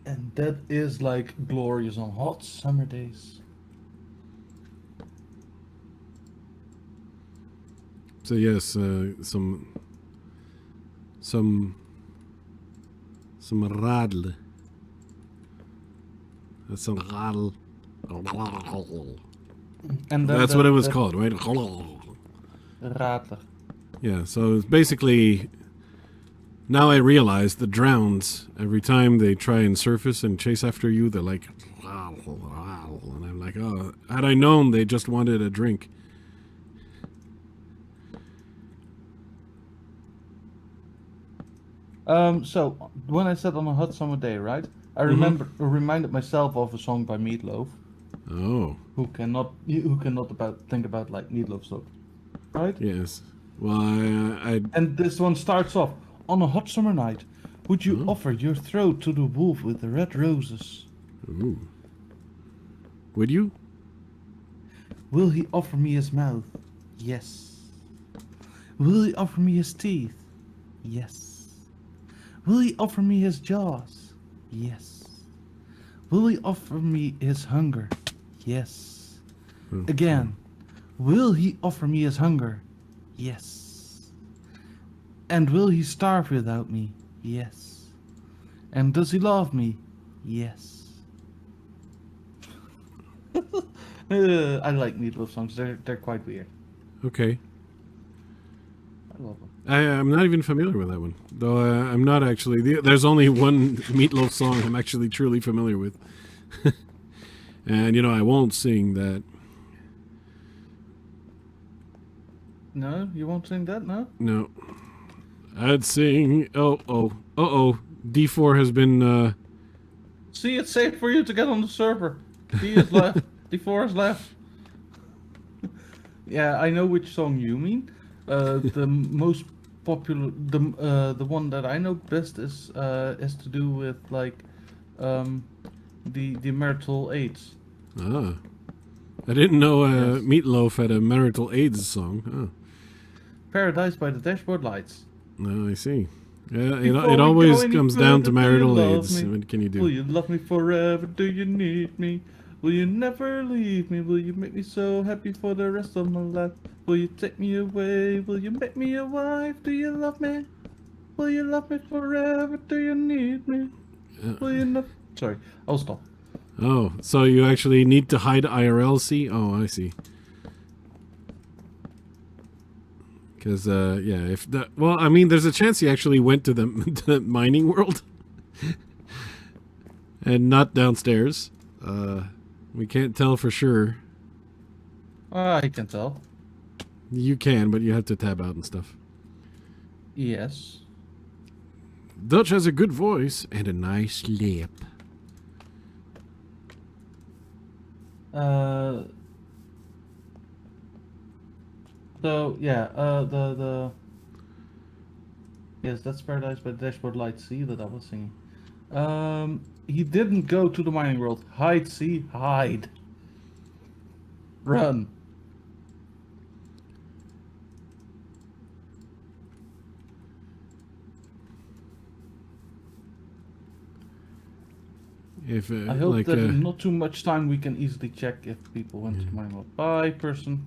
S3: And that is like glorious on hot summer days.
S1: So yes, some radl. That's some radl.
S3: And then
S1: That's what it was called, right?
S3: Radler.
S1: Yeah, so it's basically, now I realize the drowns, every time they try and surface and chase after you, they're like, and I'm like, oh, had I known they just wanted a drink.
S3: So when I said on a hot summer day, right? I reminded myself of a song by Meatloaf.
S1: Oh.
S3: Who cannot think about like Meatloaf stuff, right?
S1: Yes. Well, I
S3: And this one starts off on a hot summer night. Would you offer your throat to the wolf with the red roses?
S1: Ooh. Would you?
S3: Will he offer me his mouth? Yes. Will he offer me his teeth? Yes. Will he offer me his jaws? Yes. Will he offer me his hunger? Yes.
S1: Oh.
S3: Again. Will he offer me his hunger? Yes. And will he starve without me? Yes. And does he love me? Yes. I like Meatloaf songs. They're quite weird.
S1: Okay.
S3: I love them.
S1: I'm not even familiar with that one, though. I'm not actually. There's only one Meatloaf song I'm actually truly familiar with, and I won't sing that.
S3: No, you won't sing that, no?
S1: No, I'd sing. D4 has been.
S3: See, it's safe for you to get on the server. D is left. D4 is left. Yeah, I know which song you mean. The most popular, the one that I know best is to do with like, the marital aids.
S1: Ah, I didn't know
S3: Yes.
S1: Meatloaf had a marital AIDS song. Oh,
S3: Paradise by the Dashboard Lights.
S1: no, I see. Yeah,
S3: Before
S1: it
S3: we
S1: always
S3: go any
S1: comes down to
S3: further, do you
S1: marital
S3: love
S1: AIDS.
S3: me?
S1: What can you
S3: Will
S1: do?
S3: you love me forever? Do you need me? Will you never leave me? Will you make me so happy for the rest of my life? Will you take me away? Will you make me your wife? Do you love me? Will you love me forever? Do you need me? Will you not? Sorry, I'll stop.
S1: Oh, so you actually need to hide IRLC? Oh, I see. Because, if that... Well, I mean, there's a chance he actually went to the mining world. And not downstairs. We can't tell for sure.
S3: I can tell.
S1: You can, but you have to tab out and stuff.
S3: Yes.
S1: Dutch has a good voice and a nice lip.
S3: So yeah, yes, that's Paradise by the Dashboard Lights. See that I was singing. He didn't go to the mining world. Hide, see, hide. Run.
S1: If
S3: I hope
S1: like
S3: that in not too much time we can easily check if people went
S1: Yeah.
S3: to my mod. Bye, person.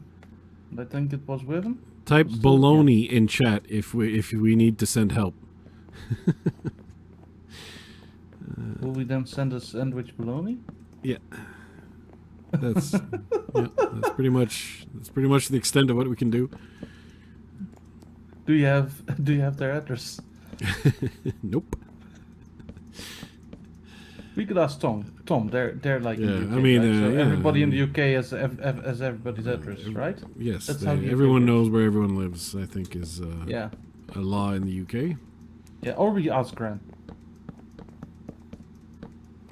S3: I think it was with him.
S1: type
S3: Still-
S1: baloney in chat if we need to send help.
S3: Will we then send a sandwich bologna?
S1: Yeah. That's that's pretty much the extent of what we can do.
S3: Do you have their address?
S1: Nope.
S3: We could ask Tom. Tom, they're like in
S1: Yeah,
S3: the UK,
S1: I mean,
S3: right? So
S1: yeah,
S3: everybody in
S1: I
S3: the UK has everybody's address, right?
S1: Yes,
S3: That's how the UK
S1: everyone
S3: works.
S1: knows where everyone lives. I think is
S3: Yeah,
S1: a law in the UK.
S3: yeah. Or we ask Grant.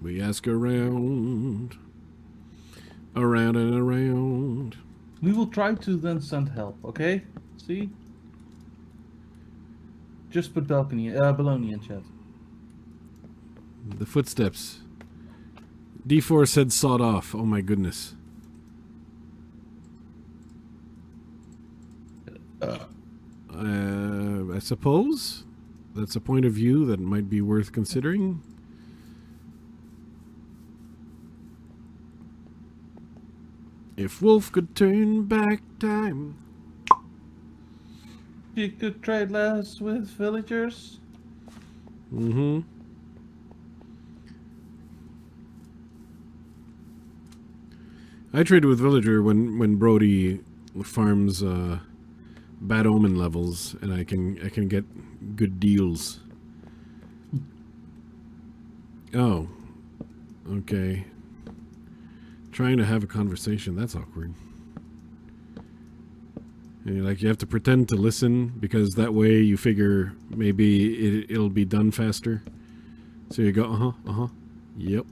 S1: We ask around and around.
S3: We will try to then send help. Okay? See? Just put baloney in chat.
S1: The footsteps. D4 said sawed off. Oh my goodness. I suppose that's a point of view that might be worth considering. If Wolf could turn back time.
S3: You could trade less with villagers.
S1: Mm-hmm. I trade with Villager when Brody farms bad omen levels, and I can get good deals. Oh, okay. Trying to have a conversation, that's awkward. And like you have to pretend to listen because that way you figure maybe it'll be done faster. So you go, yep.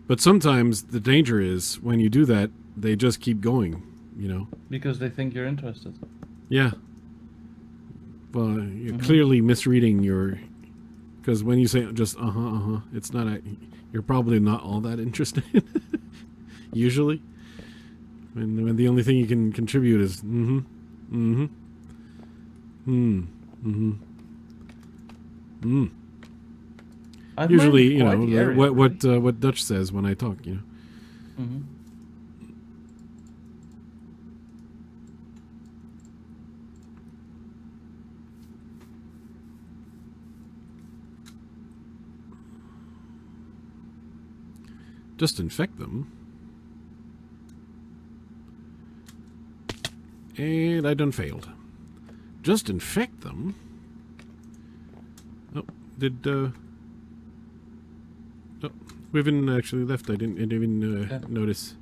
S1: But sometimes the danger is when you do that, they just keep going, you know?
S3: Because they think you're interested.
S1: Yeah. Well, you're clearly misreading your... Because when you say just it's not you're probably not all that interested. Usually. When the only thing you can contribute is
S3: I
S1: Usually,
S3: mind quite the area,
S1: what Dutch says when I talk, you know.
S3: Mm-hmm.
S1: Just infect them. And I done failed. Just infect them? Oh, did, Oh, Wyvern actually left. I didn't even notice.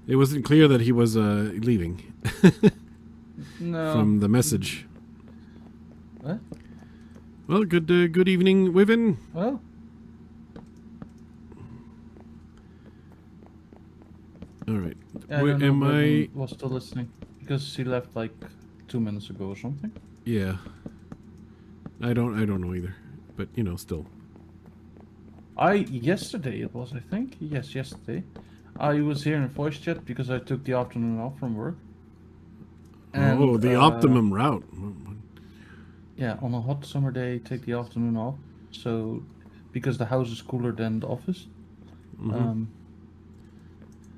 S1: It wasn't clear that he was leaving.
S3: No.
S1: From the message.
S3: What?
S1: Well, good evening, Wyvern.
S3: Well.
S1: All right.
S3: I don't know
S1: Am
S3: if
S1: I?
S3: Robin was still listening because he left like 2 minutes ago or something.
S1: Yeah. I don't know either, but you know, still.
S3: Yesterday it was, I think. Yes, yesterday. I was here in voice chat because I took the afternoon off from work.
S1: Oh, the optimum route.
S3: Yeah, on a hot summer day, take the afternoon off. So, because the house is cooler than the office.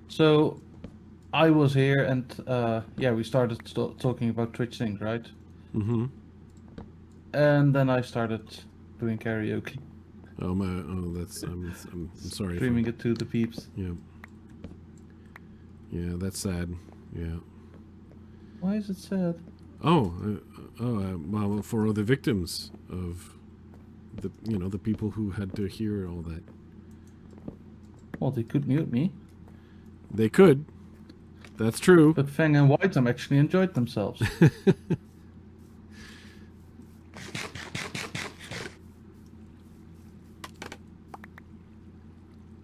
S3: So, I was here and yeah, we started talking about Twitch things, right?
S1: Mm-hmm.
S3: And then I started doing karaoke.
S1: Oh my! Oh, that's I'm sorry.
S3: Streaming it to the peeps.
S1: Yeah. Yeah, that's sad. Yeah.
S3: Why is it sad?
S1: Well, for the victims of the people who had to hear all that.
S3: Well, they could mute me.
S1: They could. That's true.
S3: But Fang and Whitem actually enjoyed themselves.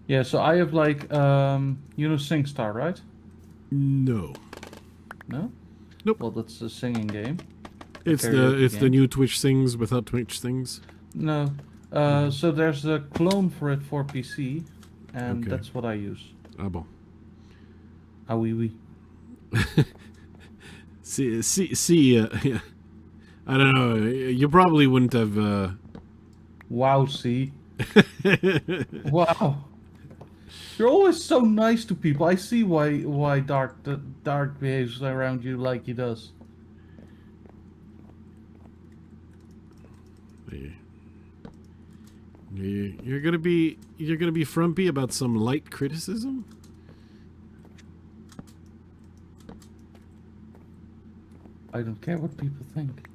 S3: Yeah, so I have like, you know SingStar, right?
S1: No.
S3: No?
S1: Nope.
S3: Well, that's a singing game.
S1: It's
S3: karaoke
S1: the
S3: game.
S1: new Twitch Sings without Twitch Sings.
S3: No. So there's a clone for it for PC, and
S1: Okay.
S3: that's what I use.
S1: Ah bon.
S3: Ah oui oui.
S1: Yeah. I don't know. You probably wouldn't have.
S3: Wow, see? Wow. You're always so nice to people. I see why Dark behaves around you like he does.
S1: You're gonna be frumpy about some light criticism?
S3: I don't care what people think.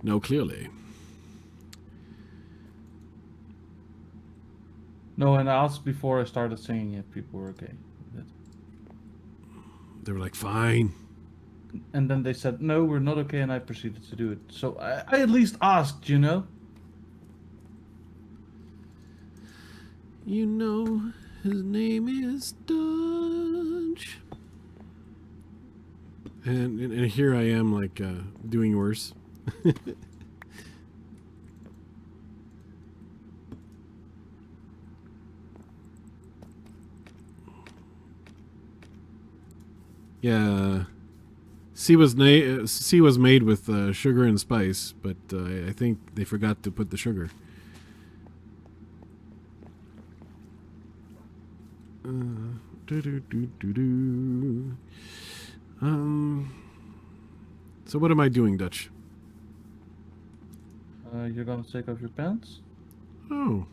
S1: No, clearly.
S3: No, and I asked before I started singing if people were okay with it.
S1: They were like, fine.
S3: And then they said, no, we're not okay, and I proceeded to do it. So I at least asked, you know?
S1: You know, his name is Dodge. And here I am, like, doing worse. Yeah. C was made with sugar and spice, but I think they forgot to put the sugar. So what am I doing, Dutch?
S3: You're gonna take off your pants?
S1: Oh,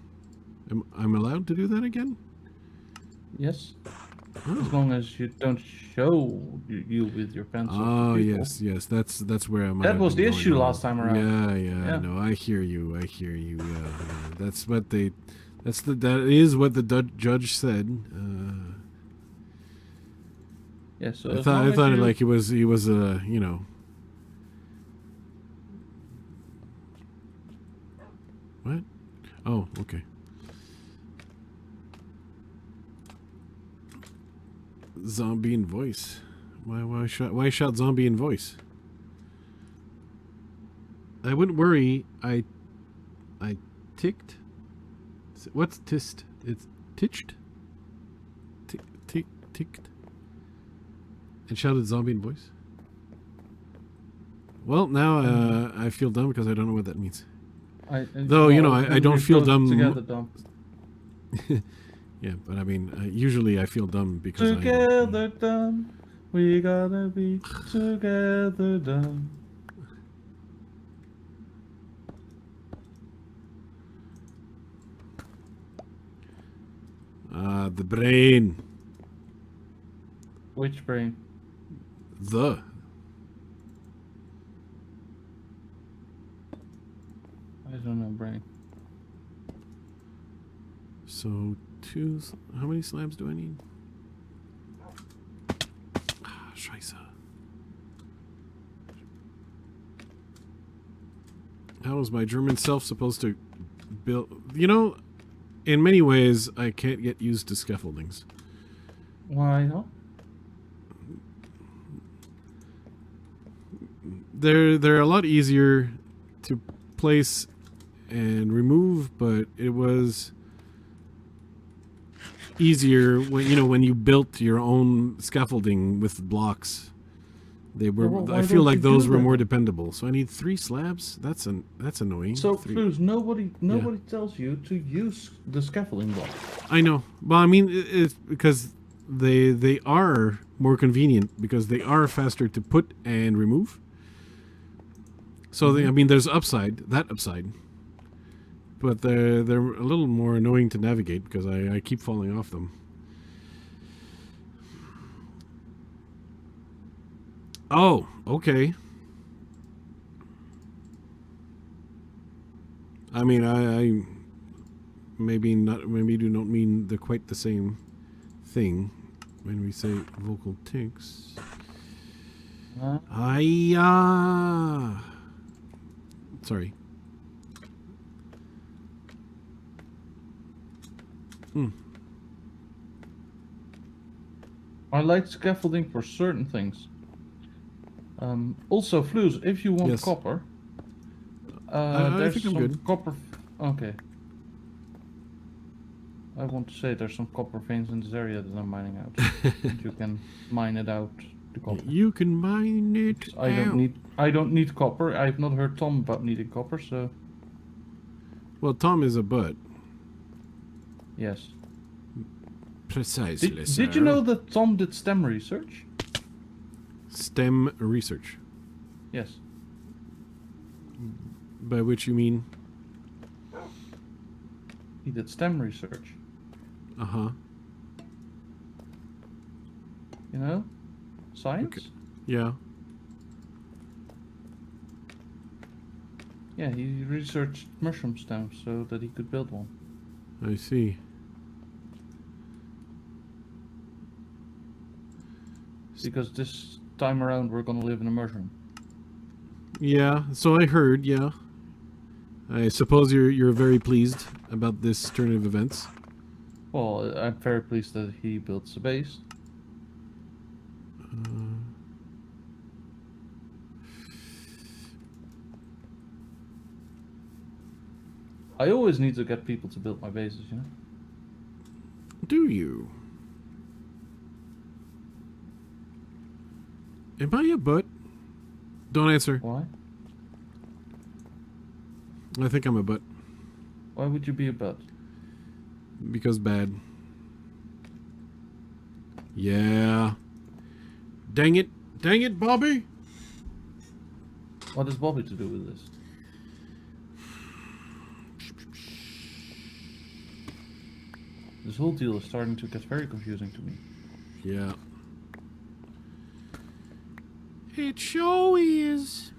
S1: I'm allowed to do that again?
S3: Yes.
S1: Oh.
S3: As long as you don't show you with your pants off.
S1: Oh
S3: to people.
S1: yes, that's where I'm.
S3: That was the issue last time around.
S1: Yeah. No, I hear you. Yeah. That's what they. That is what the judge said.
S3: Yeah. So
S1: I thought it like he was you know. What? Oh, okay. Zombie in voice. Why shout zombie in voice? I wouldn't worry. I ticked. What's tist? It's titched. Ticked. And shouted zombie in voice. Well, now I feel dumb because I don't know what that means. Though you know I don't feel dumb.
S3: Together, dumb.
S1: Yeah, but I mean, usually I feel dumb because
S3: together dumb. We gotta be together dumb.
S1: The brain.
S3: Which brain?
S1: The.
S3: I don't know, brain.
S1: So how many slabs do I need? Scheiße. How is my German self supposed to build? You know, in many ways, I can't get used to scaffoldings.
S3: Why not?
S1: They're a lot easier to place and remove, but it was easier when you built your own scaffolding with blocks. They were.
S3: Well,
S1: I feel like those were more dependable. So I need 3 slabs. That's annoying.
S3: So,
S1: 3.
S3: Flus, nobody tells you to use the scaffolding block.
S1: I know. Well, I mean, it's because they are more convenient because they are faster to put and remove. So I mean, there's upside, but they're a little more annoying to navigate because I keep falling off them. Oh, okay. I mean, I maybe do not mean quite the same thing when we say vocal tics. Sorry.
S3: I like scaffolding for certain things. Also, Flus, if you want
S1: Yes.
S3: copper,
S1: I
S3: there's
S1: think I'm
S3: some
S1: good.
S3: copper. Okay. I want to say there's some copper veins in this area that I'm mining out. And you can mine it out. The copper.
S1: You can mine it.
S3: I don't need copper. I've not heard Tom about needing copper, so.
S1: Well, Tom is a butt.
S3: Yes.
S1: Precisely, sir.
S3: Did you know that Tom did STEM research?
S1: STEM research.
S3: Yes.
S1: By which you mean?
S3: He did STEM research.
S1: Uh-huh.
S3: You know? Science?
S1: Okay. Yeah.
S3: Yeah, he researched mushroom stems so that he could build one.
S1: I see.
S3: Because this time around we're gonna live in a mushroom.
S1: Yeah, so I heard, yeah. I suppose you're very pleased about this turn of events.
S3: Well, I'm very pleased that he builds a base. I always need to get people to build my bases, you know?
S1: Do you? Am I a butt? Don't answer.
S3: Why?
S1: I think I'm a butt.
S3: Why would you be a butt?
S1: Because bad. Yeah. Dang it. Dang it, Bobby!
S3: What has Bobby to do with this? This whole deal is starting to get very confusing to me.
S1: Yeah. It sure is.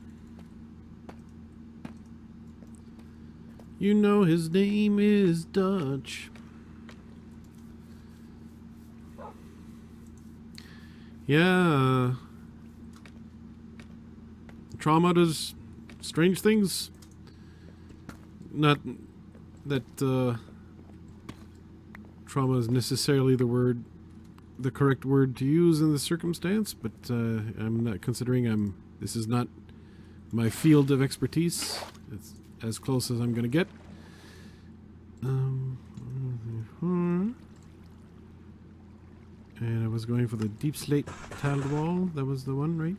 S1: You know his name is Dutch. Yeah. Trauma does strange things. Not that trauma is necessarily the correct word to use in this circumstance, but I'm not considering this is not my field of expertise. It's as close as I'm gonna get. And I was going for the deep slate tiled wall. That was the one, right?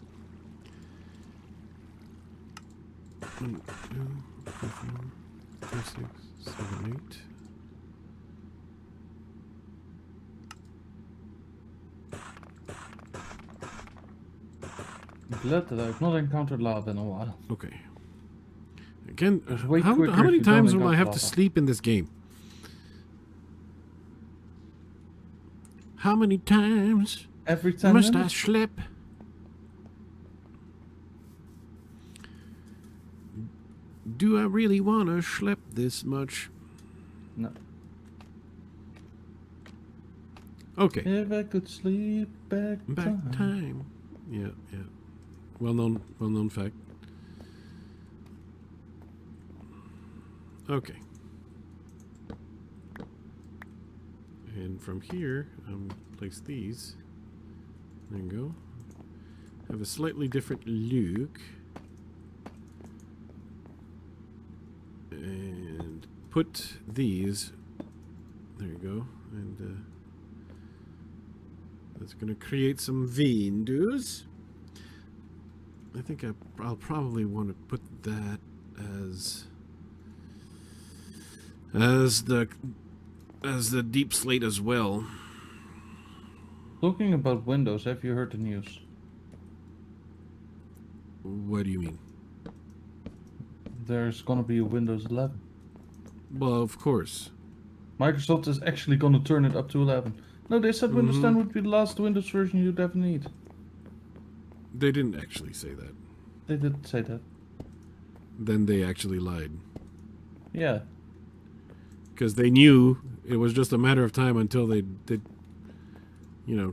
S1: 1, 2, 3, 4, 5, 6, 7, 8.
S3: I'm glad that I've not encountered lava in a while.
S1: Okay. Again,
S3: It's way
S1: how
S3: quicker
S1: many
S3: if you don't
S1: times will I
S3: encounter
S1: have to
S3: lava.
S1: sleep in this game? How many times
S3: Every 10
S1: must I
S3: minutes?
S1: sleep? Do I really want to sleep this much?
S3: No.
S1: Okay.
S3: If I could sleep back
S1: Time. Yeah, yeah. Well known fact. Okay. And from here, place these. There you go. Have a slightly different look. And put these. There you go. And that's going to create some windows. I think I'll probably want to put that as the deep slate as well.
S3: Talking about Windows, have you heard the news?
S1: What do you mean?
S3: There's gonna be a Windows 11.
S1: Well, of course.
S3: Microsoft is actually gonna turn it up to 11. No, they said Windows 10 would be the last Windows version you'd ever need.
S1: They didn't actually say that.
S3: They did say that.
S1: Then they actually lied.
S3: Yeah.
S1: Because they knew it was just a matter of time until they did,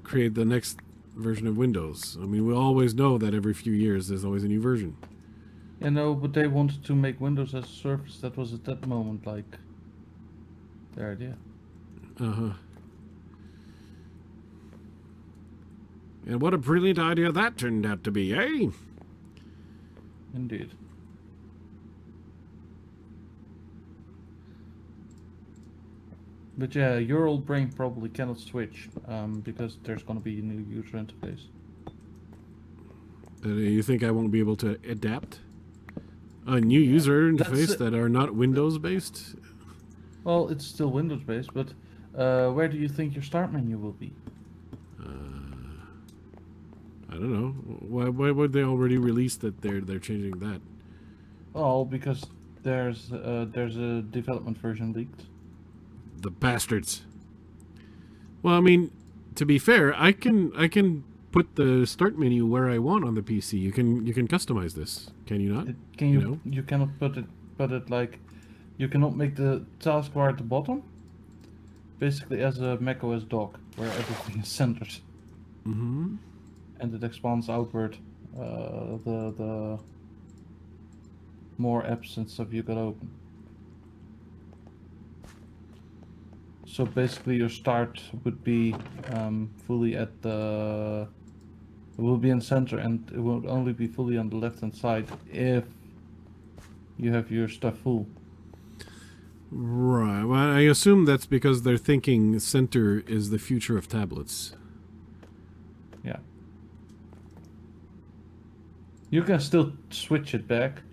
S1: create the next version of Windows. I mean, we always know that every few years there's always a new version.
S3: Yeah, no, but they wanted to make Windows as a service. That was at that moment, like, their idea.
S1: Uh-huh. And what a brilliant idea that turned out to be, eh?
S3: Indeed. But yeah, your old brain probably cannot switch, because there's gonna be a new user interface.
S1: You think I won't be able to adapt? A new user
S3: That's
S1: interface
S3: it.
S1: that are not Windows based?
S3: Well, it's still Windows based, but where do you think your start menu will be?
S1: I don't know. Why would they already release that they're changing that?
S3: Oh, because there's a development version leaked.
S1: The bastards. Well, I mean, to be fair, I can put the start menu where I want on the PC. You can customize this, can you not?
S3: Can you?
S1: know?
S3: You cannot put it like, you cannot make the taskbar at the bottom. Basically, as a macOS dock, where everything is centered,
S1: Mm-hmm.
S3: and it expands outward. The more apps and stuff you got open. So basically, your start would be fully at the. It will be in center, and it will only be fully on the left-hand side if you have your stuff full.
S1: Right. Well, I assume that's because they're thinking center is the future of tablets.
S3: Yeah. You can still switch it back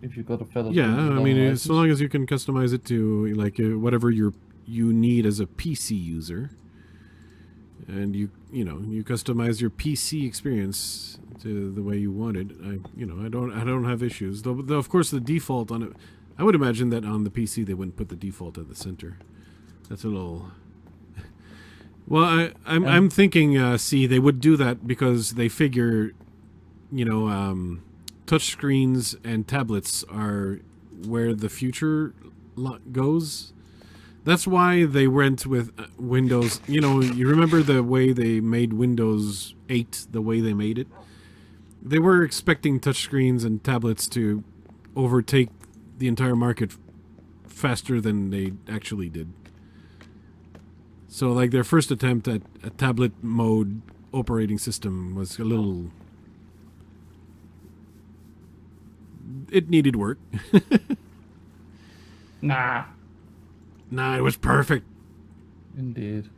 S3: if you got a valid.
S1: Yeah, I mean,
S3: license.
S1: so long as you can customize it to like whatever you need as a PC user, and you customize your PC experience to the way you want it. I don't have issues. Though of course the default on it, I would imagine that on the PC they wouldn't put the default at the center. That's a little. Well, I'm thinking. See, they would do that because they figure, touch screens and tablets are where the future goes. That's why they went with Windows. You remember the way they made Windows 8, the way they made it? They were expecting touchscreens and tablets to overtake the entire market faster than they actually did. So, like, their first attempt at a tablet mode operating system was a little... It needed work.
S3: Nah.
S1: Nah, it was perfect.
S3: Indeed.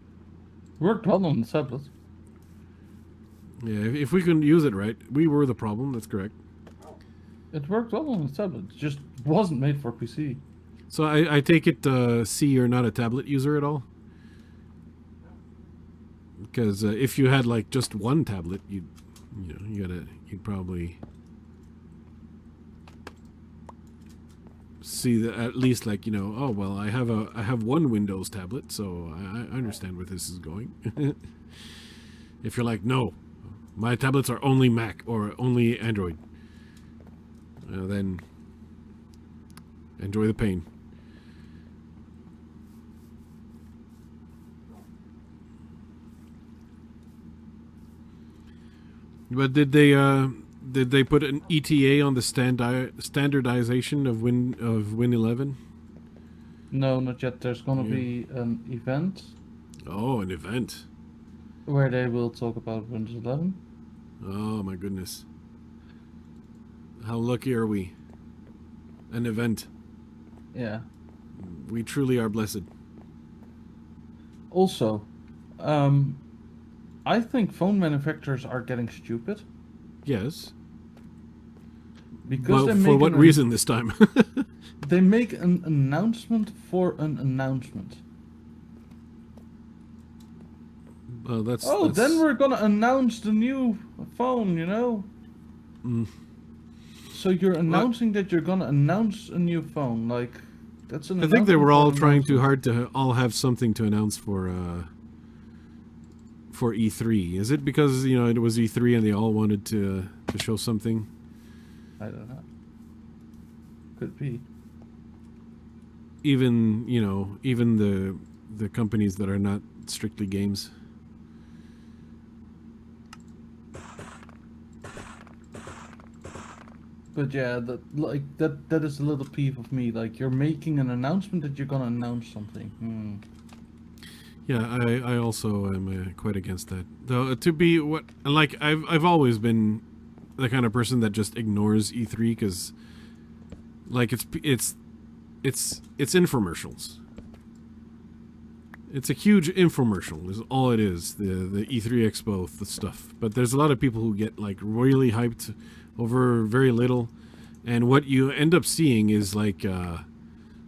S3: Worked well on the tablet.
S1: Yeah, if we couldn't use it right, we were the problem. That's correct.
S3: It worked well on the tablet. It just wasn't made for PC.
S1: So I take it, C, you're not a tablet user at all? Because if you had like just one tablet, you'd probably see that at least like, oh well, I have one Windows tablet, so I understand where this is going. If you're like, no, my tablets are only Mac or only Android, then enjoy the pain. But did they put an ETA on the standardization of Win 11?
S3: No, not yet. There's gonna be an event
S1: Oh, an event.
S3: where they will talk about Windows 11.
S1: Oh my goodness. How lucky are we? An event.
S3: Yeah.
S1: We truly are blessed.
S3: Also, I think phone manufacturers are getting stupid
S1: Yes.
S3: because
S1: Well,
S3: they
S1: for
S3: make
S1: what reason this time?
S3: they make an announcement for an announcement.
S1: Well, that's.
S3: Then we're gonna announce the new phone,
S1: Mm.
S3: So you're announcing that you're gonna announce a new phone, like that's an.
S1: I think they were all
S3: announcement for an
S1: trying too
S3: announcement.
S1: hard to all have something to announce for E3. Is it because it was E3 and they all wanted to show something?
S3: I don't know. Could be.
S1: Even the companies that are not strictly games.
S3: But yeah, that is a little peeve of me. Like you're making an announcement that you're gonna announce something.
S1: Yeah, I also am quite against that. Though to be what like I've always been the kind of person that just ignores E3 because like it's infomercials. It's a huge infomercial. Is all it is. The E3 Expo stuff. But there's a lot of people who get like really hyped over very little, And what you end up seeing is like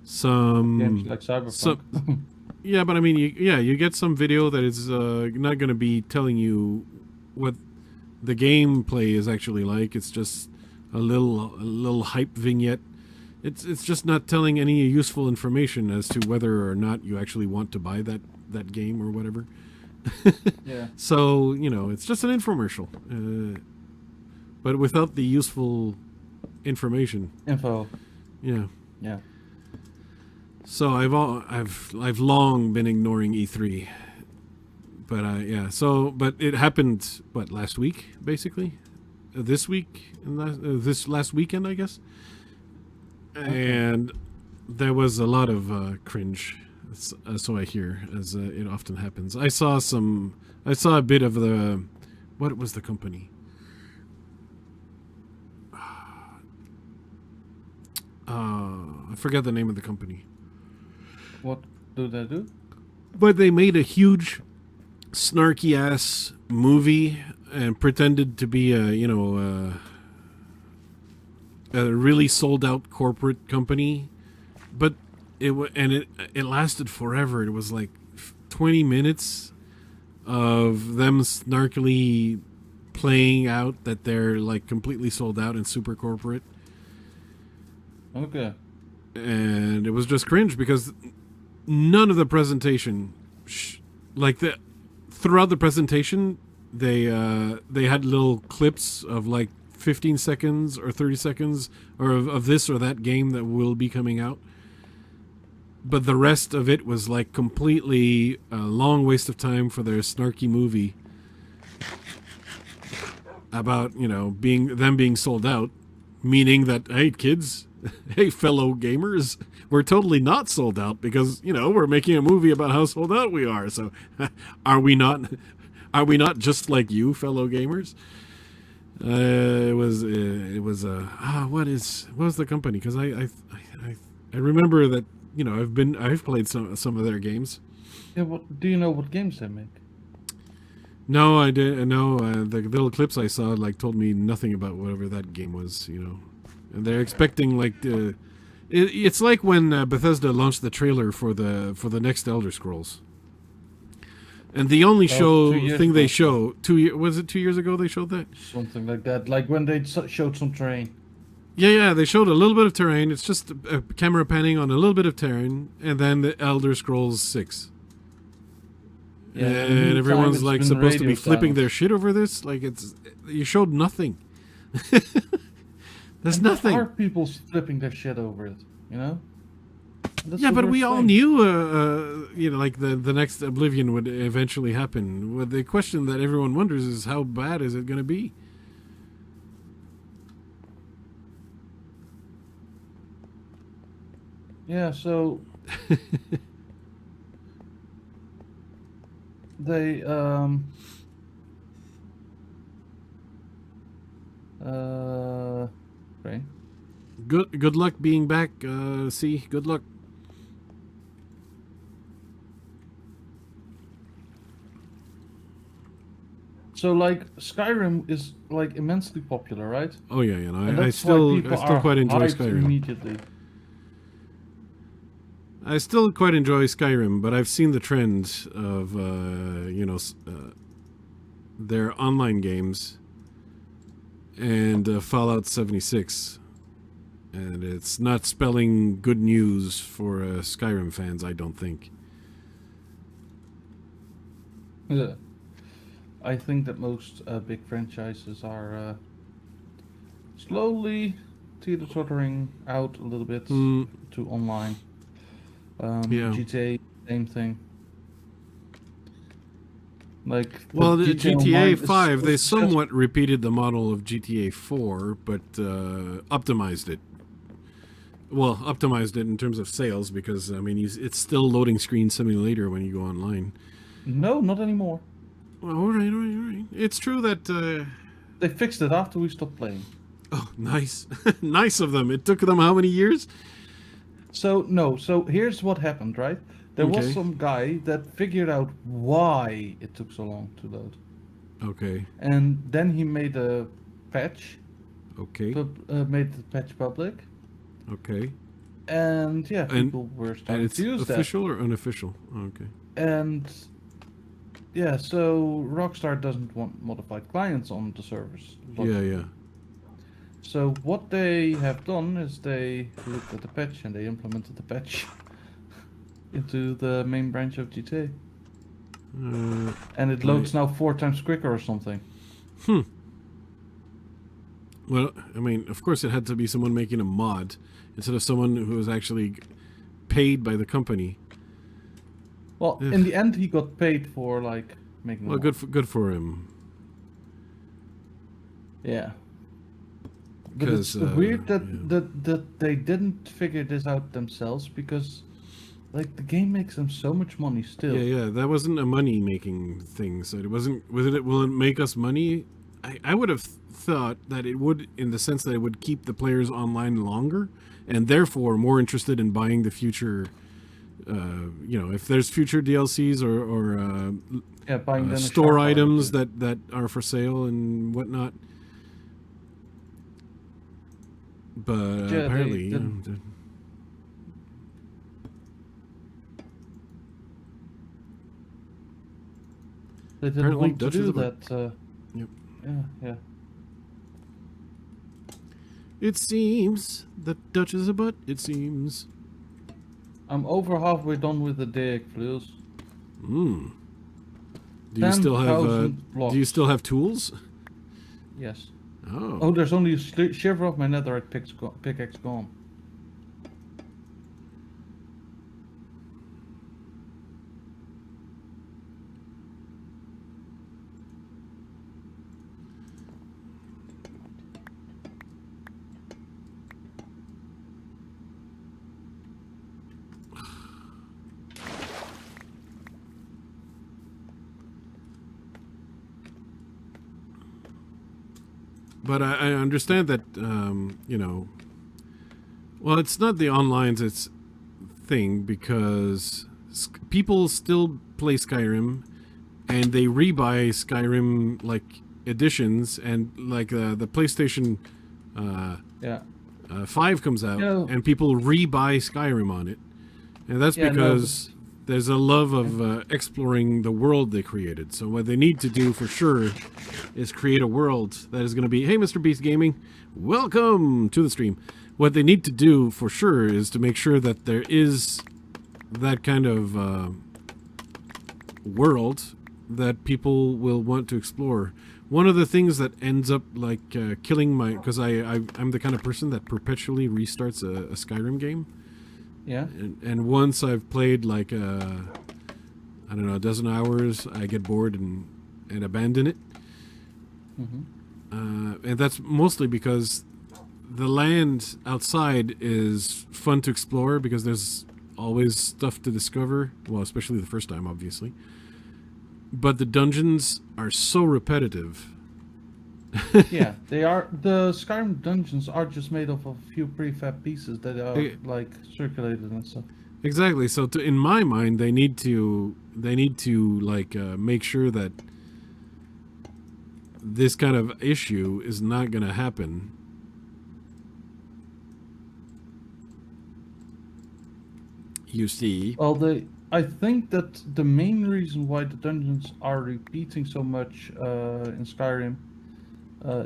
S1: some
S3: Games like Cyberpunk.
S1: yeah, but I mean, you get some video that is not going to be telling you what the gameplay is actually like. It's just a little hype vignette. It's just not telling any useful information as to whether or not you actually want to buy that game or whatever.
S3: Yeah.
S1: So, it's just an infomercial. But without the useful information.
S3: Info.
S1: Yeah.
S3: Yeah.
S1: So I've long been ignoring E3. But but it happened last week basically? This week and this last weekend, I guess. And there was a lot of cringe, so I hear, as it often happens. I saw a bit of the, what was the company? I forget the name of the company.
S3: What do they do?
S1: But they made a huge, snarky ass movie and pretended to be a really sold out corporate company, but it lasted forever. It was like 20 minutes of them snarkily playing out that they're like completely sold out and super corporate.
S3: Okay.
S1: And it was just cringe because none of the presentation, throughout the presentation, they had little clips of like 15 seconds or 30 seconds or of this or that game that will be coming out. But the rest of it was like completely a long waste of time for their snarky movie about, being sold out, meaning that, hey kids, hey fellow gamers, we're totally not sold out because, we're making a movie about how sold out we are. So are we not just like you, fellow gamers? What was the company? Because I remember that I've played some of their games.
S3: Yeah. Do you know what games they make?
S1: No, I didn't. No, the little clips I saw told me nothing about whatever that game was. And they're expecting it's like when Bethesda launched the trailer for the next Elder Scrolls. And the only thing they show was it 2 years ago they showed that?
S3: Something like that. Like when they showed some terrain.
S1: Yeah, they showed a little bit of terrain. It's just a camera panning on a little bit of terrain, and then the Elder Scrolls 6.
S3: Yeah,
S1: and everyone's supposed to be flipping their shit over this. You showed nothing. There's nothing.
S3: There are people flipping their shit over it, That's
S1: yeah,
S3: the
S1: but
S3: worst
S1: we all
S3: thing.
S1: knew, the next Oblivion would eventually happen. Well, the question that everyone wonders is how bad is it going to be?
S3: Yeah, so they right.
S1: Good luck being back. See, good luck.
S3: So Skyrim is immensely popular, right?
S1: Oh yeah, and
S3: And
S1: I
S3: that's
S1: still
S3: why people are
S1: quite enjoy
S3: hyped
S1: Skyrim.
S3: immediately.
S1: I still quite enjoy Skyrim, but I've seen the trend of their online games and Fallout 76, and it's not spelling good news for Skyrim fans, I don't think.
S3: Yeah. I think that most big franchises are slowly teeter-tottering out a little bit to online.
S1: Yeah.
S3: GTA, same thing.
S1: The GTA 5, they somewhat repeated the model of GTA 4, but optimized it. Well, optimized it in terms of sales because, it's still loading screen simulator when you go online.
S3: No, not anymore.
S1: Well, all right. It's true that...
S3: They fixed it after we stopped playing.
S1: Oh, nice. Nice of them. It took them how many years?
S3: So here's what happened, right? There was some guy that figured out why it took so long to load.
S1: Okay.
S3: And then he made a patch
S1: Okay.
S3: made the patch public,
S1: Okay.
S3: and yeah, people were
S1: And
S3: starting
S1: it's
S3: to use that.
S1: official or unofficial? Okay.
S3: And yeah, so Rockstar doesn't want modified clients on the servers.
S1: Yeah.
S3: So what they have done is they looked at the patch and they implemented the patch into the main branch of GTA. And it loads now 4 times quicker or something.
S1: Well, I mean, of course, it had to be someone making a mod instead of someone who was actually paid by the company.
S3: Well, in the end, he got paid for like making.
S1: Well, good for him.
S3: Yeah. But it's weird that they didn't figure this out themselves, because like the game makes them so much money still.
S1: Yeah. That wasn't a money making thing. So it wasn't. Will it make us money? I would have thought that it would, in the sense that it would keep the players online longer, and therefore more interested in buying the future. If there's future DLCs or
S3: buying
S1: store items that are for sale and whatnot. But apparently,
S3: they didn't want to do that.
S1: Yep.
S3: Yeah.
S1: It seems that Dutch is a butt. It seems.
S3: I'm over halfway done with the deck, Flues.
S1: Do you still have? Do you still have tools?
S3: Yes.
S1: Oh,
S3: there's only a shiver of my netherite pickaxe gone.
S1: but I understand that well, it's not the online's its thing, because people still play Skyrim, and they rebuy Skyrim like editions, and like the PlayStation 5 comes out, and people rebuy Skyrim on it, and that's because there's a love of exploring the world they created. So what they need to do for sure is create a world that is going to be, hey, Mr. Beast Gaming, welcome to the stream. What they need to do for sure is to make sure that there is that kind of world that people will want to explore. One of the things that ends up like killing my, because I'm the kind of person that perpetually restarts a Skyrim game.
S3: Yeah.
S1: And once I've played like a dozen hours, I get bored and abandon it. And that's mostly because the land outside is fun to explore, because there's always stuff to discover. Well, especially the first time, obviously. But the dungeons are so repetitive.
S3: Yeah, they are. The Skyrim dungeons are just made of a few prefab pieces that are like circulated and stuff.
S1: Exactly. So in my mind, they need to like make sure that this kind of issue is not going to happen. You see.
S3: Well, I think that the main reason why the dungeons are repeating so much in Skyrim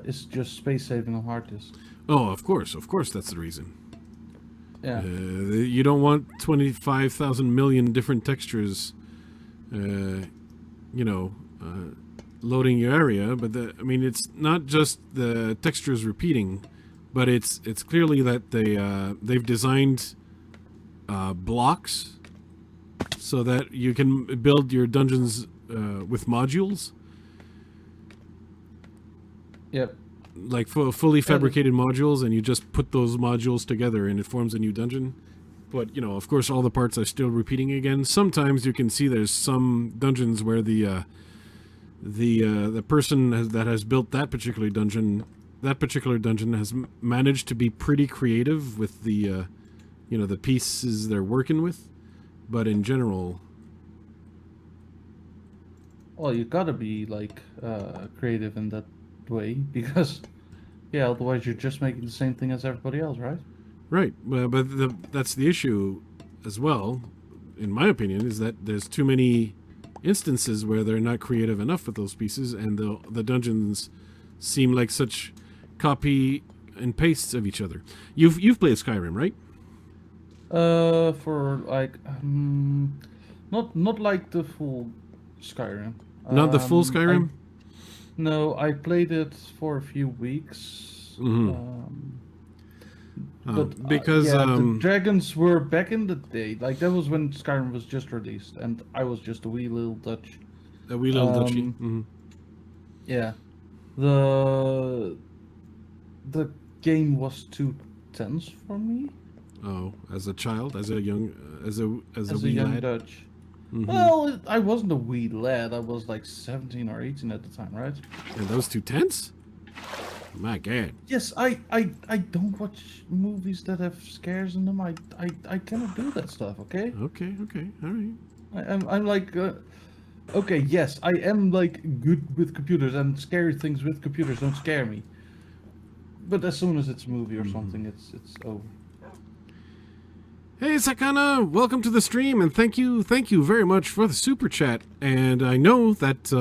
S3: is just space saving on hard disk.
S1: Oh, of course, that's the reason.
S3: Yeah.
S1: You don't want 25,000 million different textures, loading your area. But it's not just the textures repeating, but it's clearly that they've designed blocks so that you can build your dungeons with modules.
S3: Yep.
S1: Like fully fabricated modules, and you just put those modules together and it forms a new dungeon. But of course, all the parts are still repeating again. Sometimes you can see there's some dungeons where the person that has built that particular dungeon has managed to be pretty creative with the the pieces they're working with. But in general,
S3: well, you gotta be like creative in that way, because Yeah, otherwise you're just making the same thing as everybody else, right?
S1: Right, but that's the issue as well, in my opinion, is that there's too many instances where they're not creative enough with those pieces, and the dungeons seem like such copy and pastes of each other. You've played Skyrim, right?
S3: For like, not like the full Skyrim.
S1: Not the full
S3: Um,
S1: Skyrim?
S3: No, I played it for a few weeks.
S1: Because
S3: the dragons were back in the day. Like that was when Skyrim was just released, and I was just a wee little Dutch.
S1: a wee little Dutchie.
S3: Yeah, the game was too tense for me
S1: Oh, as a child, as a young, as a
S3: as a
S1: wee
S3: young
S1: lad.
S3: Dutch. Well, I wasn't a wee lad. I was like 17 or 18 at the time, right?
S1: And that was too tense? My God.
S3: Yes, I don't watch movies that have scares in them. I cannot do that stuff. Okay.
S1: Okay, all right.
S3: I'm like, okay, yes, I am like good with computers, and scary things with computers don't scare me. But as soon as it's a movie or something, it's over.
S1: Hey, Sakana, welcome to the stream, and thank you very much for the super chat. And I know that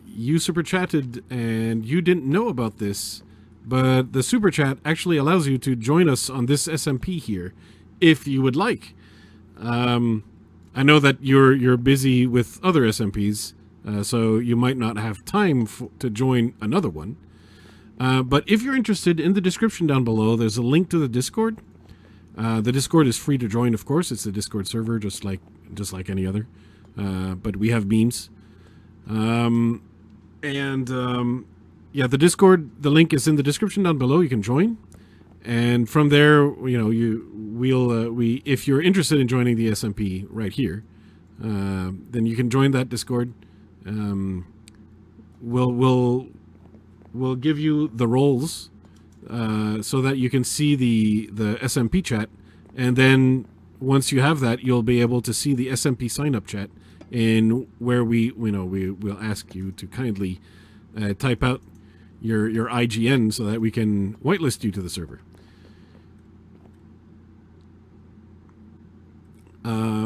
S1: you super chatted and you didn't know about this, but the super chat actually allows you to join us on this SMP here, if you would like. I know that you're busy with other SMPs, so you might not have time to join another one. But if you're interested, in the description down below, there's a link to the Discord. The Discord is free to join, of course. It's a Discord server, just like any other. But we have memes. Yeah, the Discord, the link is in the description down below. You can join, and from there, you know, if you're interested in joining the SMP right here, then you can join that Discord. We'll give you the roles. So that you can see the SMP chat, and then once you have that, you'll be able to see the SMP sign-up chat, in where we'll ask you to kindly type out your IGN so that we can whitelist you to the server.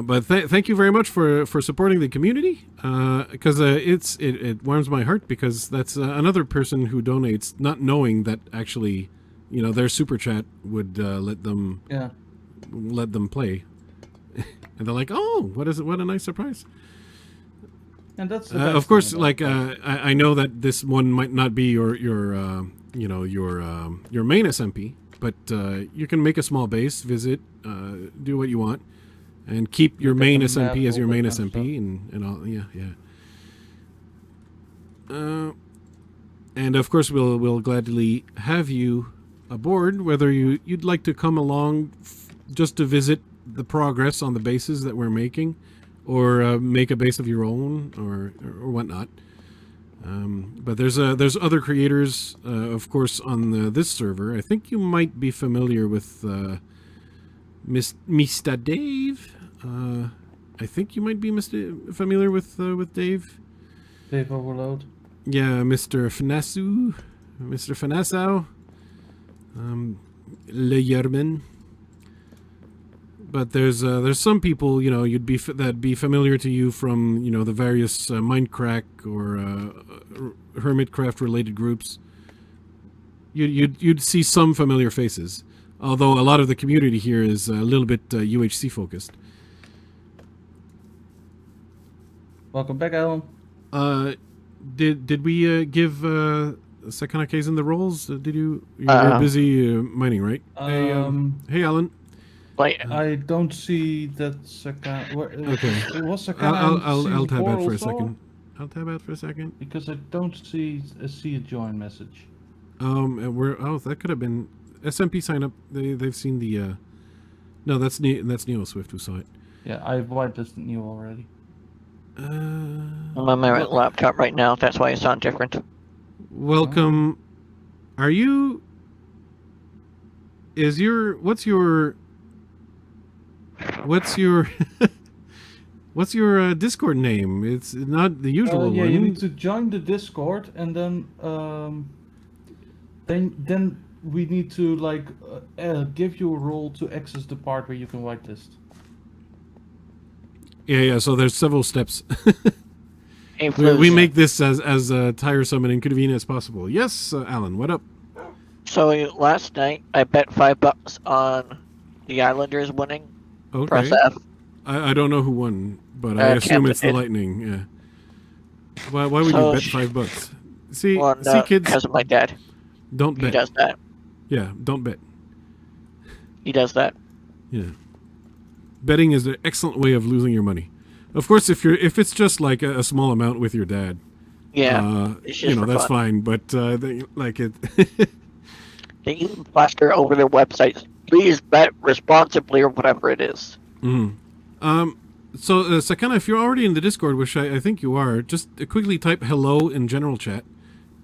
S1: But thank you very much for supporting the community, because it warms my heart, because that's another person who donates not knowing that actually, you know, their super chat would let them play, and they're like, oh, what a nice surprise.
S3: And that's
S1: of course, like I know that this one might not be your main SMP, but you can make a small base, visit, do what you want. And keep your main SMP as your main SMP, and all, yeah. And of course, we'll gladly have you aboard, whether you'd like to come along just to visit the progress on the bases that we're making, or make a base of your own, or whatnot. But there's other creators, of course, on this server. I think you might be familiar with Mr. Dave. I think you might be familiar with Dave.
S3: Dave Overload.
S1: Yeah, Mr. Fanasu, Mr. Fanasau, Le Yerman. But there's some people, you know, that'd be familiar to you from, you know, the various Minecraft or Hermitcraft related groups. You'd see some familiar faces, although a lot of the community here is a little bit UHC focused.
S3: Welcome back, Alan.
S1: Did we give Sakana Kaizen the roles? Did you? You were busy mining, right? Hey, Alan.
S2: Like,
S3: I don't see that Sakana.
S1: Okay.
S3: Was Sakana?
S1: I'll tab out for a
S3: also?
S1: second. I'll tab out for a second.
S3: Because I don't see a join message.
S1: That could have been SMP sign up. They've seen the. No, that's Neo Swift who saw it.
S3: Yeah, I've whitelisted Neo already.
S2: I'm on my laptop right now. That's why it sounds different.
S1: Welcome. Are you? What's your what's your Discord name? It's not the usual one.
S3: You need to join the Discord, and then we need to like give you a role to access the part where you can whitelist.
S1: Yeah. So there's several steps.
S2: Hey,
S1: we
S2: Flus.
S1: make this as tiresome and inconvenient as possible. Yes, Alan. What up?
S2: So last night I bet $5 on the Islanders winning. Press
S1: Okay.
S2: F.
S1: I don't know who won, but I assume
S2: Tampa
S1: it's the
S2: did.
S1: Lightning. Yeah. Why would you
S2: So
S1: bet $5? See,
S2: Well,
S1: see,
S2: no,
S1: kids,
S2: because of my dad.
S1: don't
S2: He
S1: bet.
S2: does that.
S1: Yeah, don't bet.
S2: He does that.
S1: Yeah. Betting is an excellent way of losing your money. Of course, if it's just like a small amount with your dad,
S2: Yeah. It's just for
S1: that's
S2: fun.
S1: fine. But like it,
S2: They even plaster over their websites. Please bet responsibly or whatever it is.
S1: So Sakana, if you're already in the Discord, which I think you are, just quickly type hello in general chat,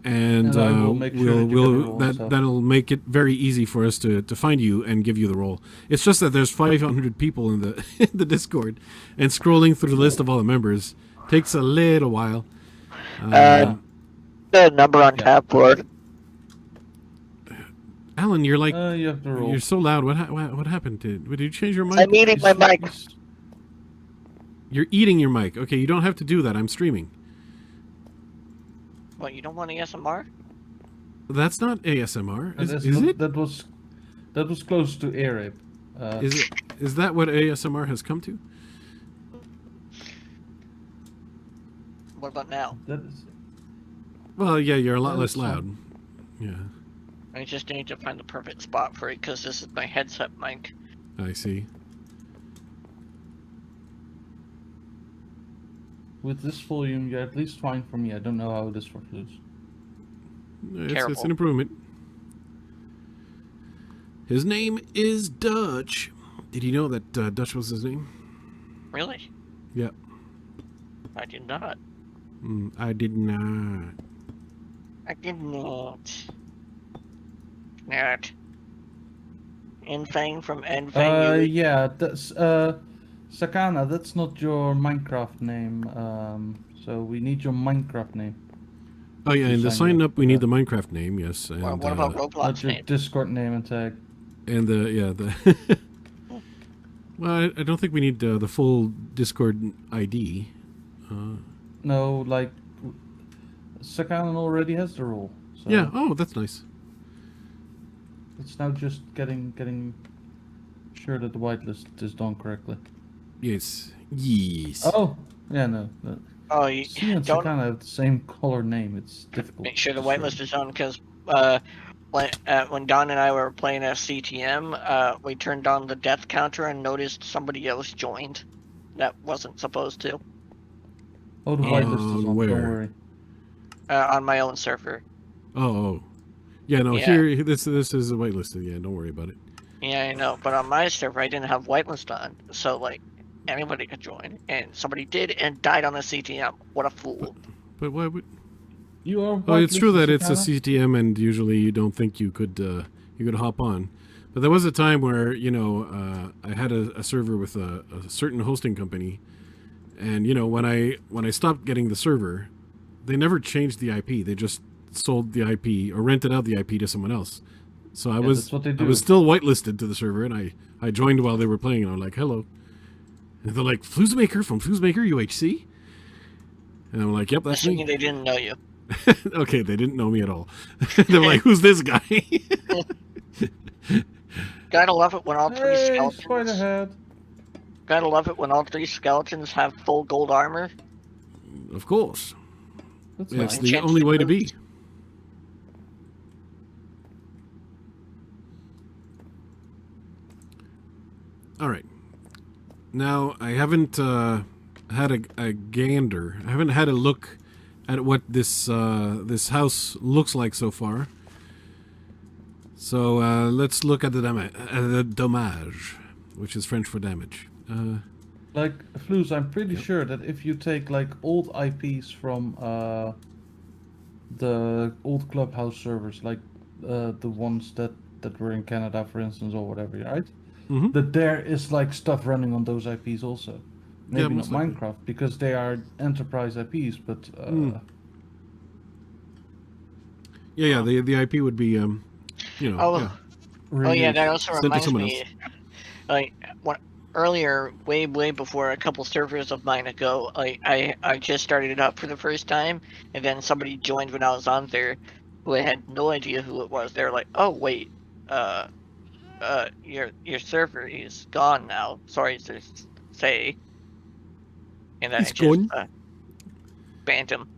S1: and
S3: And I will make sure that you get the role, so.
S1: that'll make it very easy for us to find you and give you the role. It's just that there's 500 people in the in the Discord, and scrolling through the list of all the members takes a little while.
S2: The number on tab for it.
S1: Alan, you're like
S3: You have the role.
S1: you're so loud. What happened? Did you change your mic?
S2: I'm eating my mic.
S1: You're eating your mic. Okay, you don't have to do that. I'm streaming.
S2: What, you don't want ASMR?
S1: That's not ASMR. Is
S3: That's
S1: it?
S3: not- That was close to ear rape.
S1: Is that what ASMR has come to?
S2: What about now?
S3: That is.
S1: Well, yeah, you're a lot
S3: That
S1: less
S3: is fine.
S1: loud. Yeah,
S2: I just need to find the perfect spot for it because this is my headset mic.
S1: I see.
S3: With this volume, you're at least fine for me. I don't know how it is for Flus.
S1: It's
S2: Terrible.
S1: an improvement. His name is Dutch. Did you know that Dutch was his name?
S2: Really?
S1: Yeah.
S2: I did not.
S1: I did not.
S2: I did not. Not. Enfang from Enfang.
S3: Yeah, that's Sakana. That's not your Minecraft name. So we need your Minecraft name.
S1: Oh yeah, in the
S3: Sign
S1: sign
S3: up,
S1: up we need
S3: yeah.
S1: the Minecraft name, yes. And,
S2: What about
S3: Not
S2: Roblox
S3: your
S2: name?
S3: Discord name and tag.
S1: And the well, I don't think we need the full Discord ID.
S3: No, like Sakana already has the role. So
S1: Yeah. Oh, that's nice.
S3: It's now just getting sure that the whitelist is done correctly.
S1: Yes. Yes.
S3: Oh, yeah, no.
S2: Oh, you
S3: C and
S2: don't
S3: Sakana have the same color name. It's difficult.
S2: make sure the
S3: to search.
S2: whitelist is on because when Don and I were playing a CTM, we turned on the death counter and noticed somebody else joined that wasn't supposed to
S3: Oh, the whitelist is on.
S1: where?
S3: Don't worry.
S2: on my own server.
S1: Oh. Yeah. No.
S2: Yeah.
S1: Here. This is whitelisted. Yeah. Don't worry about it.
S2: Yeah, I know, but on my server I didn't have whitelist on, so like anybody could join, and somebody did and died on a CTM. What a fool!
S1: But why would?
S3: You are.
S1: Oh, it's true that
S3: whitelisted,
S1: it's a
S3: Sakana?
S1: CTM, and usually you don't think you could hop on. But there was a time where I had a server with a certain hosting company, and when I stopped getting the server, they never changed the IP. They just sold the IP or rented out the IP to someone else. So I was
S3: that's what they
S1: I
S3: do.
S1: was still whitelisted to the server, and I joined while they were playing, and I'm like, hello. And they're like, Flusmaker from Flusmaker UHC? And I'm like, yep, that's me.
S2: Assuming they didn't know you.
S1: Okay, they didn't know me at all. They're like, who's this guy?
S2: Gotta love it when all three
S3: Hey,
S2: skeletons.
S3: Spiderhead.
S2: Gotta love it when all three skeletons have full gold armor.
S1: Of course.
S3: That's
S1: It's
S3: nice.
S1: the
S2: Chance
S1: only
S2: to
S1: way to
S2: lose.
S1: be. All right. Now, I haven't had a gander. I haven't had a look at what this house looks like so far. So let's look at the dommage, which is French for damage.
S3: Like Flus, I'm pretty sure that if you take like old IPs from the old Clubhouse servers, like the ones that were in Canada, for instance, or whatever, right?
S1: Mhm.
S3: That there is like stuff running on those IPs also. Maybe not
S1: most likely.
S3: Minecraft because they are enterprise IPs, but
S1: Yeah, the IP would be You know,
S2: Oh,
S1: yeah.
S2: oh yeah, that
S3: Reviews.
S2: also
S1: Sent to
S2: reminds
S1: someone
S2: me.
S1: else.
S2: Like earlier, way before a couple servers of mine ago, I just started it up for the first time, and then somebody joined when I was on there, who I had no idea who it was. They're like, "Oh wait, uh, your server is gone now. Sorry to say," and then I
S1: It's
S2: just
S1: gone.
S2: banned him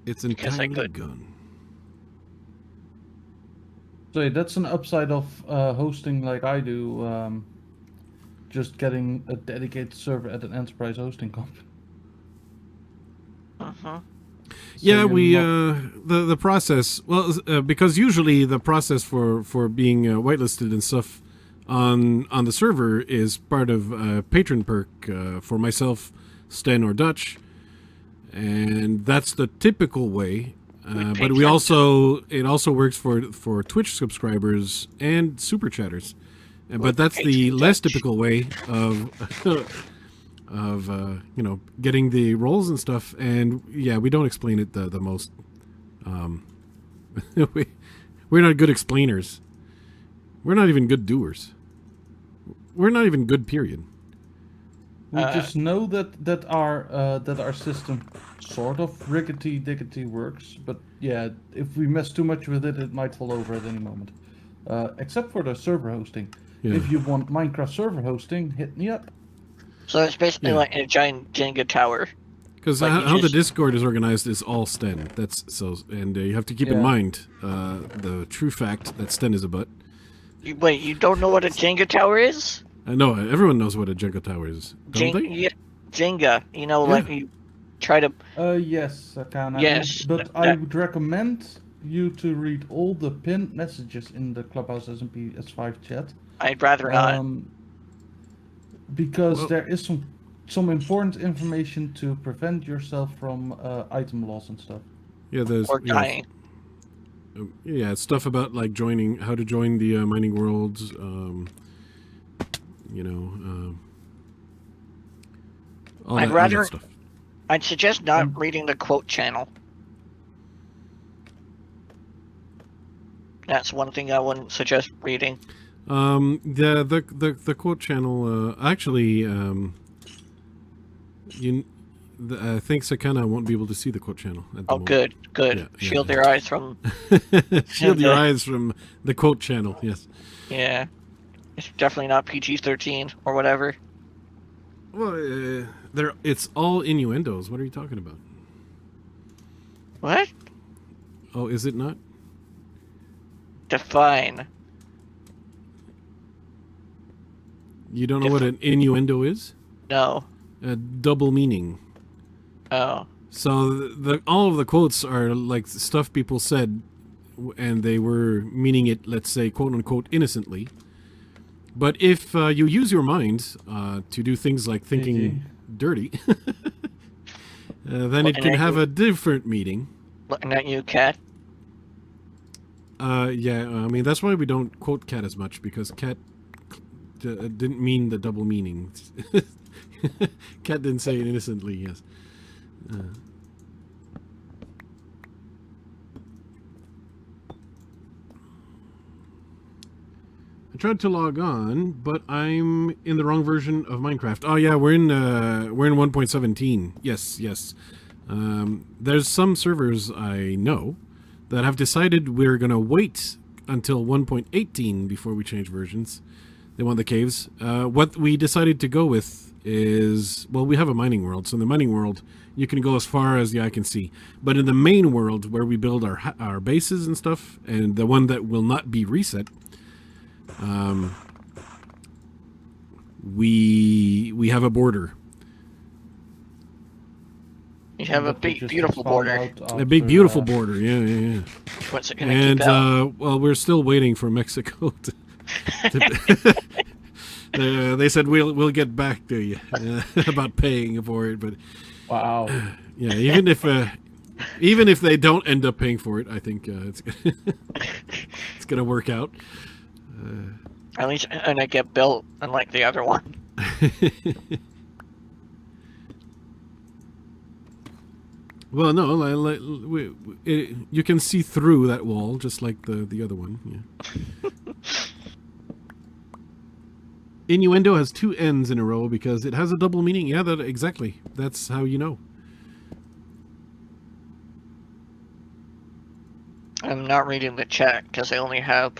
S1: It's
S2: because I
S1: entirely
S2: could.
S1: gone.
S3: So yeah, that's an upside of hosting like I do. Just getting a dedicated server at an enterprise hosting company.
S2: Uh-huh.
S3: So
S1: Yeah,
S3: you're
S1: we
S3: not-
S1: the process. Well, because usually the process for being whitelisted and stuff on the server is part of patron perk for myself, Sten or Dutch, and that's the typical way. But we
S2: Patron-
S1: also it also works for Twitch subscribers and super chatters. But that's the
S2: Patron
S1: less
S2: Dutch.
S1: typical way of you know, getting the roles and stuff. And yeah, we don't explain it the most. We're not good explainers. We're not even good doers. We're not even good. Period.
S3: we
S2: Uh,
S3: just know that our system sort of rickety dickety works, but yeah, if we mess too much with it, it might fall over at any moment. Except for the server hosting.
S1: Yeah.
S3: If you want Minecraft server hosting, hit me up.
S2: So it's basically
S1: Yeah.
S2: like a giant Jenga tower.
S1: Because
S2: Like you
S1: how the
S2: just-
S1: Discord is organized is all Sten. That's so, and you have to keep in
S3: Yeah.
S1: mind the true fact that Sten is a butt.
S2: Wait, you don't know what a Jenga tower is?
S1: I know everyone knows what a Jenga tower is, don't they?
S2: Yeah, Jenga. You know,
S1: Yeah.
S2: like you try to.
S3: Yes, I can.
S2: Yes,
S3: But I
S2: that-
S3: would recommend you to read all the pinned messages in the Clubhouse SMP S5 chat.
S2: I'd rather not.
S3: Because
S1: Well-
S3: there is some important information to prevent yourself from item loss and stuff.
S1: Yeah, there's
S2: Or dying.
S1: Yeah, stuff about like joining, how to join the mining worlds. You know, all
S2: I'd
S1: that
S2: rather-
S1: stuff.
S2: I'd suggest not reading the quote channel. That's one thing I wouldn't suggest reading.
S1: The quote channel actually I think Sakana won't be able to see the quote channel at the
S2: Oh,
S1: moment.
S2: good.
S1: Yeah,
S2: Shield
S1: yeah.
S2: their eyes from.
S1: Shield your
S2: Okay.
S1: eyes from the quote channel. Yes.
S2: Yeah. It's definitely not PG-13 or whatever.
S1: Well, it's all innuendos. What are you talking about?
S2: What?
S1: Oh, is it not?
S2: Define.
S1: You don't know what an innuendo is?
S2: No.
S1: A double meaning.
S2: Oh.
S1: So all of the quotes are like stuff people said, and they were meaning it, let's say, quote unquote, innocently. But if you use your mind to do things like thinking dirty, then it can have a different meaning.
S2: Looking at you, cat.
S1: Yeah, I mean that's why we don't quote cat as much, because cat didn't mean the double meaning. Cat didn't say it innocently. Yes. I tried to log on, but I'm in the wrong version of Minecraft. Oh yeah, we're in 1.17. Yes. There's some servers I know that have decided we're gonna wait until 1.18 before we change versions. They want the caves. What we decided to go with is, well, we have a mining world. So in the mining world, you can go as far as the eye can see. But in the main world, where we build our bases and stuff, and the one that will not be reset, we have a border.
S2: You have a
S3: That we
S2: big,
S3: just
S2: beautiful
S3: found
S2: border.
S3: out
S1: A big,
S3: after,
S1: beautiful border. Yeah.
S2: What's it gonna
S1: And
S2: keep out?
S1: well, we're still waiting for Mexico to. They said we'll get back to you about paying for it, but
S3: Wow.
S1: yeah, even if they don't end up paying for it, I think it's it's gonna work out.
S2: At least and I get built, unlike the other one.
S1: Well, no, you can see through that wall just like the other one. Yeah. Innuendo has two N's in a row because it has a double meaning. Yeah, exactly. That's how you know.
S2: I'm not reading the chat because I only have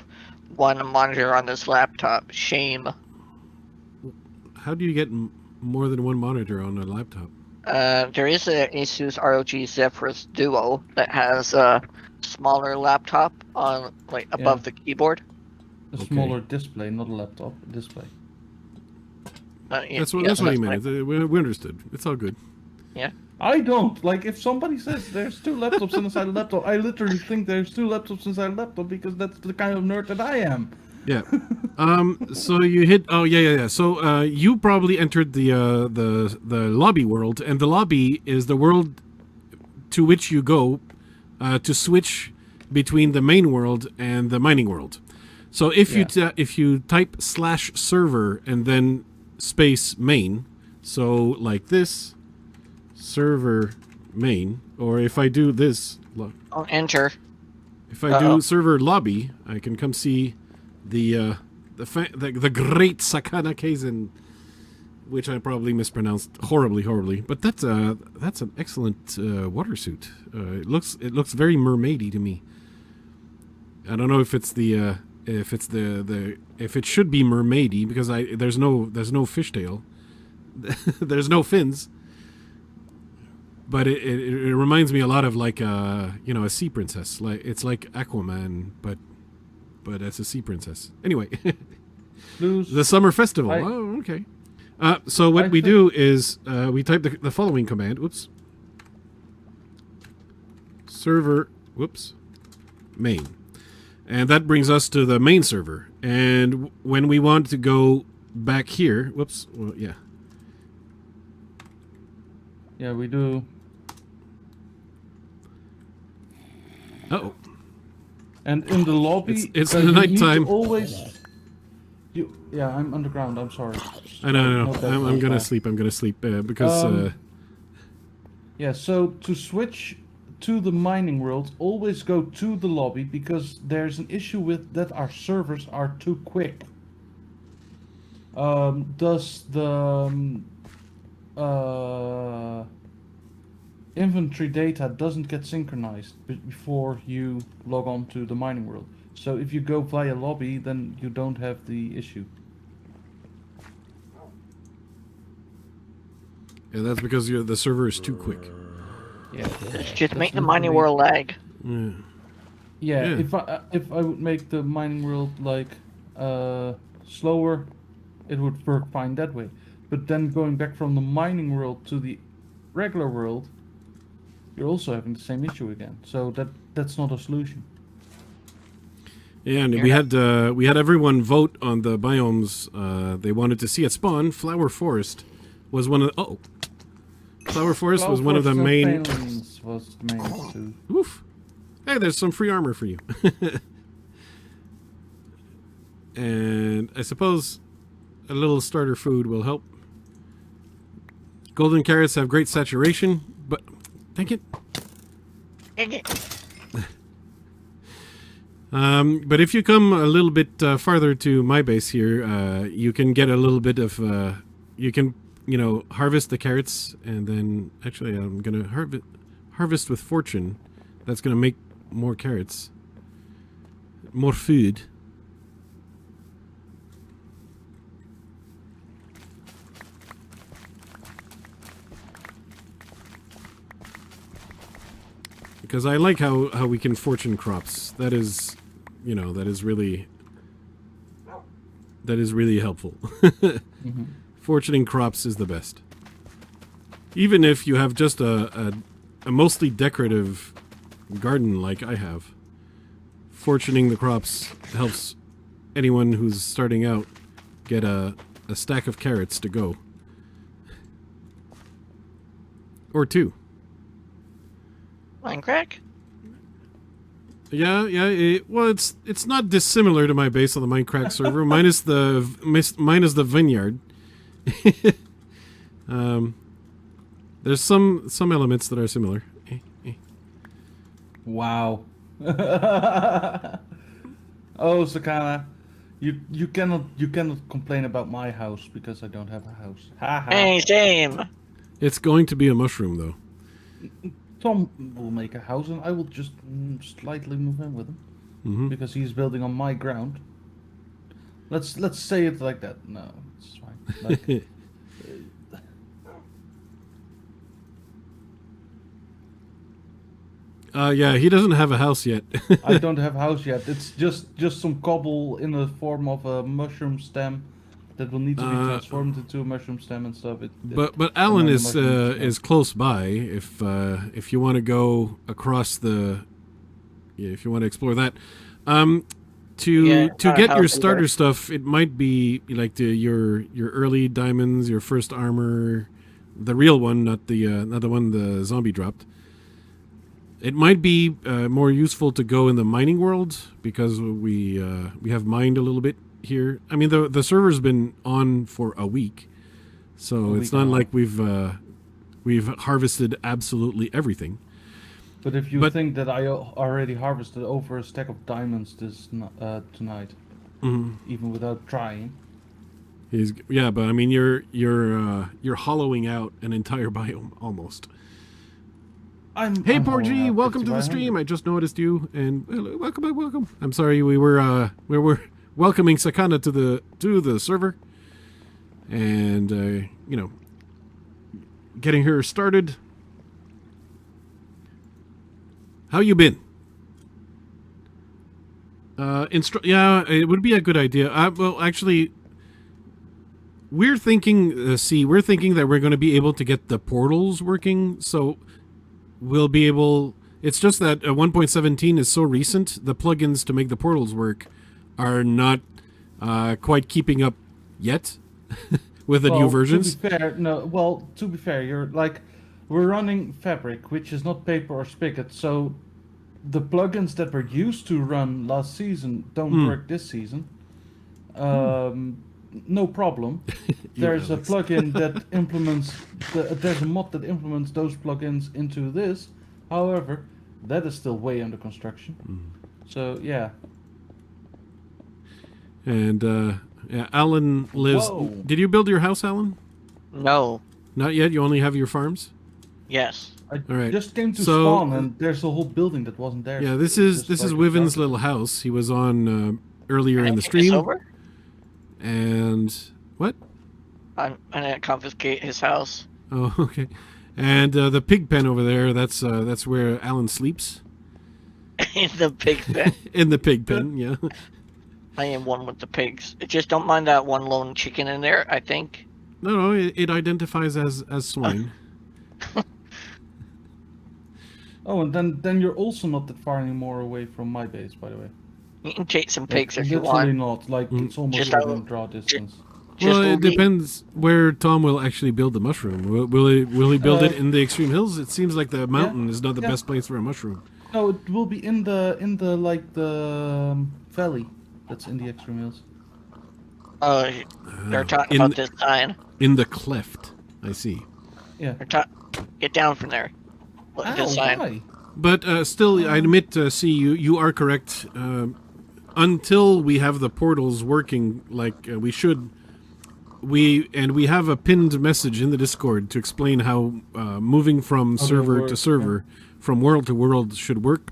S2: one monitor on this laptop. Shame.
S1: How do you get more than one monitor on a laptop?
S2: There is an Asus ROG Zephyrus Duo that has a smaller laptop on above the keyboard.
S3: A smaller display, not a laptop. A display.
S1: That's what he meant. We understood. It's all good.
S2: Yeah.
S3: I don't. Like, if somebody says there's two laptops inside a laptop, I literally think there's two laptops inside a laptop because that's the kind of nerd that I am.
S1: Yeah. So you hit. Oh yeah. So you probably entered the lobby world, and the lobby is the world to which you go to switch between the main world and the mining world. So if you type /server and then space main, so like this, server main, or if I do this,
S2: I'll enter.
S1: If I do server lobby, I can come see the great Sakana Kaizen, which I probably mispronounced horribly, but that's an excellent water suit. It looks very mermaidy to me. I don't know if it's if it should be mermaidy because there's no fishtail, there's no fins, but it reminds me a lot of like a sea princess. Like it's like Aquaman, but as a sea princess. Anyway, the summer festival. Oh, okay. So what we do is we type the following command. Whoops. Server. Whoops. Main. And that brings us to the main server. And when we want to go back here, whoops, well, yeah.
S3: Yeah, we do.
S1: Uh-oh.
S3: And in the lobby,
S1: it's the nighttime.
S3: Yeah, I'm underground. I'm sorry.
S1: I know. I'm gonna sleep. Because.
S3: Yeah. So to switch to the mining world, always go to the lobby because there's an issue with that our servers are too quick. Does the inventory data doesn't get synchronized before you log on to the mining world. So if you go via lobby, then you don't have the issue.
S1: Yeah, that's because the server is too quick.
S3: Yeah,
S2: just make the mining world lag.
S3: Yeah. If I would make the mining world like slower, it would work fine that way. But then going back from the mining world to the regular world, you're also having the same issue again. So that's not a solution.
S1: Yeah, and we had everyone vote on the biomes they wanted to see at spawn. Flower Forest was one of the, Flower Forest was one of the main.
S3: Was the main too.
S1: Oof! Hey, there's some free armor for you. And I suppose a little starter food will help. Golden carrots have great saturation, but dang it. But if you come a little bit farther to my base here, you can get a little bit of. You can harvest the carrots, and then actually I'm gonna harvest with fortune. That's gonna make more carrots, more food. Because I like how we can fortune crops. That is, that is really helpful.
S3: Mm-hmm.
S1: Fortuning crops is the best. Even if you have just a mostly decorative garden like I have, fortuning the crops helps anyone who's starting out get a stack of carrots to go. Or two.
S2: Minecraft?
S1: Yeah. It's not dissimilar to my base on the Minecraft server, minus the vineyard. There's some elements that are similar.
S3: Wow. Oh, Sakana, you cannot complain about my house because I don't have a house. Haha.
S2: Hey, same.
S1: It's going to be a mushroom, though.
S3: Tom will make a house, and I will just slightly move in with him
S1: Hmm.
S3: because he's building on my ground. Let's say it like that. No, it's fine. Like,
S1: Yeah, he doesn't have a house yet.
S3: I don't have a house yet. It's just some cobble in the form of a mushroom stem that will need to be transformed into a mushroom stem and stuff.
S1: But Alan
S3: then the
S1: is
S3: mushroom stem.
S1: is close by. If you want to go across if you want to explore that,
S2: Yeah,
S1: to
S2: not a
S1: get your
S2: house
S1: starter
S2: either.
S1: stuff, it might be like your early diamonds, your first armor, the real one, not the one the zombie dropped. It might be more useful to go in the mining world because we have mined a little bit here. I mean, the server's been on for a week, so it's not like we've harvested absolutely everything.
S3: But if you think that I already harvested over a stack of diamonds tonight, even without trying.
S1: But I mean, you're hollowing out an entire biome almost. Hey,
S3: I'm
S1: Poor G,
S3: hollowing out
S1: welcome to the
S3: 5500.
S1: stream. I just noticed you, and welcome. I'm sorry, we were welcoming Sakana to the server, and getting her started. How you been? Yeah, it would be a good idea. Well, actually, we're thinking that we're going to be able to get the portals working, so we'll be able. It's just that 1.17 is so recent. The plugins to make the portals work are not quite keeping up yet with the new versions.
S3: To be fair, we're running Fabric, which is not paper or spigot, so the plugins that were used to run last season don't work this season. No problem. There's a
S1: Alex.
S3: plugin that implements. There's a mod that implements those plugins into this. However, that is still way under construction. So yeah.
S1: And yeah, Alan lives.
S3: Whoa.
S1: Did you build your house, Alan?
S2: No.
S1: Not yet. You only have your farms.
S2: Yes.
S3: I
S1: All right.
S3: just came to
S1: So-
S3: spawn, and there's a whole building that wasn't there.
S1: Yeah, this is
S3: Just like a
S1: Wiven's
S3: garden.
S1: little house. He was on earlier
S2: Can I
S1: in the
S2: take this
S1: stream.
S2: over?
S1: And what?
S2: I'm gonna confiscate his house.
S1: Oh, okay. And the pig pen over there. That's where Alan sleeps.
S2: In the pig pen.
S1: In the pig pen. Yeah.
S2: I am one with the pigs. Just don't mind that one lone chicken in there, I think.
S1: No, it identifies as swine.
S3: Oh, and then you're also not that far anymore away from my base, by the way.
S2: You can take some pigs if you
S3: Literally
S2: want.
S3: not. Like it's almost
S2: Just
S3: within
S2: out-
S3: draw distance.
S2: Just
S1: Well, it
S2: Ubi.
S1: depends where Tom will actually build the mushroom. Will he build it in the extreme hills? It seems like the mountain is not the best place for a mushroom.
S3: No, it will be in the valley that's in the extreme hills.
S2: Oh, they're talking
S1: in-
S2: about this sign.
S1: In the cleft, I see.
S3: Yeah.
S2: Get down from there. Look at this sign.
S3: Why?
S1: But still, I admit, see, you are correct. Until we have the portals working like we should, we have a pinned message in the Discord to explain how moving from server to server, from world to world should work.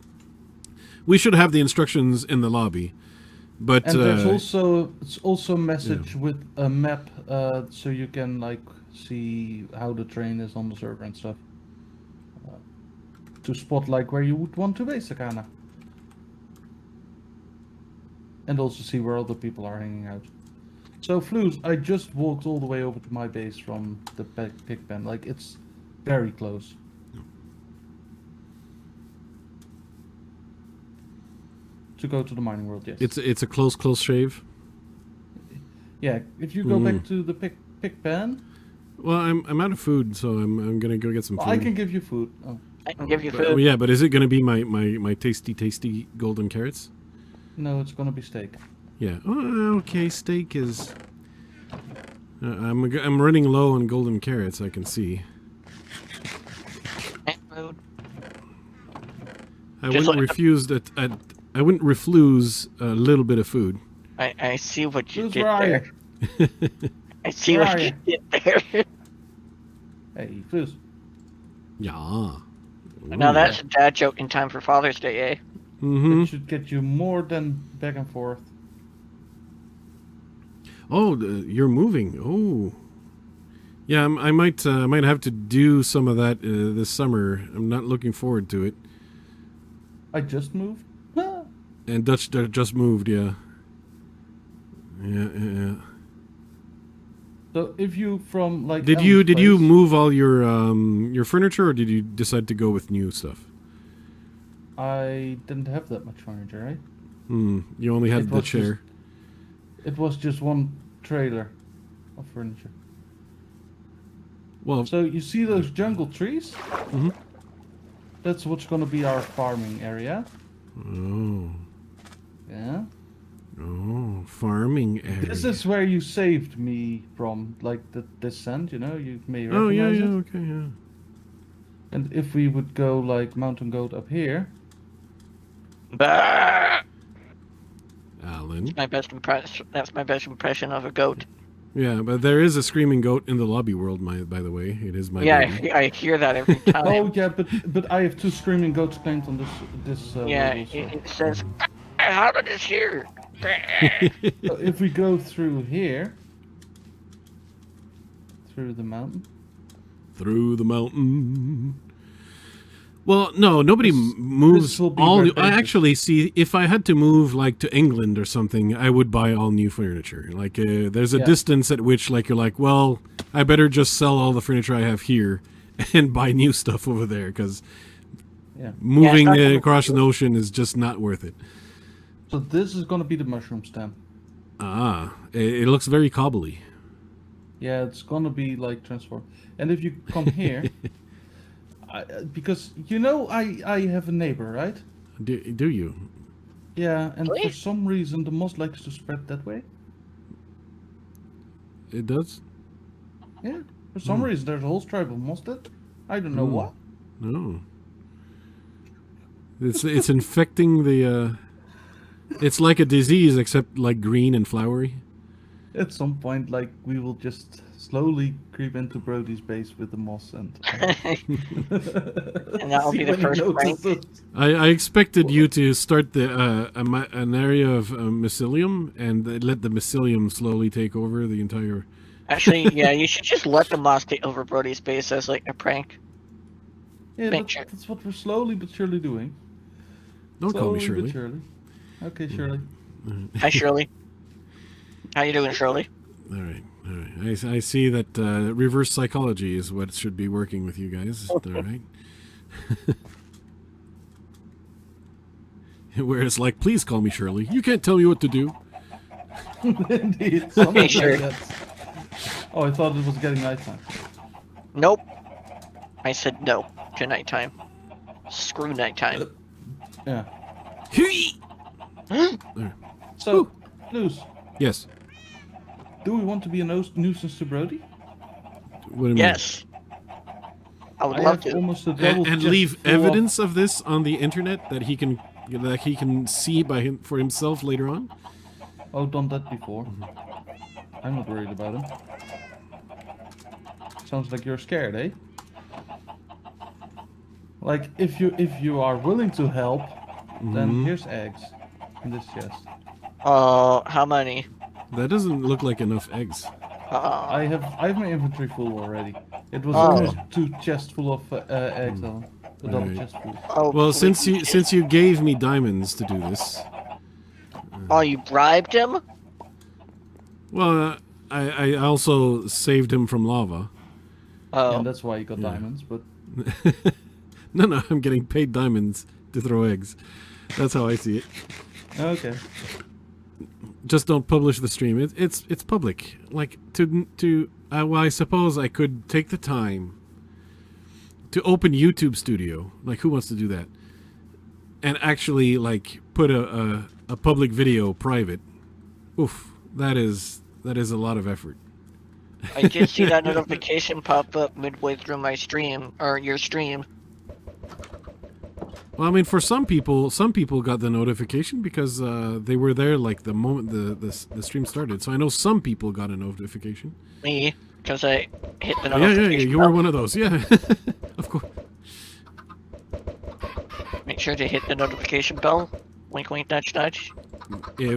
S1: We should have the instructions in the lobby. But
S3: And there's also a message with a map, so you can like see how the train is on the server and stuff. To spot like where you would want to base Sakana. And also see where other people are hanging out. So Floos, I just walked all the way over to my base from the pig pen. Like it's very close. To go to the mining world, yes.
S1: it's a close shave.
S3: Yeah, if you go back to the pig pen,
S1: Well, I'm out of food, so I'm gonna go get some food.
S3: I can give you food. Oh.
S2: I can give you
S1: But,
S2: food.
S1: yeah, but is it gonna be my tasty golden carrots?
S3: No, it's gonna be steak.
S1: Yeah. Oh, okay. Steak is. I'm running low on golden carrots. I can see.
S2: And food.
S1: I
S2: Just
S1: wouldn't
S2: like-
S1: refuse that. I wouldn't refuse a little bit of food.
S2: I see what you
S3: Who's
S2: did
S3: where are
S2: there.
S3: you?
S2: I see
S3: Where
S2: what
S3: are
S2: you
S3: you?
S2: did there.
S3: Hey, Flues.
S1: Yeah.
S2: Now that's a dad joke in time for Father's Day, eh?
S1: Mm-hmm.
S3: It should get you more than back and forth.
S1: Oh, you're moving. Oh. Yeah, I might have to do some of that this summer. I'm not looking forward to it.
S3: I just moved.
S1: And Dutch just moved, yeah. Yeah.
S3: So if you from like
S1: Did
S3: Ellen's
S1: you
S3: place-
S1: move all your furniture, or did you decide to go with new stuff?
S3: I didn't have that much furniture, right?
S1: You only had
S3: It
S1: the
S3: was
S1: chair.
S3: It was just one trailer of furniture.
S1: Well,
S3: So you see those jungle trees?
S1: Mhm.
S3: That's what's gonna be our farming area.
S1: oh,
S3: Yeah.
S1: farming area.
S3: This is where you saved me from, like the descent. You know, you may
S1: Oh
S3: recognize
S1: yeah,
S3: it.
S1: okay, yeah.
S3: And if we would go like mountain goat up here,
S2: Bah!
S1: Alan.
S2: My best impression. That's my best impression of a goat.
S1: Yeah, but there is a screaming goat in the lobby world. By the way, it is my
S2: Yeah,
S1: baby.
S2: I hear that every time.
S3: oh yeah, but I have 2 screaming goats claimed on this.
S2: yeah,
S3: level, so.
S2: it says, "How did this here?"
S3: So if we go through here, through the mountain,
S1: Through the mountain. Well, no, nobody
S3: This
S1: moves
S3: will be
S1: all
S3: where
S1: new. I
S3: basic-
S1: actually see if I had to move like to England or something, I would buy all new furniture. Like there's a
S3: Yeah.
S1: distance at which like you're like, well, I better just sell all the furniture I have here and buy new stuff over there because
S3: yeah.
S1: moving
S2: not gonna-
S1: across an ocean is just not worth it.
S3: So this is gonna be the mushroom stem.
S1: Ah, it looks very cobbly.
S3: Yeah, it's gonna be like transformed. And if you come here, because you know I have a neighbor, right?
S1: Do you?
S3: Yeah, and
S2: Really?
S3: for some reason the moss likes to spread that way.
S1: It does?
S3: Yeah, for some reason there's a whole tribe of moss that I don't know what.
S1: No. It's infecting the. It's like a disease, except like green and flowery.
S3: At some point, like we will just slowly creep into Brody's base with the moss and.
S2: And that'll
S3: see
S2: be the
S3: when he
S2: first prank.
S3: notices.
S1: I expected you to start an area of mycelium and let the mycelium slowly take over the entire.
S2: Actually, yeah, you should just let the moss take over Brody's base as like a prank.
S3: Yeah,
S2: Make sure.
S3: that's what we're slowly but surely doing.
S1: Don't call me
S3: Slowly but
S1: Shirley.
S3: surely. Okay, Shirley.
S2: Hi, Shirley. How you doing, Shirley?
S1: All right. I see that reverse psychology is what should be working with you guys. All right. Where it's like, please call me Shirley. You can't tell me what to do.
S3: Indeed, something
S2: Sure.
S3: like that. Oh, I thought it was getting nighttime.
S2: Nope. I said no to nighttime. Screw nighttime.
S3: Yeah.
S1: There.
S3: So, Luz,
S1: Yes.
S3: do we want to be a nuisance to Brody?
S1: What do you mean?
S2: Yes. I would
S3: I
S2: love
S3: have
S2: to.
S3: almost a double
S1: And
S3: chest
S1: leave
S3: full of-
S1: evidence of this on the internet that he can see for himself later on.
S3: Oh, done that before. I'm not worried about him. Sounds like you're scared, eh? Like if you are willing to help, then here's eggs in this chest.
S2: How many?
S1: That doesn't look like enough eggs.
S3: I have my inventory full already. It was
S2: Oh.
S3: almost 2 chests full of eggs, Alan. A double
S1: Alright.
S3: chest full.
S2: Oh,
S1: Well, since
S2: please.
S1: you gave me diamonds to do this,
S2: Oh, you bribed him?
S1: well, I also saved him from lava.
S2: Oh.
S3: And that's why you got diamonds, but
S1: No, I'm getting paid diamonds to throw eggs. That's how I see it.
S3: okay.
S1: Just don't publish the stream. It's public. Like well, I suppose I could take the time to open YouTube Studio. Like, who wants to do that? And actually, like, put a public video private. Oof, that is a lot of effort.
S2: I did see that notification pop up midway through my stream, or your stream.
S1: Well, I mean, for some people got the notification because they were there like the moment the stream started. So I know some people got a notification.
S2: Me, because I hit the
S1: Yeah,
S2: notification.
S1: you were one of those. Yeah, of course.
S2: Make sure to hit the notification bell. Wink, wink, nudge, nudge.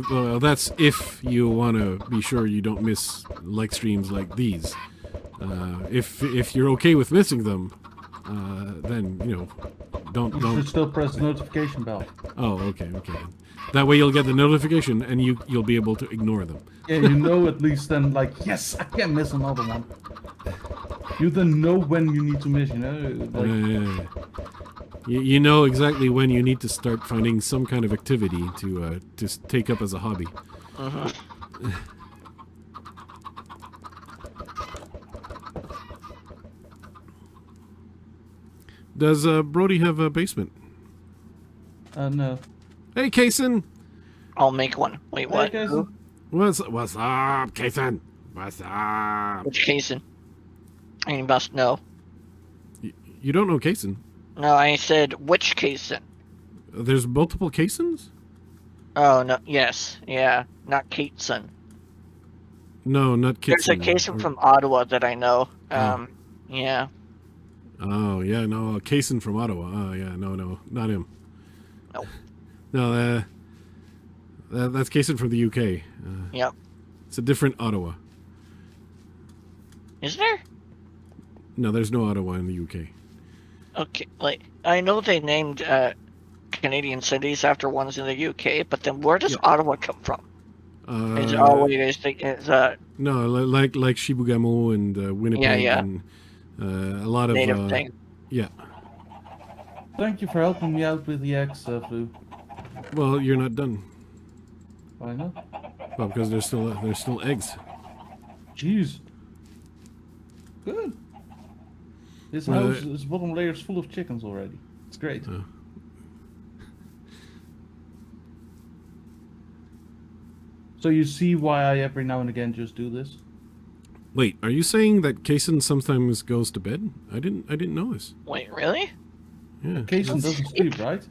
S1: Well, that's if you want to be sure you don't miss like streams like these. If you're okay with missing them, then don't.
S3: You should still press the notification bell.
S1: Oh, okay. That way you'll get the notification and you'll be able to ignore them.
S3: Yeah, you know at least then, like, yes, I can't miss another one. You then know when you need to miss, Like,
S1: You know exactly when you need to start finding some kind of activity to take up as a hobby. Does Brody have a basement?
S3: no.
S1: Hey, Kaysen!
S2: I'll make one. Wait, what?
S3: Hey, guys.
S2: Who?
S1: What's up, Kaysen? What's up?
S2: Which Kaysen? I must know.
S1: You don't know Kaysen?
S2: No, I said which Kaysen.
S1: There's multiple Kaysens?
S2: Oh, no, yes, yeah, not Kateson.
S1: No, not Kaysen.
S2: There's a Kaysen from Ottawa that I know. Yeah.
S1: Oh, yeah, no, Kaysen from Ottawa. Oh, yeah, no, not him.
S2: Nope.
S1: No, that's Kaysen from the UK.
S2: Yep.
S1: It's a different Ottawa.
S2: Is there?
S1: No, there's no Ottawa in the UK.
S2: Okay, like, I know they named Canadian cities after ones in the UK, but then where does Ottawa come from? Is
S1: no, like Shibugamo and Winnipeg and a lot of
S2: native thing.
S1: Yeah.
S3: Thank you for helping me out with the eggs, Flu.
S1: Well, you're not done.
S3: Why not?
S1: Well, because there's still eggs.
S3: Jeez. Good. This house is bottom layer's full of chickens already. It's great. So you see why I every now and again just do this?
S1: Wait, are you saying that Kaysen sometimes goes to bed? I didn't know this.
S2: Wait, really?
S1: Yeah.
S3: Kaysen doesn't sleep, right?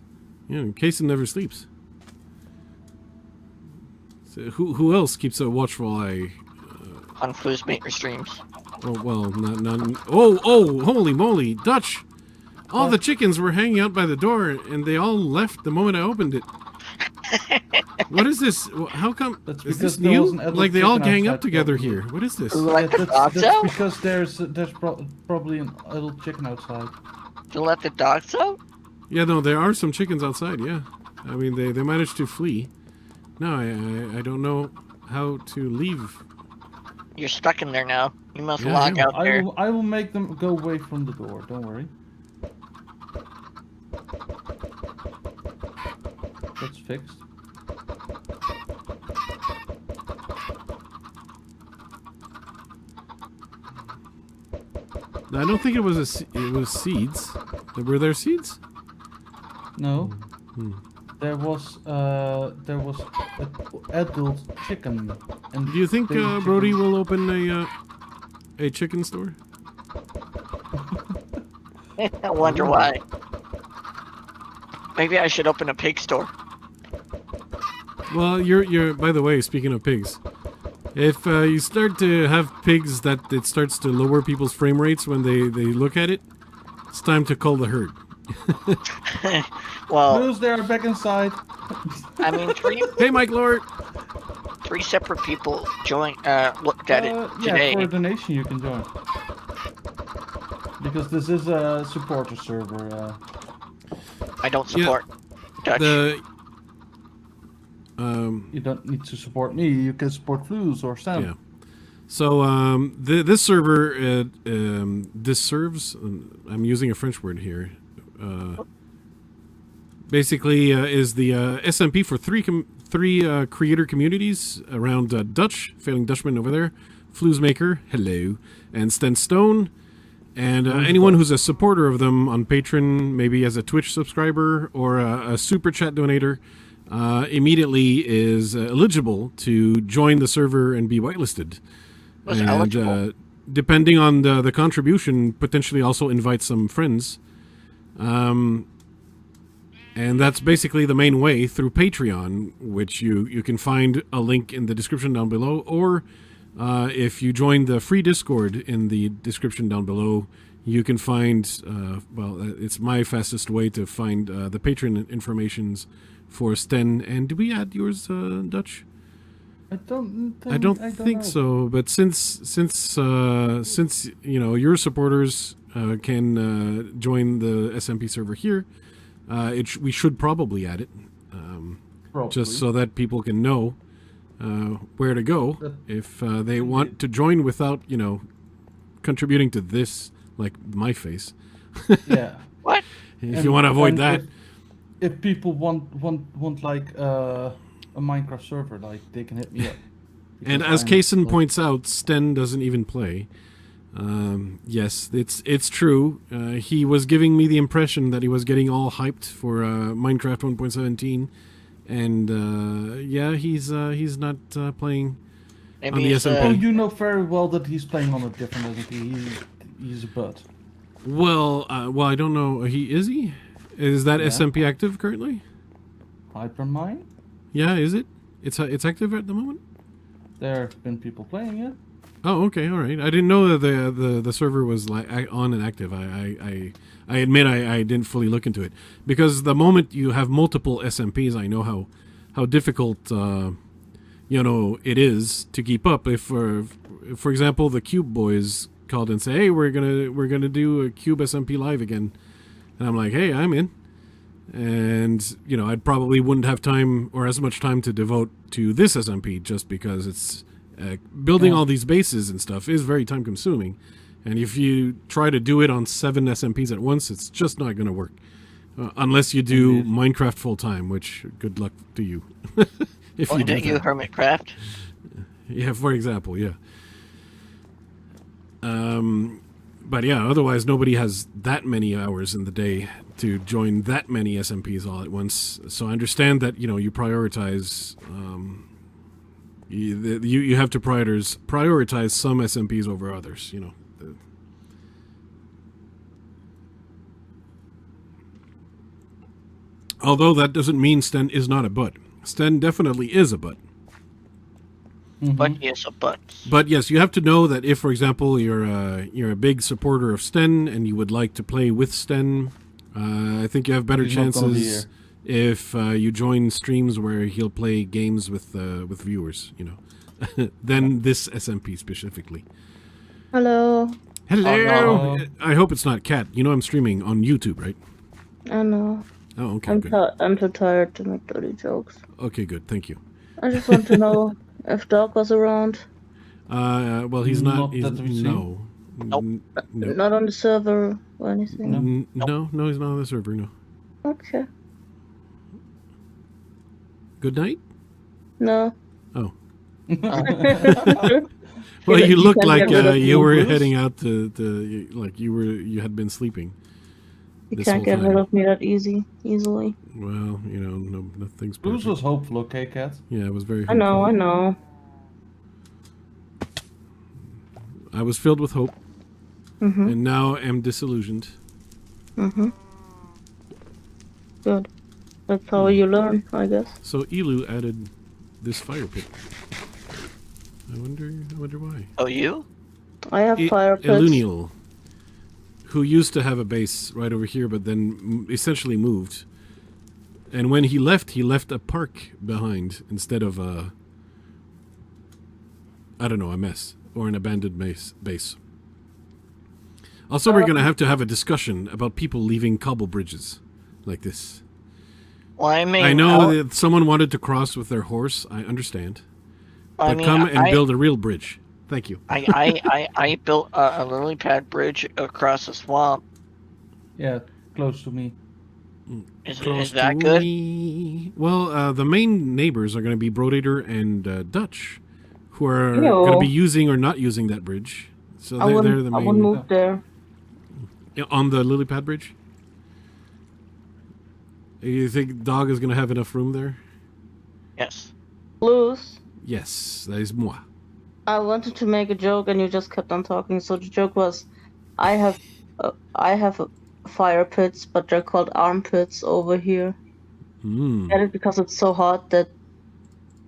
S1: Yeah, Kaysen never sleeps. So who else keeps a watchful eye?
S2: On Flu's Maker streams.
S1: Oh, well, not. Oh, holy moly, Dutch! All the chickens were hanging out by the door, and they all left the moment I opened it. What is this? How come?
S3: That's
S1: Is
S3: because
S1: this new?
S3: there was an
S1: Like they all
S3: chicken
S1: gang
S3: outside
S1: up together
S3: probably.
S1: here. What is this?
S2: Let the dogs
S3: That's
S2: out?
S3: because there's probably an adult chicken outside.
S2: To let the dogs out?
S1: Yeah, no, there are some chickens outside. Yeah, I mean they managed to flee. No, I don't know how to leave.
S2: You're stuck in there now. You must
S1: Yeah,
S2: log
S1: yeah.
S2: out there.
S3: I will make them go away from the door. Don't worry. That's fixed.
S1: I don't think it was it was seeds. Were there seeds?
S3: No. There was an adult chicken. And
S1: Do you think
S3: baby
S1: Brody
S3: chicken.
S1: will open a chicken store?
S2: I wonder why. Maybe I should open a pig store.
S1: Well, you're. By the way, speaking of pigs, if you start to have pigs that it starts to lower people's frame rates when they look at it, it's time to cull the herd.
S2: Well,
S3: Who's there? Back inside.
S2: I mean,
S1: Hey, Mike Lord.
S2: three separate people looked at it today.
S3: Yeah, for a donation you can join. Because this is a supporter server.
S2: I don't support Dutch.
S3: You don't need to support me. You can support Flus or Sam.
S1: Yeah. So this server this serves. I'm using a French word here. Basically, is the SMP for three creator communities around Dutch, Failing Dutchman over there, Floesmaker, hello, and Sten Stone, and anyone who's a supporter of them on Patreon, maybe as a Twitch subscriber or a super chat donator, immediately is eligible to join the server and be whitelisted.
S2: Was
S1: And
S2: eligible?
S1: depending on the contribution, potentially also invite some friends. And that's basically the main way through Patreon, which you can find a link in the description down below, or if you join the free Discord in the description down below, you can find, it's my fastest way to find the Patreon informations for Sten. And do we add yours, Dutch?
S3: I don't
S1: think
S3: know.
S1: so, but since your supporters can join the SMP server here, we should probably add it, just so that people can know where to go if they want to join without contributing to this, like my face.
S3: Yeah.
S2: What?
S1: If you want to avoid that.
S3: If people want like a Minecraft server, like they can hit me up.
S1: And as Kaysen points out, Sten doesn't even play. Yes, it's true. He was giving me the impression that he was getting all hyped for Minecraft 1.17, and he's not playing on the SMP.
S3: Oh, you know very well that he's playing on a different SMP. He's a bot.
S1: Well, I don't know. Is he? Is that SMP active currently?
S3: Hypermine?
S1: Yeah, is it? It's active at the moment.
S3: There have been people playing it.
S1: Oh, okay, all right. I didn't know that the server was like on and active. I admit I didn't fully look into it, because the moment you have multiple SMPs, I know how difficult it is to keep up. If for example the Cube boys called and say, hey, we're gonna do a Cube SMP live again, and I'm like, hey, I'm in, and I probably wouldn't have time or as much time to devote to this SMP, just because it's building all these bases and stuff is very time consuming, and if you try to do it on 7 SMPs at once, it's just not going to work unless you do Minecraft full time, which good luck to you. If you do
S2: you Hermitcraft?
S1: Yeah, for example, yeah. But yeah, otherwise nobody has that many hours in the day to join that many SMPs all at once. So I understand that you prioritize. You have to prioritize some SMPs over others. Although that doesn't mean Sten is not a butt. Sten definitely is a butt.
S3: Mm-hmm.
S2: But yes, a butt.
S1: But yes, you have to know that if, for example, you're a big supporter of Sten and you would like to play with Sten, I think you have better chances if you join streams where he'll play games with viewers, than this SMP specifically.
S7: Hello.
S1: Hello. I hope it's not Cat. I'm streaming on YouTube, right?
S7: I know.
S1: Oh, okay, good.
S7: I'm too tired to make dirty jokes.
S1: Okay, good. Thank you.
S7: I just want to know if Dog was around.
S1: Well, he's not.
S3: That we've seen.
S1: No.
S2: Nope.
S1: No.
S7: Not on the server or anything.
S1: No, he's not on the server. No.
S7: Okay.
S1: Good night.
S7: No.
S1: Oh. Well, you looked like you were heading out to like you had been sleeping.
S7: You can't get rid of me that easily.
S1: Well, no, nothing's perfect.
S3: Bruce was hopeful, okay, Cat?
S1: Yeah, it was very hopeful.
S7: I know.
S1: I was filled with hope, and now am disillusioned.
S7: Good. That's how you learn, I guess.
S1: So Elu added this fire pit. I wonder why.
S2: Oh, you?
S7: I have fire pits.
S1: Elunial, who used to have a base right over here, but then essentially moved. And when he left a park behind instead of a mess or an abandoned base. Also, we're going to have a discussion about people leaving cobble bridges like this.
S2: Well,
S1: I know that someone wanted to cross with their horse. I understand. But come and build a real bridge. Thank you.
S2: I built a lily pad bridge across the swamp.
S3: Yeah, close to me.
S2: Is that good?
S1: Well, the main neighbors are going to be Brodator and Dutch, who are going to be using or not using that bridge. So they're the main.
S7: I wouldn't move there.
S1: On the lily pad bridge? You think Dog is going to have enough room there?
S2: Yes.
S7: Blues.
S1: Yes, that is moi.
S7: I wanted to make a joke and you just kept on talking. So the joke was, I have fire pits, but they're called armpits over here.
S1: Hmm.
S7: Get it because it's so hot that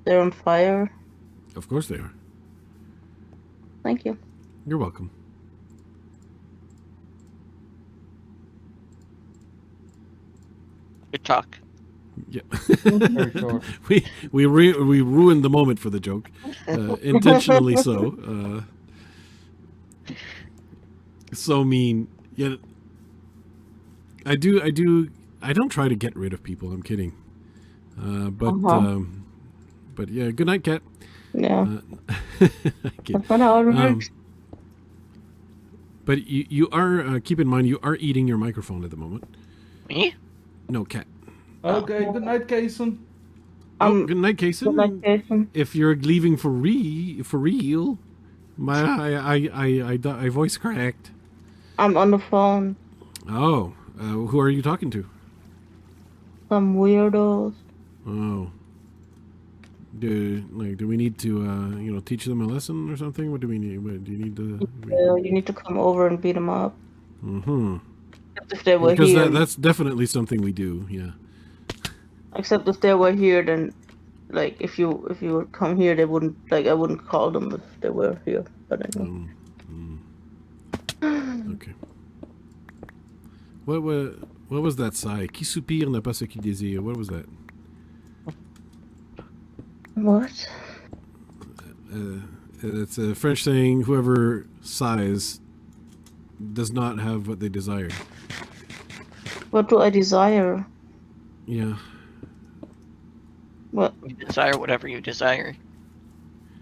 S7: they're on fire.
S1: Of course they are.
S7: Thank you.
S1: You're welcome.
S2: Good talk.
S1: Yeah.
S3: Very short.
S1: we ruined the moment for the joke, intentionally so. So mean. Yeah. I don't try to get rid of people. I'm kidding. But yeah. Good night, Cat.
S7: Yeah.
S1: Kid.
S7: That's not how it works.
S1: But you are keep in mind you are eating your microphone at the moment.
S2: Me?
S1: No, Cat.
S3: Okay, good night, Kason.
S1: Good night, Kason.
S7: Good night, Jason.
S1: If you're leaving for real, I voice cracked.
S7: I'm on the phone.
S1: Oh, who are you talking to?
S7: Some weirdos.
S1: Oh, do we need to teach them a lesson or something? What do we need? What, do you need to?
S7: You need to come over and beat them up.
S1: Mm-hmm.
S7: Except if they were
S1: Because
S7: here.
S1: that's definitely something we do. Yeah.
S7: Except if they were here, then like if you would come here, they wouldn't I wouldn't call them if they were here. But anyway.
S1: Okay. What was that sigh? Qui soupire n'a pas ce qu'il désire. What was that?
S7: What?
S1: It's a French saying. Whoever sighs does not have what they desire.
S7: What do I desire?
S1: Yeah.
S7: What?
S2: You desire whatever you desire.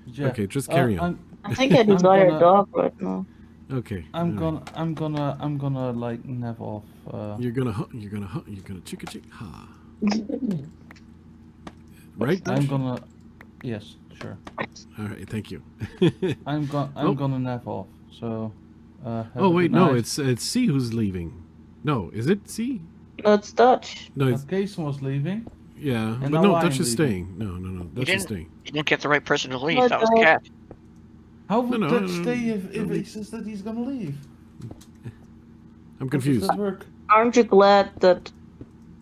S3: Yeah.
S1: Okay, just carry on.
S7: I think I desire
S3: gonna-
S7: a dog right now.
S1: Okay.
S3: I'm
S1: alright.
S3: gonna like nav off.
S1: You're gonna chicka chick ha. Right?
S3: I'm
S1: Dash?
S3: gonna. Yes, sure.
S1: All right. Thank you.
S3: I'm gonna nav off. So. Have
S1: Oh
S3: a
S1: wait,
S3: good
S1: no.
S3: night.
S1: It's C who's leaving. No, is it C?
S7: No, it's Dutch.
S1: No, it's,
S3: Kason was leaving.
S1: yeah,
S3: And
S1: but
S3: now
S1: no.
S3: I
S1: Dutch
S3: am
S1: is
S3: leaving.
S1: staying. No. Dutch
S2: didn't-
S1: is staying.
S2: You didn't get the right person to leave.
S7: No,
S2: That was
S7: no.
S2: Cat.
S3: How would
S1: No,
S3: Dutch
S1: no,
S3: stay if
S1: no.
S3: he says that he's gonna leave?
S1: I'm
S3: How does
S1: confused.
S3: that work?
S7: Aren't you glad that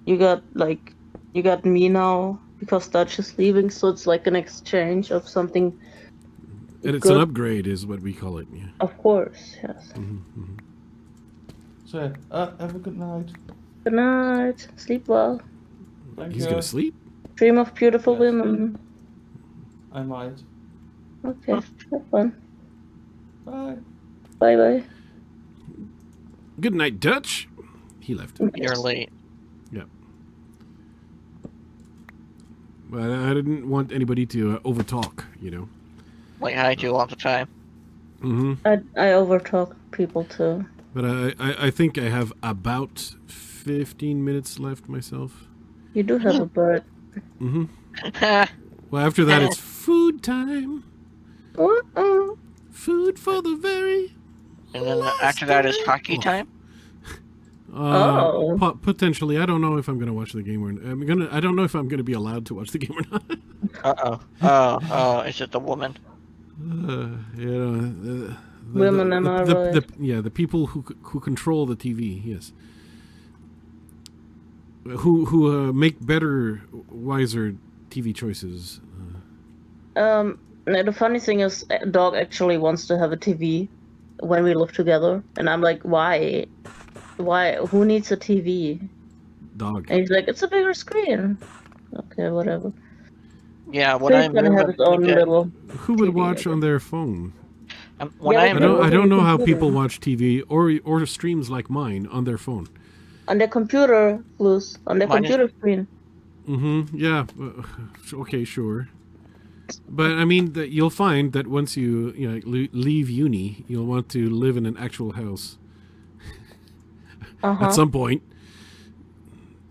S7: you got me now because Dutch is leaving? So it's like an exchange of something.
S1: And it's
S7: good.
S1: an upgrade, is what we call it. Yeah.
S7: Of course, yes.
S1: Mm-hmm.
S3: So, have a good night.
S7: Good night. Sleep well.
S3: Thank
S1: He's
S3: you.
S1: gonna sleep.
S7: Dream of beautiful
S3: Yes.
S7: women.
S3: I might.
S7: Okay, have fun.
S3: Bye.
S7: Bye bye.
S1: Good night, Dutch. He left.
S2: You're late.
S1: But I didn't want anybody to overtalk.
S2: Like I do all the time.
S1: Mm-hmm.
S7: I overtalk people too.
S1: But I think I have about 15 minutes left myself.
S7: You do have a bird.
S1: Mm-hmm. Well, after that, it's food time.
S7: Uh-oh.
S1: Food for the very.
S2: And then after that is hockey time.
S7: Oh.
S1: Potentially, I don't know if I'm gonna watch the game or I don't know if I'm gonna be allowed to watch the game or not.
S2: Oh, is it the woman?
S7: Women, am I right?
S1: The people who control the TV, yes. Who make better, wiser TV choices.
S7: No, the funny thing is, dog actually wants to have a TV when we live together, and I'm like, why? Why? Who needs a TV?
S1: Dog.
S7: And he's like, it's a bigger screen. Okay, whatever.
S2: Yeah, when
S7: He's
S2: I'm
S7: gonna have his own little.
S1: Who would
S7: TV,
S1: watch
S7: I
S1: on their phone?
S2: when
S7: Yeah,
S2: I'm
S1: I don't know how
S7: computer.
S1: people watch TV or streams like mine on their phone.
S7: On their computer, Luz. On their
S2: Mine is-
S7: computer screen.
S1: Mm-hmm. Yeah. Okay. Sure. But I mean, that you'll find that once you leave uni, you'll want to live in an actual house
S7: Uh-huh.
S1: at some point.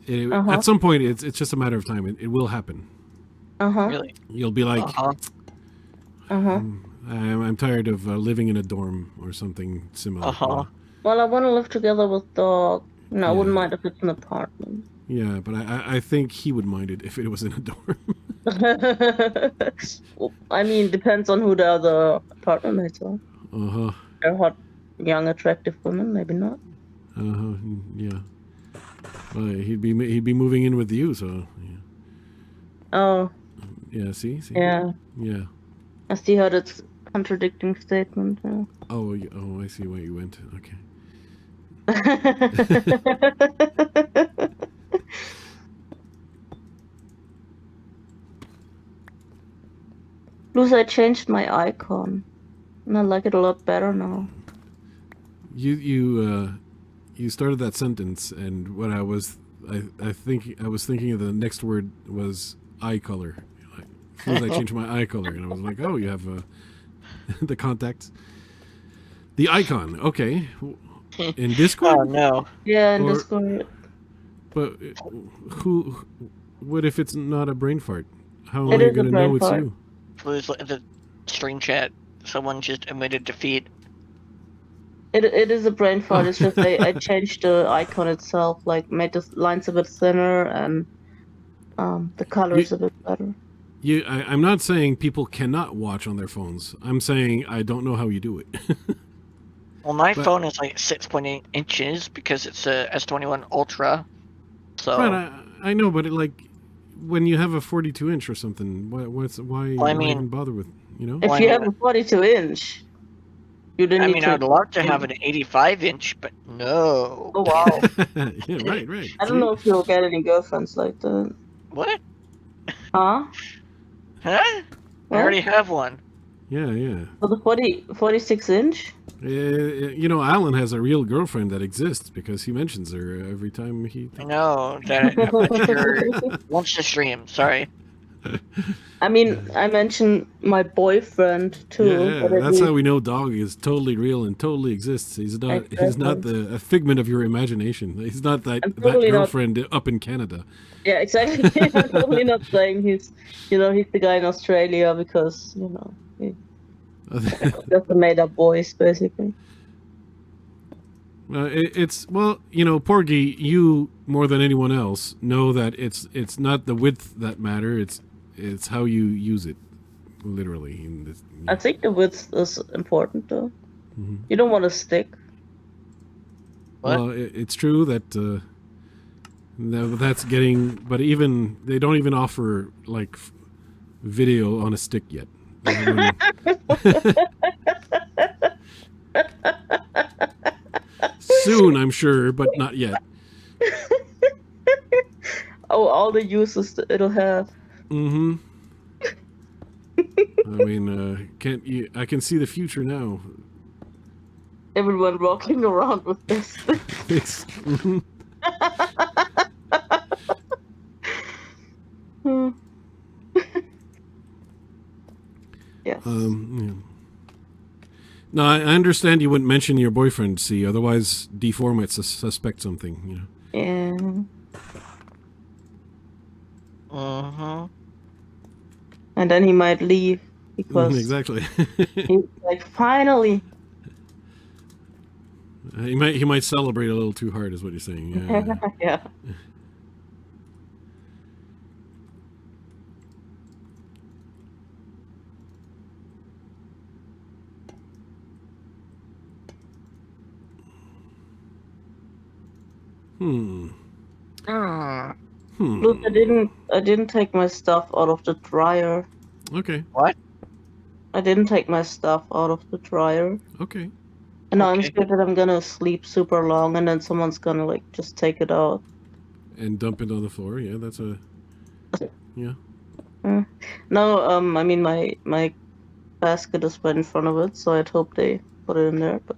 S7: Uh-huh.
S1: At some point, it's just a matter of time. It will happen.
S7: Uh-huh.
S2: really.
S1: You'll be like,
S7: Uh-huh.
S1: I'm tired of living in a dorm or something similar.
S2: Uh-huh.
S7: Well, I want to live together with dog. No, I wouldn't
S1: Yeah.
S7: mind if it's an apartment.
S1: Yeah, but I think he would mind it if it was in a dorm.
S7: I mean, depends on who the other apartment mates are.
S1: Uh-huh.
S7: They're hot, young, attractive women, maybe not.
S1: Uh-huh. Yeah. Well, he'd be moving in with you, so yeah.
S7: Oh,
S1: Yeah, see?
S7: yeah.
S1: Yeah.
S7: I see how that's contradicting statement. Yeah.
S1: Oh, I see why you went. Okay.
S7: Plus, I changed my icon, and I like it a lot better now.
S1: You started that sentence, and what I was thinking of the next word was eye color. Like, as soon as I changed my eye color, and I was like, oh, you have the contacts, the icon. Okay, in Discord.
S2: Oh no.
S7: Yeah, in
S1: Or-
S7: Discord.
S1: But who? What if it's not a brain fart? How am
S7: It
S1: I
S7: is a
S1: going to
S7: brain
S1: know it's
S7: fart.
S1: you?
S2: Please look at the stream chat. Someone just admitted defeat.
S7: It is a brain fart. It's just I changed the icon itself, like made the lines a bit thinner and the colors a bit better.
S1: I'm not saying people cannot watch on their phones. I'm saying I don't know how you do it.
S2: Well, my
S1: But-
S2: phone is like 6.8 inches because it's a S21 Ultra. So
S1: Right, I know, but when you have a 42-inch or something, why
S2: I mean-
S1: even bother with, you know?
S7: If
S2: Well, I
S7: you
S2: mean-
S7: have a 42-inch, you didn't
S2: I
S7: need
S2: mean,
S7: to.
S2: I'd love to have an 85-inch, but no.
S7: Oh wow!
S1: Yeah, right.
S7: I don't know if you'll get any girlfriends like that.
S2: What?
S7: Huh?
S2: Huh? I
S7: What?
S2: already have one.
S1: Yeah.
S7: For the 46-inch?
S1: Alan has a real girlfriend that exists because he mentions her every time he.
S2: I know that sure wants to stream. Sorry.
S7: I mean, I mentioned my boyfriend too.
S1: Yeah,
S7: but at
S1: that's how
S7: least-
S1: we know Dog is totally real and totally exists. He's not a figment of your imagination. He's not that
S7: totally not-
S1: girlfriend up in Canada.
S7: Yeah, exactly. I'm totally not saying he's the guy in Australia because he's just a made-up voice, basically.
S1: Porgy, you more than anyone else know that it's not the width that matter. It's how you use it, literally. In this,
S7: I think the width is important, though.
S1: Mhm.
S7: You don't want to stick.
S2: What?
S1: Well, it's true that that's getting, but even they don't even offer like video on a stick yet. Soon, I'm sure, but not yet.
S7: Oh, all the uses that it'll have.
S1: Mm-hmm. I mean, I can see the future now.
S7: Everyone walking around with this.
S1: Mhm.
S7: Hmm. Yes.
S1: Yeah. No, I understand you wouldn't mention your boyfriend, see, otherwise D4 might suspect something, you know.
S7: Yeah.
S2: Mm-hmm.
S7: And then he might leave because
S1: Exactly.
S7: he's like, finally.
S1: he might celebrate a little too hard, is what you're saying. Yeah.
S7: Yeah.
S1: Hmm.
S2: Mm.
S7: Look, I didn't take my stuff out of the dryer.
S1: Okay.
S2: What?
S7: I didn't take my stuff out of the dryer.
S1: Okay.
S7: And now I'm
S2: Okay.
S7: scared that I'm gonna sleep super long and then someone's gonna just take it out.
S1: And dump it on the floor. Yeah, that's a. Yeah.
S7: No, I mean my basket is right in front of it, so I'd hope they put it in there. But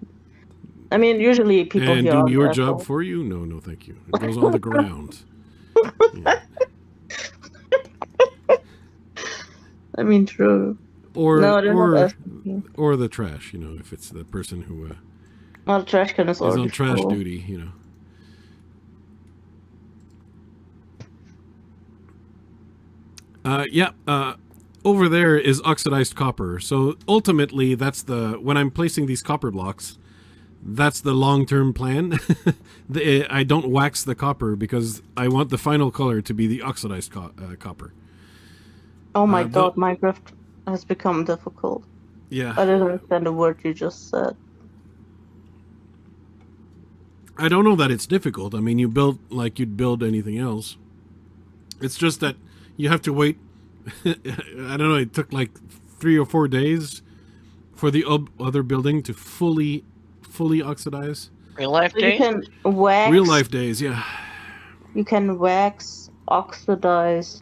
S7: I mean, usually people
S1: And
S7: here
S1: do
S7: aren't
S1: your
S7: assholes.
S1: job for you? No, thank you. It goes on the ground. Yeah.
S7: I mean, true.
S1: Or
S7: No, they're not
S1: or
S7: asking.
S1: or the trash. If it's the person who
S7: Well, the trash can is
S1: is
S7: already
S1: on trash
S7: full.
S1: duty. Over there is oxidized copper. So ultimately, when I'm placing these copper blocks, that's the long-term plan. I don't wax the copper because I want the final color to be the oxidized copper.
S7: Oh my
S1: the-
S7: god, Minecraft has become difficult. I
S1: Yeah.
S7: didn't understand the word you just said.
S1: I don't know that it's difficult. I mean, you build like you'd build anything else. It's just that you have to wait. I don't know. It took like 3 or 4 days for the other building to fully oxidize.
S2: Real life
S7: So you
S2: days?
S7: can wax.
S1: Real life days, yeah.
S7: You can wax, oxidize.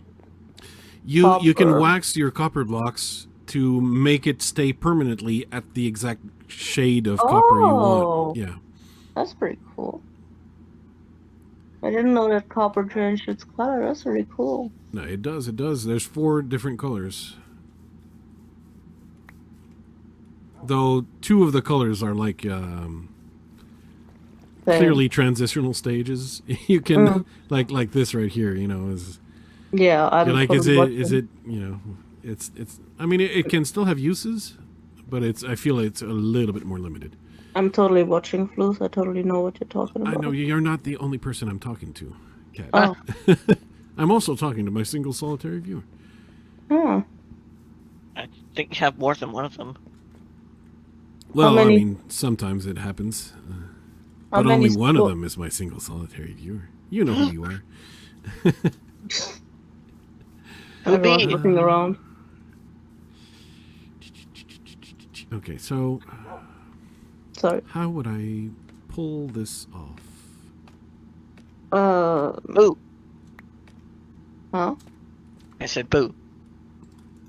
S1: You can
S7: Copper.
S1: wax your copper blocks to make it stay permanently at the exact shade of copper you
S7: Oh.
S1: want. Yeah.
S7: That's pretty cool. I didn't know that copper changed its color. That's really cool.
S1: No, it does. It does. There's 4 different colors. Though 2 of the colors are like clearly transitional stages. You can like this right here. You know, is
S7: Yeah, I'm
S1: you're like is
S7: totally
S1: it you know it's I mean it can still have uses, but I feel it's a little bit more limited.
S7: I'm totally watching Flus. I totally know what you're talking
S1: I
S7: about.
S1: know you're not the only person I'm talking to, Kat.
S7: Oh.
S1: I'm also talking to my single solitary viewer.
S7: Hmm.
S2: I think you have more than one of them.
S1: Well,
S7: many-
S1: I mean, sometimes it happens,
S7: How
S1: but only
S7: many
S1: one of
S7: squ-
S1: them is my single solitary viewer. You know who you are.
S7: Everyone's
S2: Maybe.
S7: looking around.
S1: Okay, so
S7: Sorry.
S1: how would I pull this off?
S2: Boo.
S7: Huh?
S2: I said boo.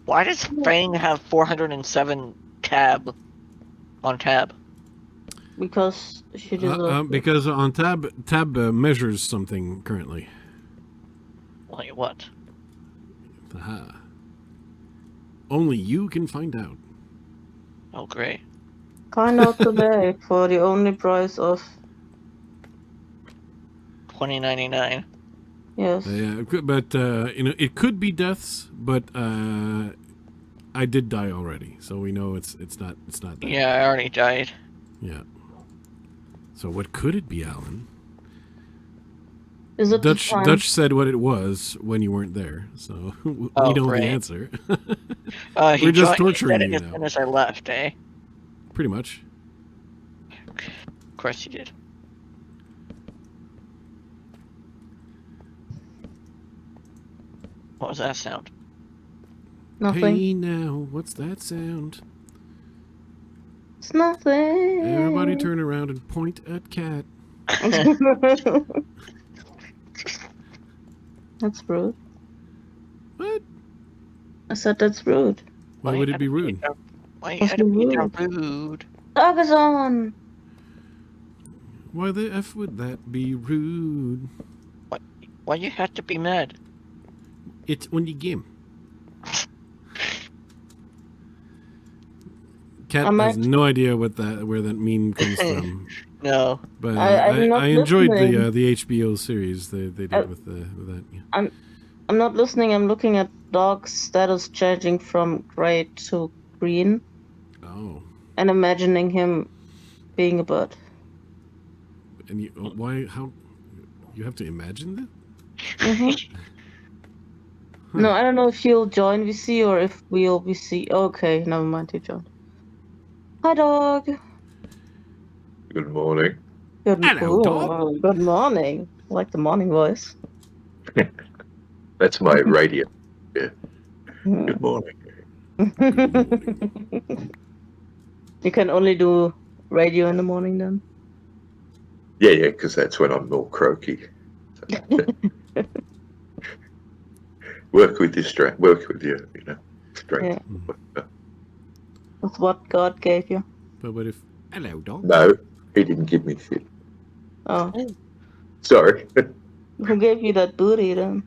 S2: Why does Fang have 407 tab on tab?
S7: Because she deserves it.
S1: Because on tab measures something currently.
S2: Like what?
S1: Aha. Only you can find out.
S2: Oh, great.
S7: Find out today for the only price of
S2: $20.99.
S7: yes.
S1: Yeah, but you know, it could be deaths, but I did die already, so we know it's not that.
S2: Yeah, I already died.
S1: Yeah. So what could it be, Alan?
S7: Is it the time?
S1: Dutch said what it was when you weren't there, so we
S2: Oh,
S1: know
S2: great.
S1: the answer.
S2: He
S1: We're just
S2: joined- he
S1: torturing
S2: said it
S1: you
S2: as
S1: now.
S2: soon as I left, eh?
S1: Pretty much.
S2: Of course you did. What was that sound?
S7: Nothing.
S1: Hey now, what's that sound?
S7: It's nothing.
S1: Everybody turn around and point at Cat.
S7: That's rude.
S1: What?
S7: I said that's rude.
S1: Why would it be rude?
S2: Why you
S7: That's
S2: gotta be
S7: rude.
S2: so rude?
S7: Dog is on.
S1: Why the F would that be rude?
S2: Why you have to be mad?
S1: It's only game. Cat
S7: I'm
S1: has
S7: act-
S1: no idea where that meme comes from,
S2: No.
S1: but
S7: I'm not
S1: I enjoyed
S7: listening.
S1: the HBO series they did with that. Yeah.
S7: I'm not listening. I'm looking at dog's status changing from gray to green
S1: Oh,
S7: and imagining him being a bird.
S1: and why? How? You have to imagine that?
S7: Mhm. No, I don't know if you'll join VC or if we'll VC. Okay, never mind. He joined. Hi, dog.
S8: Good morning.
S7: Good,
S1: Hello, dog.
S7: oh, good morning. I like the morning voice.
S8: That's my radio.
S7: Hmm.
S8: Good morning.
S7: You can only do radio in the morning then.
S8: Yeah, because that's when I'm more croaky. Work with your strength. Work with your, strength.
S7: That's what God gave you.
S1: But what if? Hello, dog.
S8: No, he didn't give me shit.
S7: Oh,
S8: Sorry.
S7: who gave you that booty then?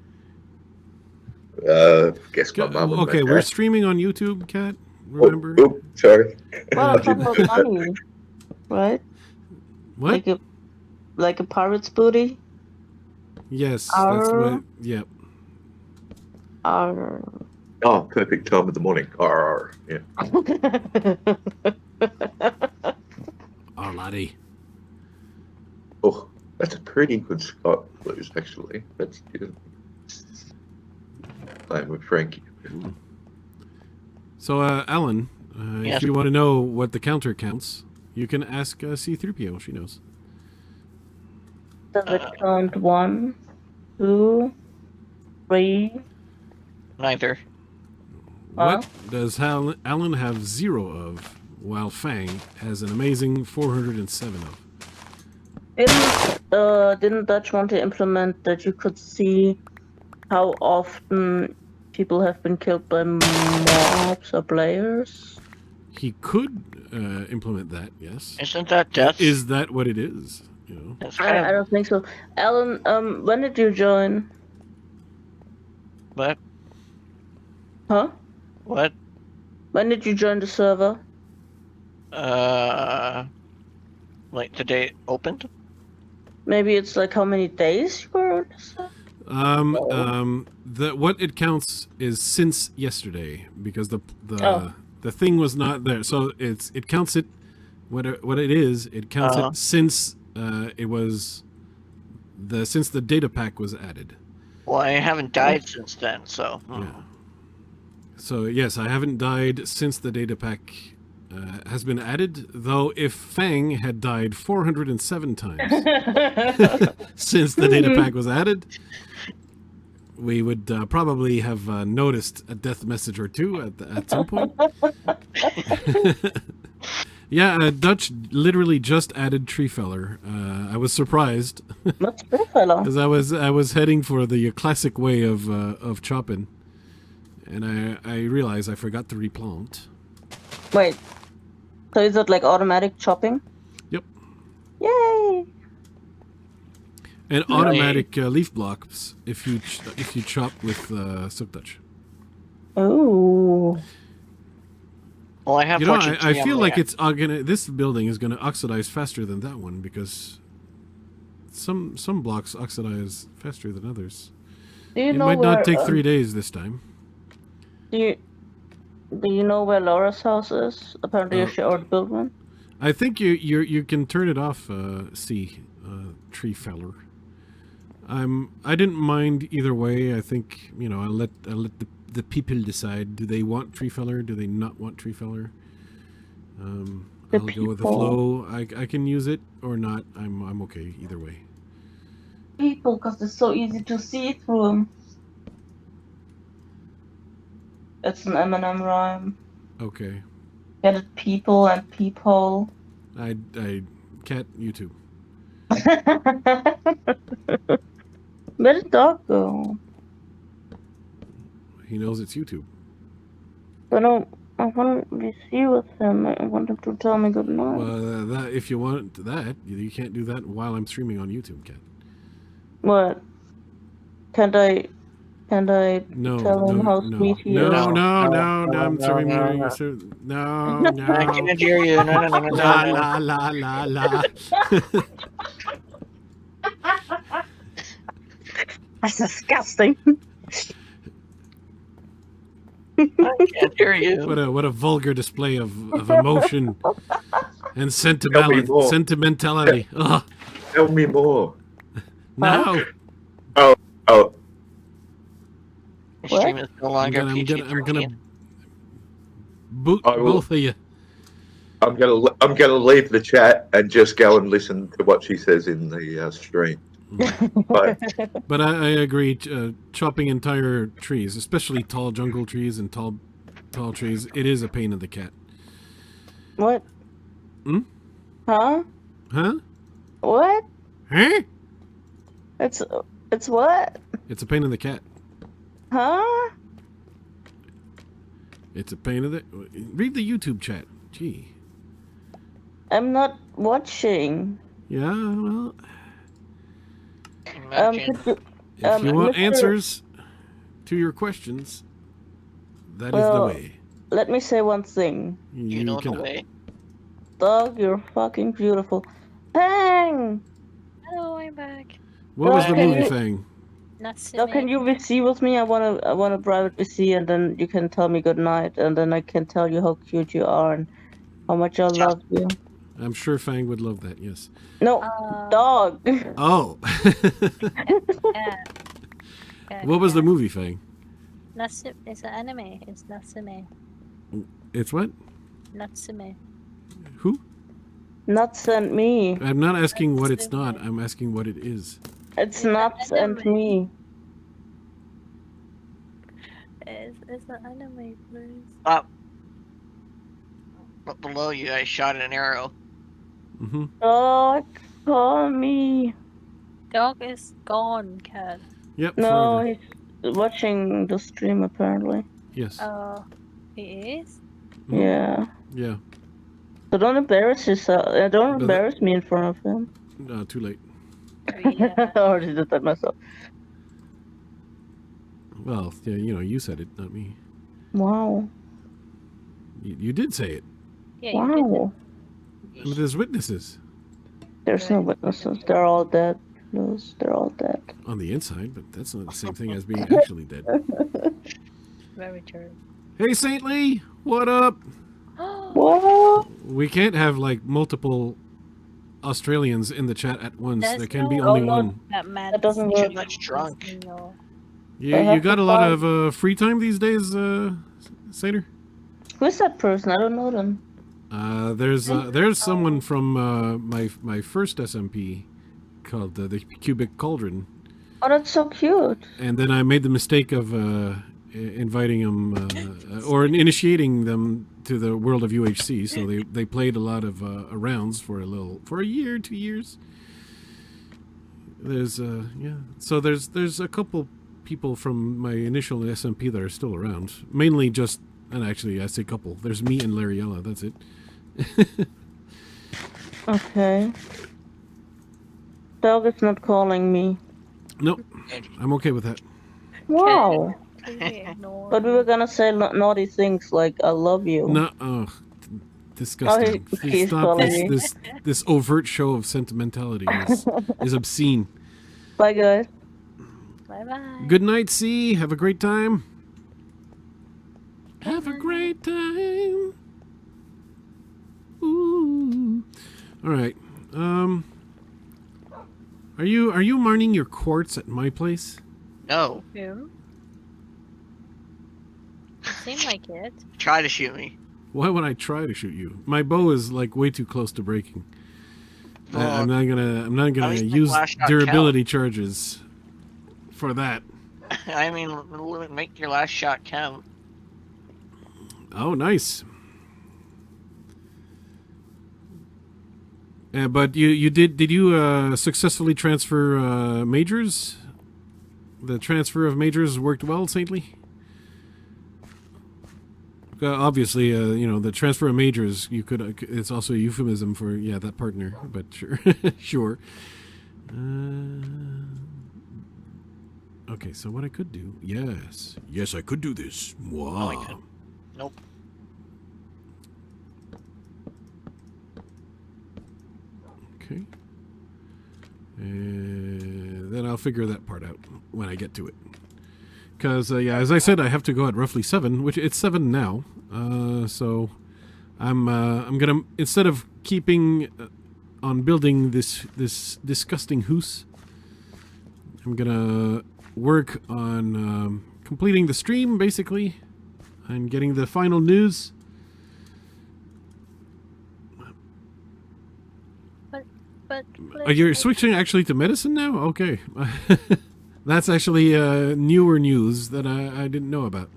S8: Guess my mum. and my
S1: Okay, we're
S8: dad.
S1: streaming on YouTube, Cat. Remember?
S8: Oh, sorry.
S7: Well, I'm talking about money, right?
S1: What?
S7: Like a pirate's booty.
S1: Yes, that's
S7: Arr.
S1: what. Yep.
S7: Arr.
S8: Oh, perfect time of the morning. Arr, yeah.
S1: Oh, laddie.
S8: Oh, that's a pretty good Scott blues, actually. That's good. Playing with Frankie.
S1: So, Alan,
S2: Yes.
S1: if you want to know what the counter counts, you can ask C3PO. She knows.
S7: Does it count 1, 2, 3?
S2: Neither.
S1: What does Alan have 0 of, while Fang has an amazing 407 of?
S7: Didn't Dutch want to implement that you could see how often people have been killed by mobs or players?
S1: He could implement that, yes.
S2: Isn't that death?
S1: Is that what it is? You know?
S2: It's kind
S7: I don't think so. Alan, when did you join?
S2: What?
S7: Huh?
S2: What?
S7: When did you join the server?
S2: Like the day it opened?
S7: Maybe it's like how many days you were on the server?
S1: What it counts is since yesterday, because the thing was not there, so it counts it. What it is, it counts it since since the data pack was added.
S2: Well, I haven't died since then, so.
S1: Yeah. So yes, I haven't died since the data pack has been added. Though if Fang had died 407 times since the data pack was added, we would probably have noticed a death message or two at some point. Yeah, Dutch literally just added Treefeller. I was surprised.
S7: What's Treefeller?
S1: Because I was heading for the classic way of chopping, and I realized I forgot to replant.
S7: Wait, so is it like automatic chopping?
S1: Yep.
S7: Yay!
S1: And automatic leaf blocks if you chop with Silk Touch.
S7: Oh.
S2: Well, I have.
S1: You know, I feel like it's this building is gonna oxidize faster than that one, because some blocks oxidize faster than others. It might not take 3 days this time.
S7: Do you know where Laura's house is? Apparently, she already built one.
S1: I think you can turn it off. Tree feller. I didn't mind either way. I think I'll let the people decide. Do they want tree feller? Do they not want tree feller? I'll go with the flow. I can use it or not. I'm okay either way.
S7: People, because it's so easy to see through them. It's an Eminem rhyme.
S1: Okay.
S7: Get it, people and peephole.
S1: I can't YouTube.
S7: Where did dog go?
S1: He knows it's YouTube.
S7: But I want to be see with him. I want him to tell me good night.
S1: Well, if you want that, you can't do that while I'm streaming on YouTube, Kat.
S7: What? Can't I tell him how sweet he is?
S1: No, I'm streaming. No.
S2: I can't hear you. No.
S1: La.
S7: That's disgusting.
S2: I can't hear you.
S1: What a vulgar display of emotion and sentimentality. Ugh.
S8: Tell me more.
S1: No.
S8: Oh.
S2: The stream is no longer
S1: I'm
S2: PG-13.
S1: gonna boot both of you.
S8: I'm gonna leave the chat and just go and listen to what she says in the stream. But
S1: I agree. Chopping entire trees, especially tall jungle trees and tall trees, it is a pain in the cat.
S7: What? Huh?
S1: Huh?
S7: What?
S1: Huh?
S7: It's what?
S1: It's a pain in the cat.
S7: Huh?
S1: It's a pain in the. Read the YouTube chat. Gee.
S7: I'm not watching.
S1: Yeah, well.
S2: Imagine.
S1: If you want answers to your questions, that is the way.
S7: Let me say one thing.
S2: You know the way.
S7: Dog, you're fucking beautiful. Bang!
S4: Hello, I'm back.
S1: What was the movie thing?
S7: So can you VC with me? I want a private VC, and then you can tell me good night, and then I can tell you how cute you are and how much I love you.
S1: I'm sure Fang would love that. Yes.
S7: No, dog.
S1: Oh. What was the movie, Fang?
S4: It's an anime. It's Natsume.
S1: It's what?
S4: Natsume.
S1: Who?
S7: Not sent me.
S1: I'm not asking what it's not. I'm asking what it is.
S7: It's not sent me.
S4: It's an anime, please.
S2: Up below you, I shot an arrow.
S1: Mm-hmm.
S7: Dog, call me.
S4: Dog is gone, cat.
S1: Yep.
S7: No,
S1: forever.
S7: he's watching the stream apparently.
S1: Yes.
S4: He is?
S1: Mhm.
S7: Yeah.
S1: Yeah.
S7: So don't embarrass yourself. Don't
S1: But
S7: embarrass me in front of him.
S1: No, too late.
S4: Yeah.
S7: I already did that myself.
S1: Well, yeah, you know, you said it, not me.
S7: Wow.
S1: You did say it.
S4: Yeah, you did it.
S7: Wow.
S1: But there's witnesses
S7: There's no witnesses. They're all dead. Lewis, they're all dead.
S1: on the inside, but that's not the same thing as being actually dead.
S4: Very true.
S1: Hey, Saintly, what up?
S7: What?
S1: We can't have like multiple Australians in the chat at once.
S4: There's
S1: There can be
S4: no-
S1: only
S7: Oh, no.
S1: one.
S7: That doesn't
S2: Too
S7: work.
S2: much drunk.
S4: No.
S1: You,
S7: I have
S1: you got
S7: to
S1: a lot
S7: find-
S1: of free time these days, Sater?
S7: Who's that person? I don't know them.
S1: There's someone from my first SMP called the Cubic Cauldron,
S7: Oh, that's so cute.
S1: and then I made the mistake of inviting them or initiating them to the world of UHC. So they played a lot of rounds for a year, 2 years. There's yeah. So there's a couple people from my initial SMP that are still around. Mainly just, and actually I say couple. There's me and Lariella. That's it.
S7: Okay. Dog is not calling me.
S1: Nope. I'm okay with that.
S7: Wow.
S4: Completely ignore
S7: But we were gonna say naughty things like "I love you."
S1: No, oh, disgusting.
S7: Oh,
S1: Please
S7: he's
S1: stop
S7: calling
S1: this,
S7: me.
S1: this overt show of sentimentality is obscene.
S7: Bye, guys.
S4: Bye bye.
S1: Good night, C. Have a great time. Have a great time. Ooh. All right. Are you mining your quartz at my place?
S2: No.
S4: You seem like it.
S2: Try to shoot me.
S1: Why would I try to shoot you? My bow is like way too close to breaking.
S2: Well,
S1: I'm not gonna
S2: least my
S1: use
S2: flash shot
S1: durability charges for that.
S2: I mean, make your last shot count.
S1: Oh, nice. But did you successfully transfer majors? The transfer of majors worked well, Saintly? Obviously, you know, the transfer of majors, you could it's also a euphemism for that partner, but sure. Sure. Okay, so what I could do? Yes, I could do this. Wow.
S2: I couldn't. Nope.
S1: Okay. And then I'll figure that part out when I get to it. Because, as I said, I have to go at roughly 7, which it's 7 now. So I'm gonna, instead of keeping on building this disgusting house, I'm gonna work on completing the stream, basically, and getting the final news.
S4: But
S1: Oh, you're switching actually to medicine now? Okay. That's actually newer news that I didn't know about.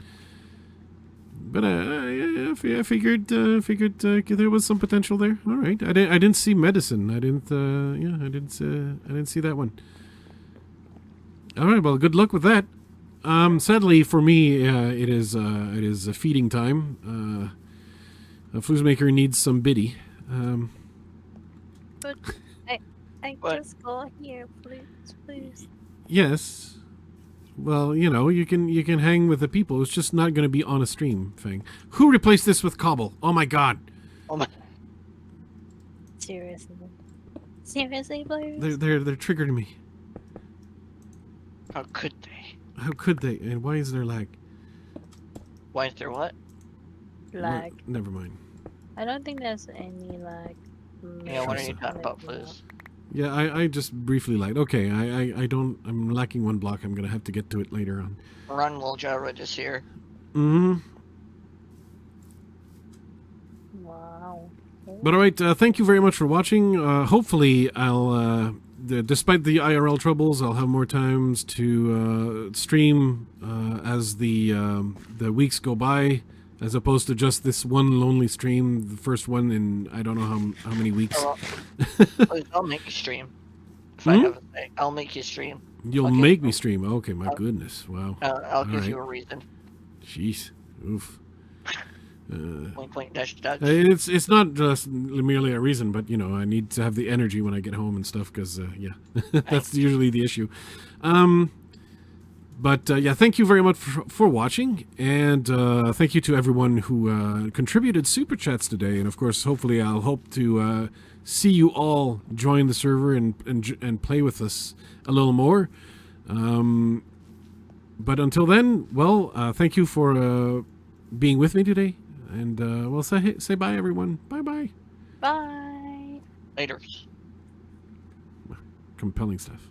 S1: But I figured there was some potential there. All right. I didn't see medicine. I didn't see that one. All right. Well, good luck with that. Sadly for me, it is a feeding time. A Floozemaker needs some biddy.
S4: But I
S2: What?
S4: just go here, please.
S1: Yes. Well, you know, you can hang with the people. It's just not going to be on a stream thing. Who replaced this with Cobble? Oh my god.
S2: Oh my.
S4: Seriously, please.
S1: They're triggering me.
S2: How could they?
S1: How could they? And why is there lag?
S2: Why is there what?
S4: Lag.
S1: Never mind.
S4: I don't think there's any lag.
S2: Yeah, what are you
S1: so.
S2: talking about, please?
S1: Yeah, I just briefly lagged. Okay, I'm lacking one block. I'm gonna have to get to it later on.
S2: Run, Woljara just here.
S1: Mm-hmm.
S4: Wow.
S1: But all right, thank you very much for watching. Hopefully, I'll, despite the IRL troubles, I'll have more times to stream as the weeks go by, as opposed to just this one lonely stream, the first one in I don't know how many weeks.
S2: I'll make you stream. If I have to say, I'll make you stream.
S1: You'll make me stream. Okay, my goodness, wow.
S2: I'll give you a reason.
S1: Jeez, oof.
S2: Wink, wink, dash, dash.
S1: It's not just merely a reason, but you know, I need to have the energy when I get home and stuff, because yeah, that's usually the issue. But yeah, thank you very much for watching, and thank you to everyone who contributed super chats today, and of course, hopefully, I'll hope to see you all join the server and play with us a little more. But until then, well, thank you for being with me today. And we'll say bye, everyone. Bye-bye.
S4: Bye.
S2: Later.
S1: Compelling stuff.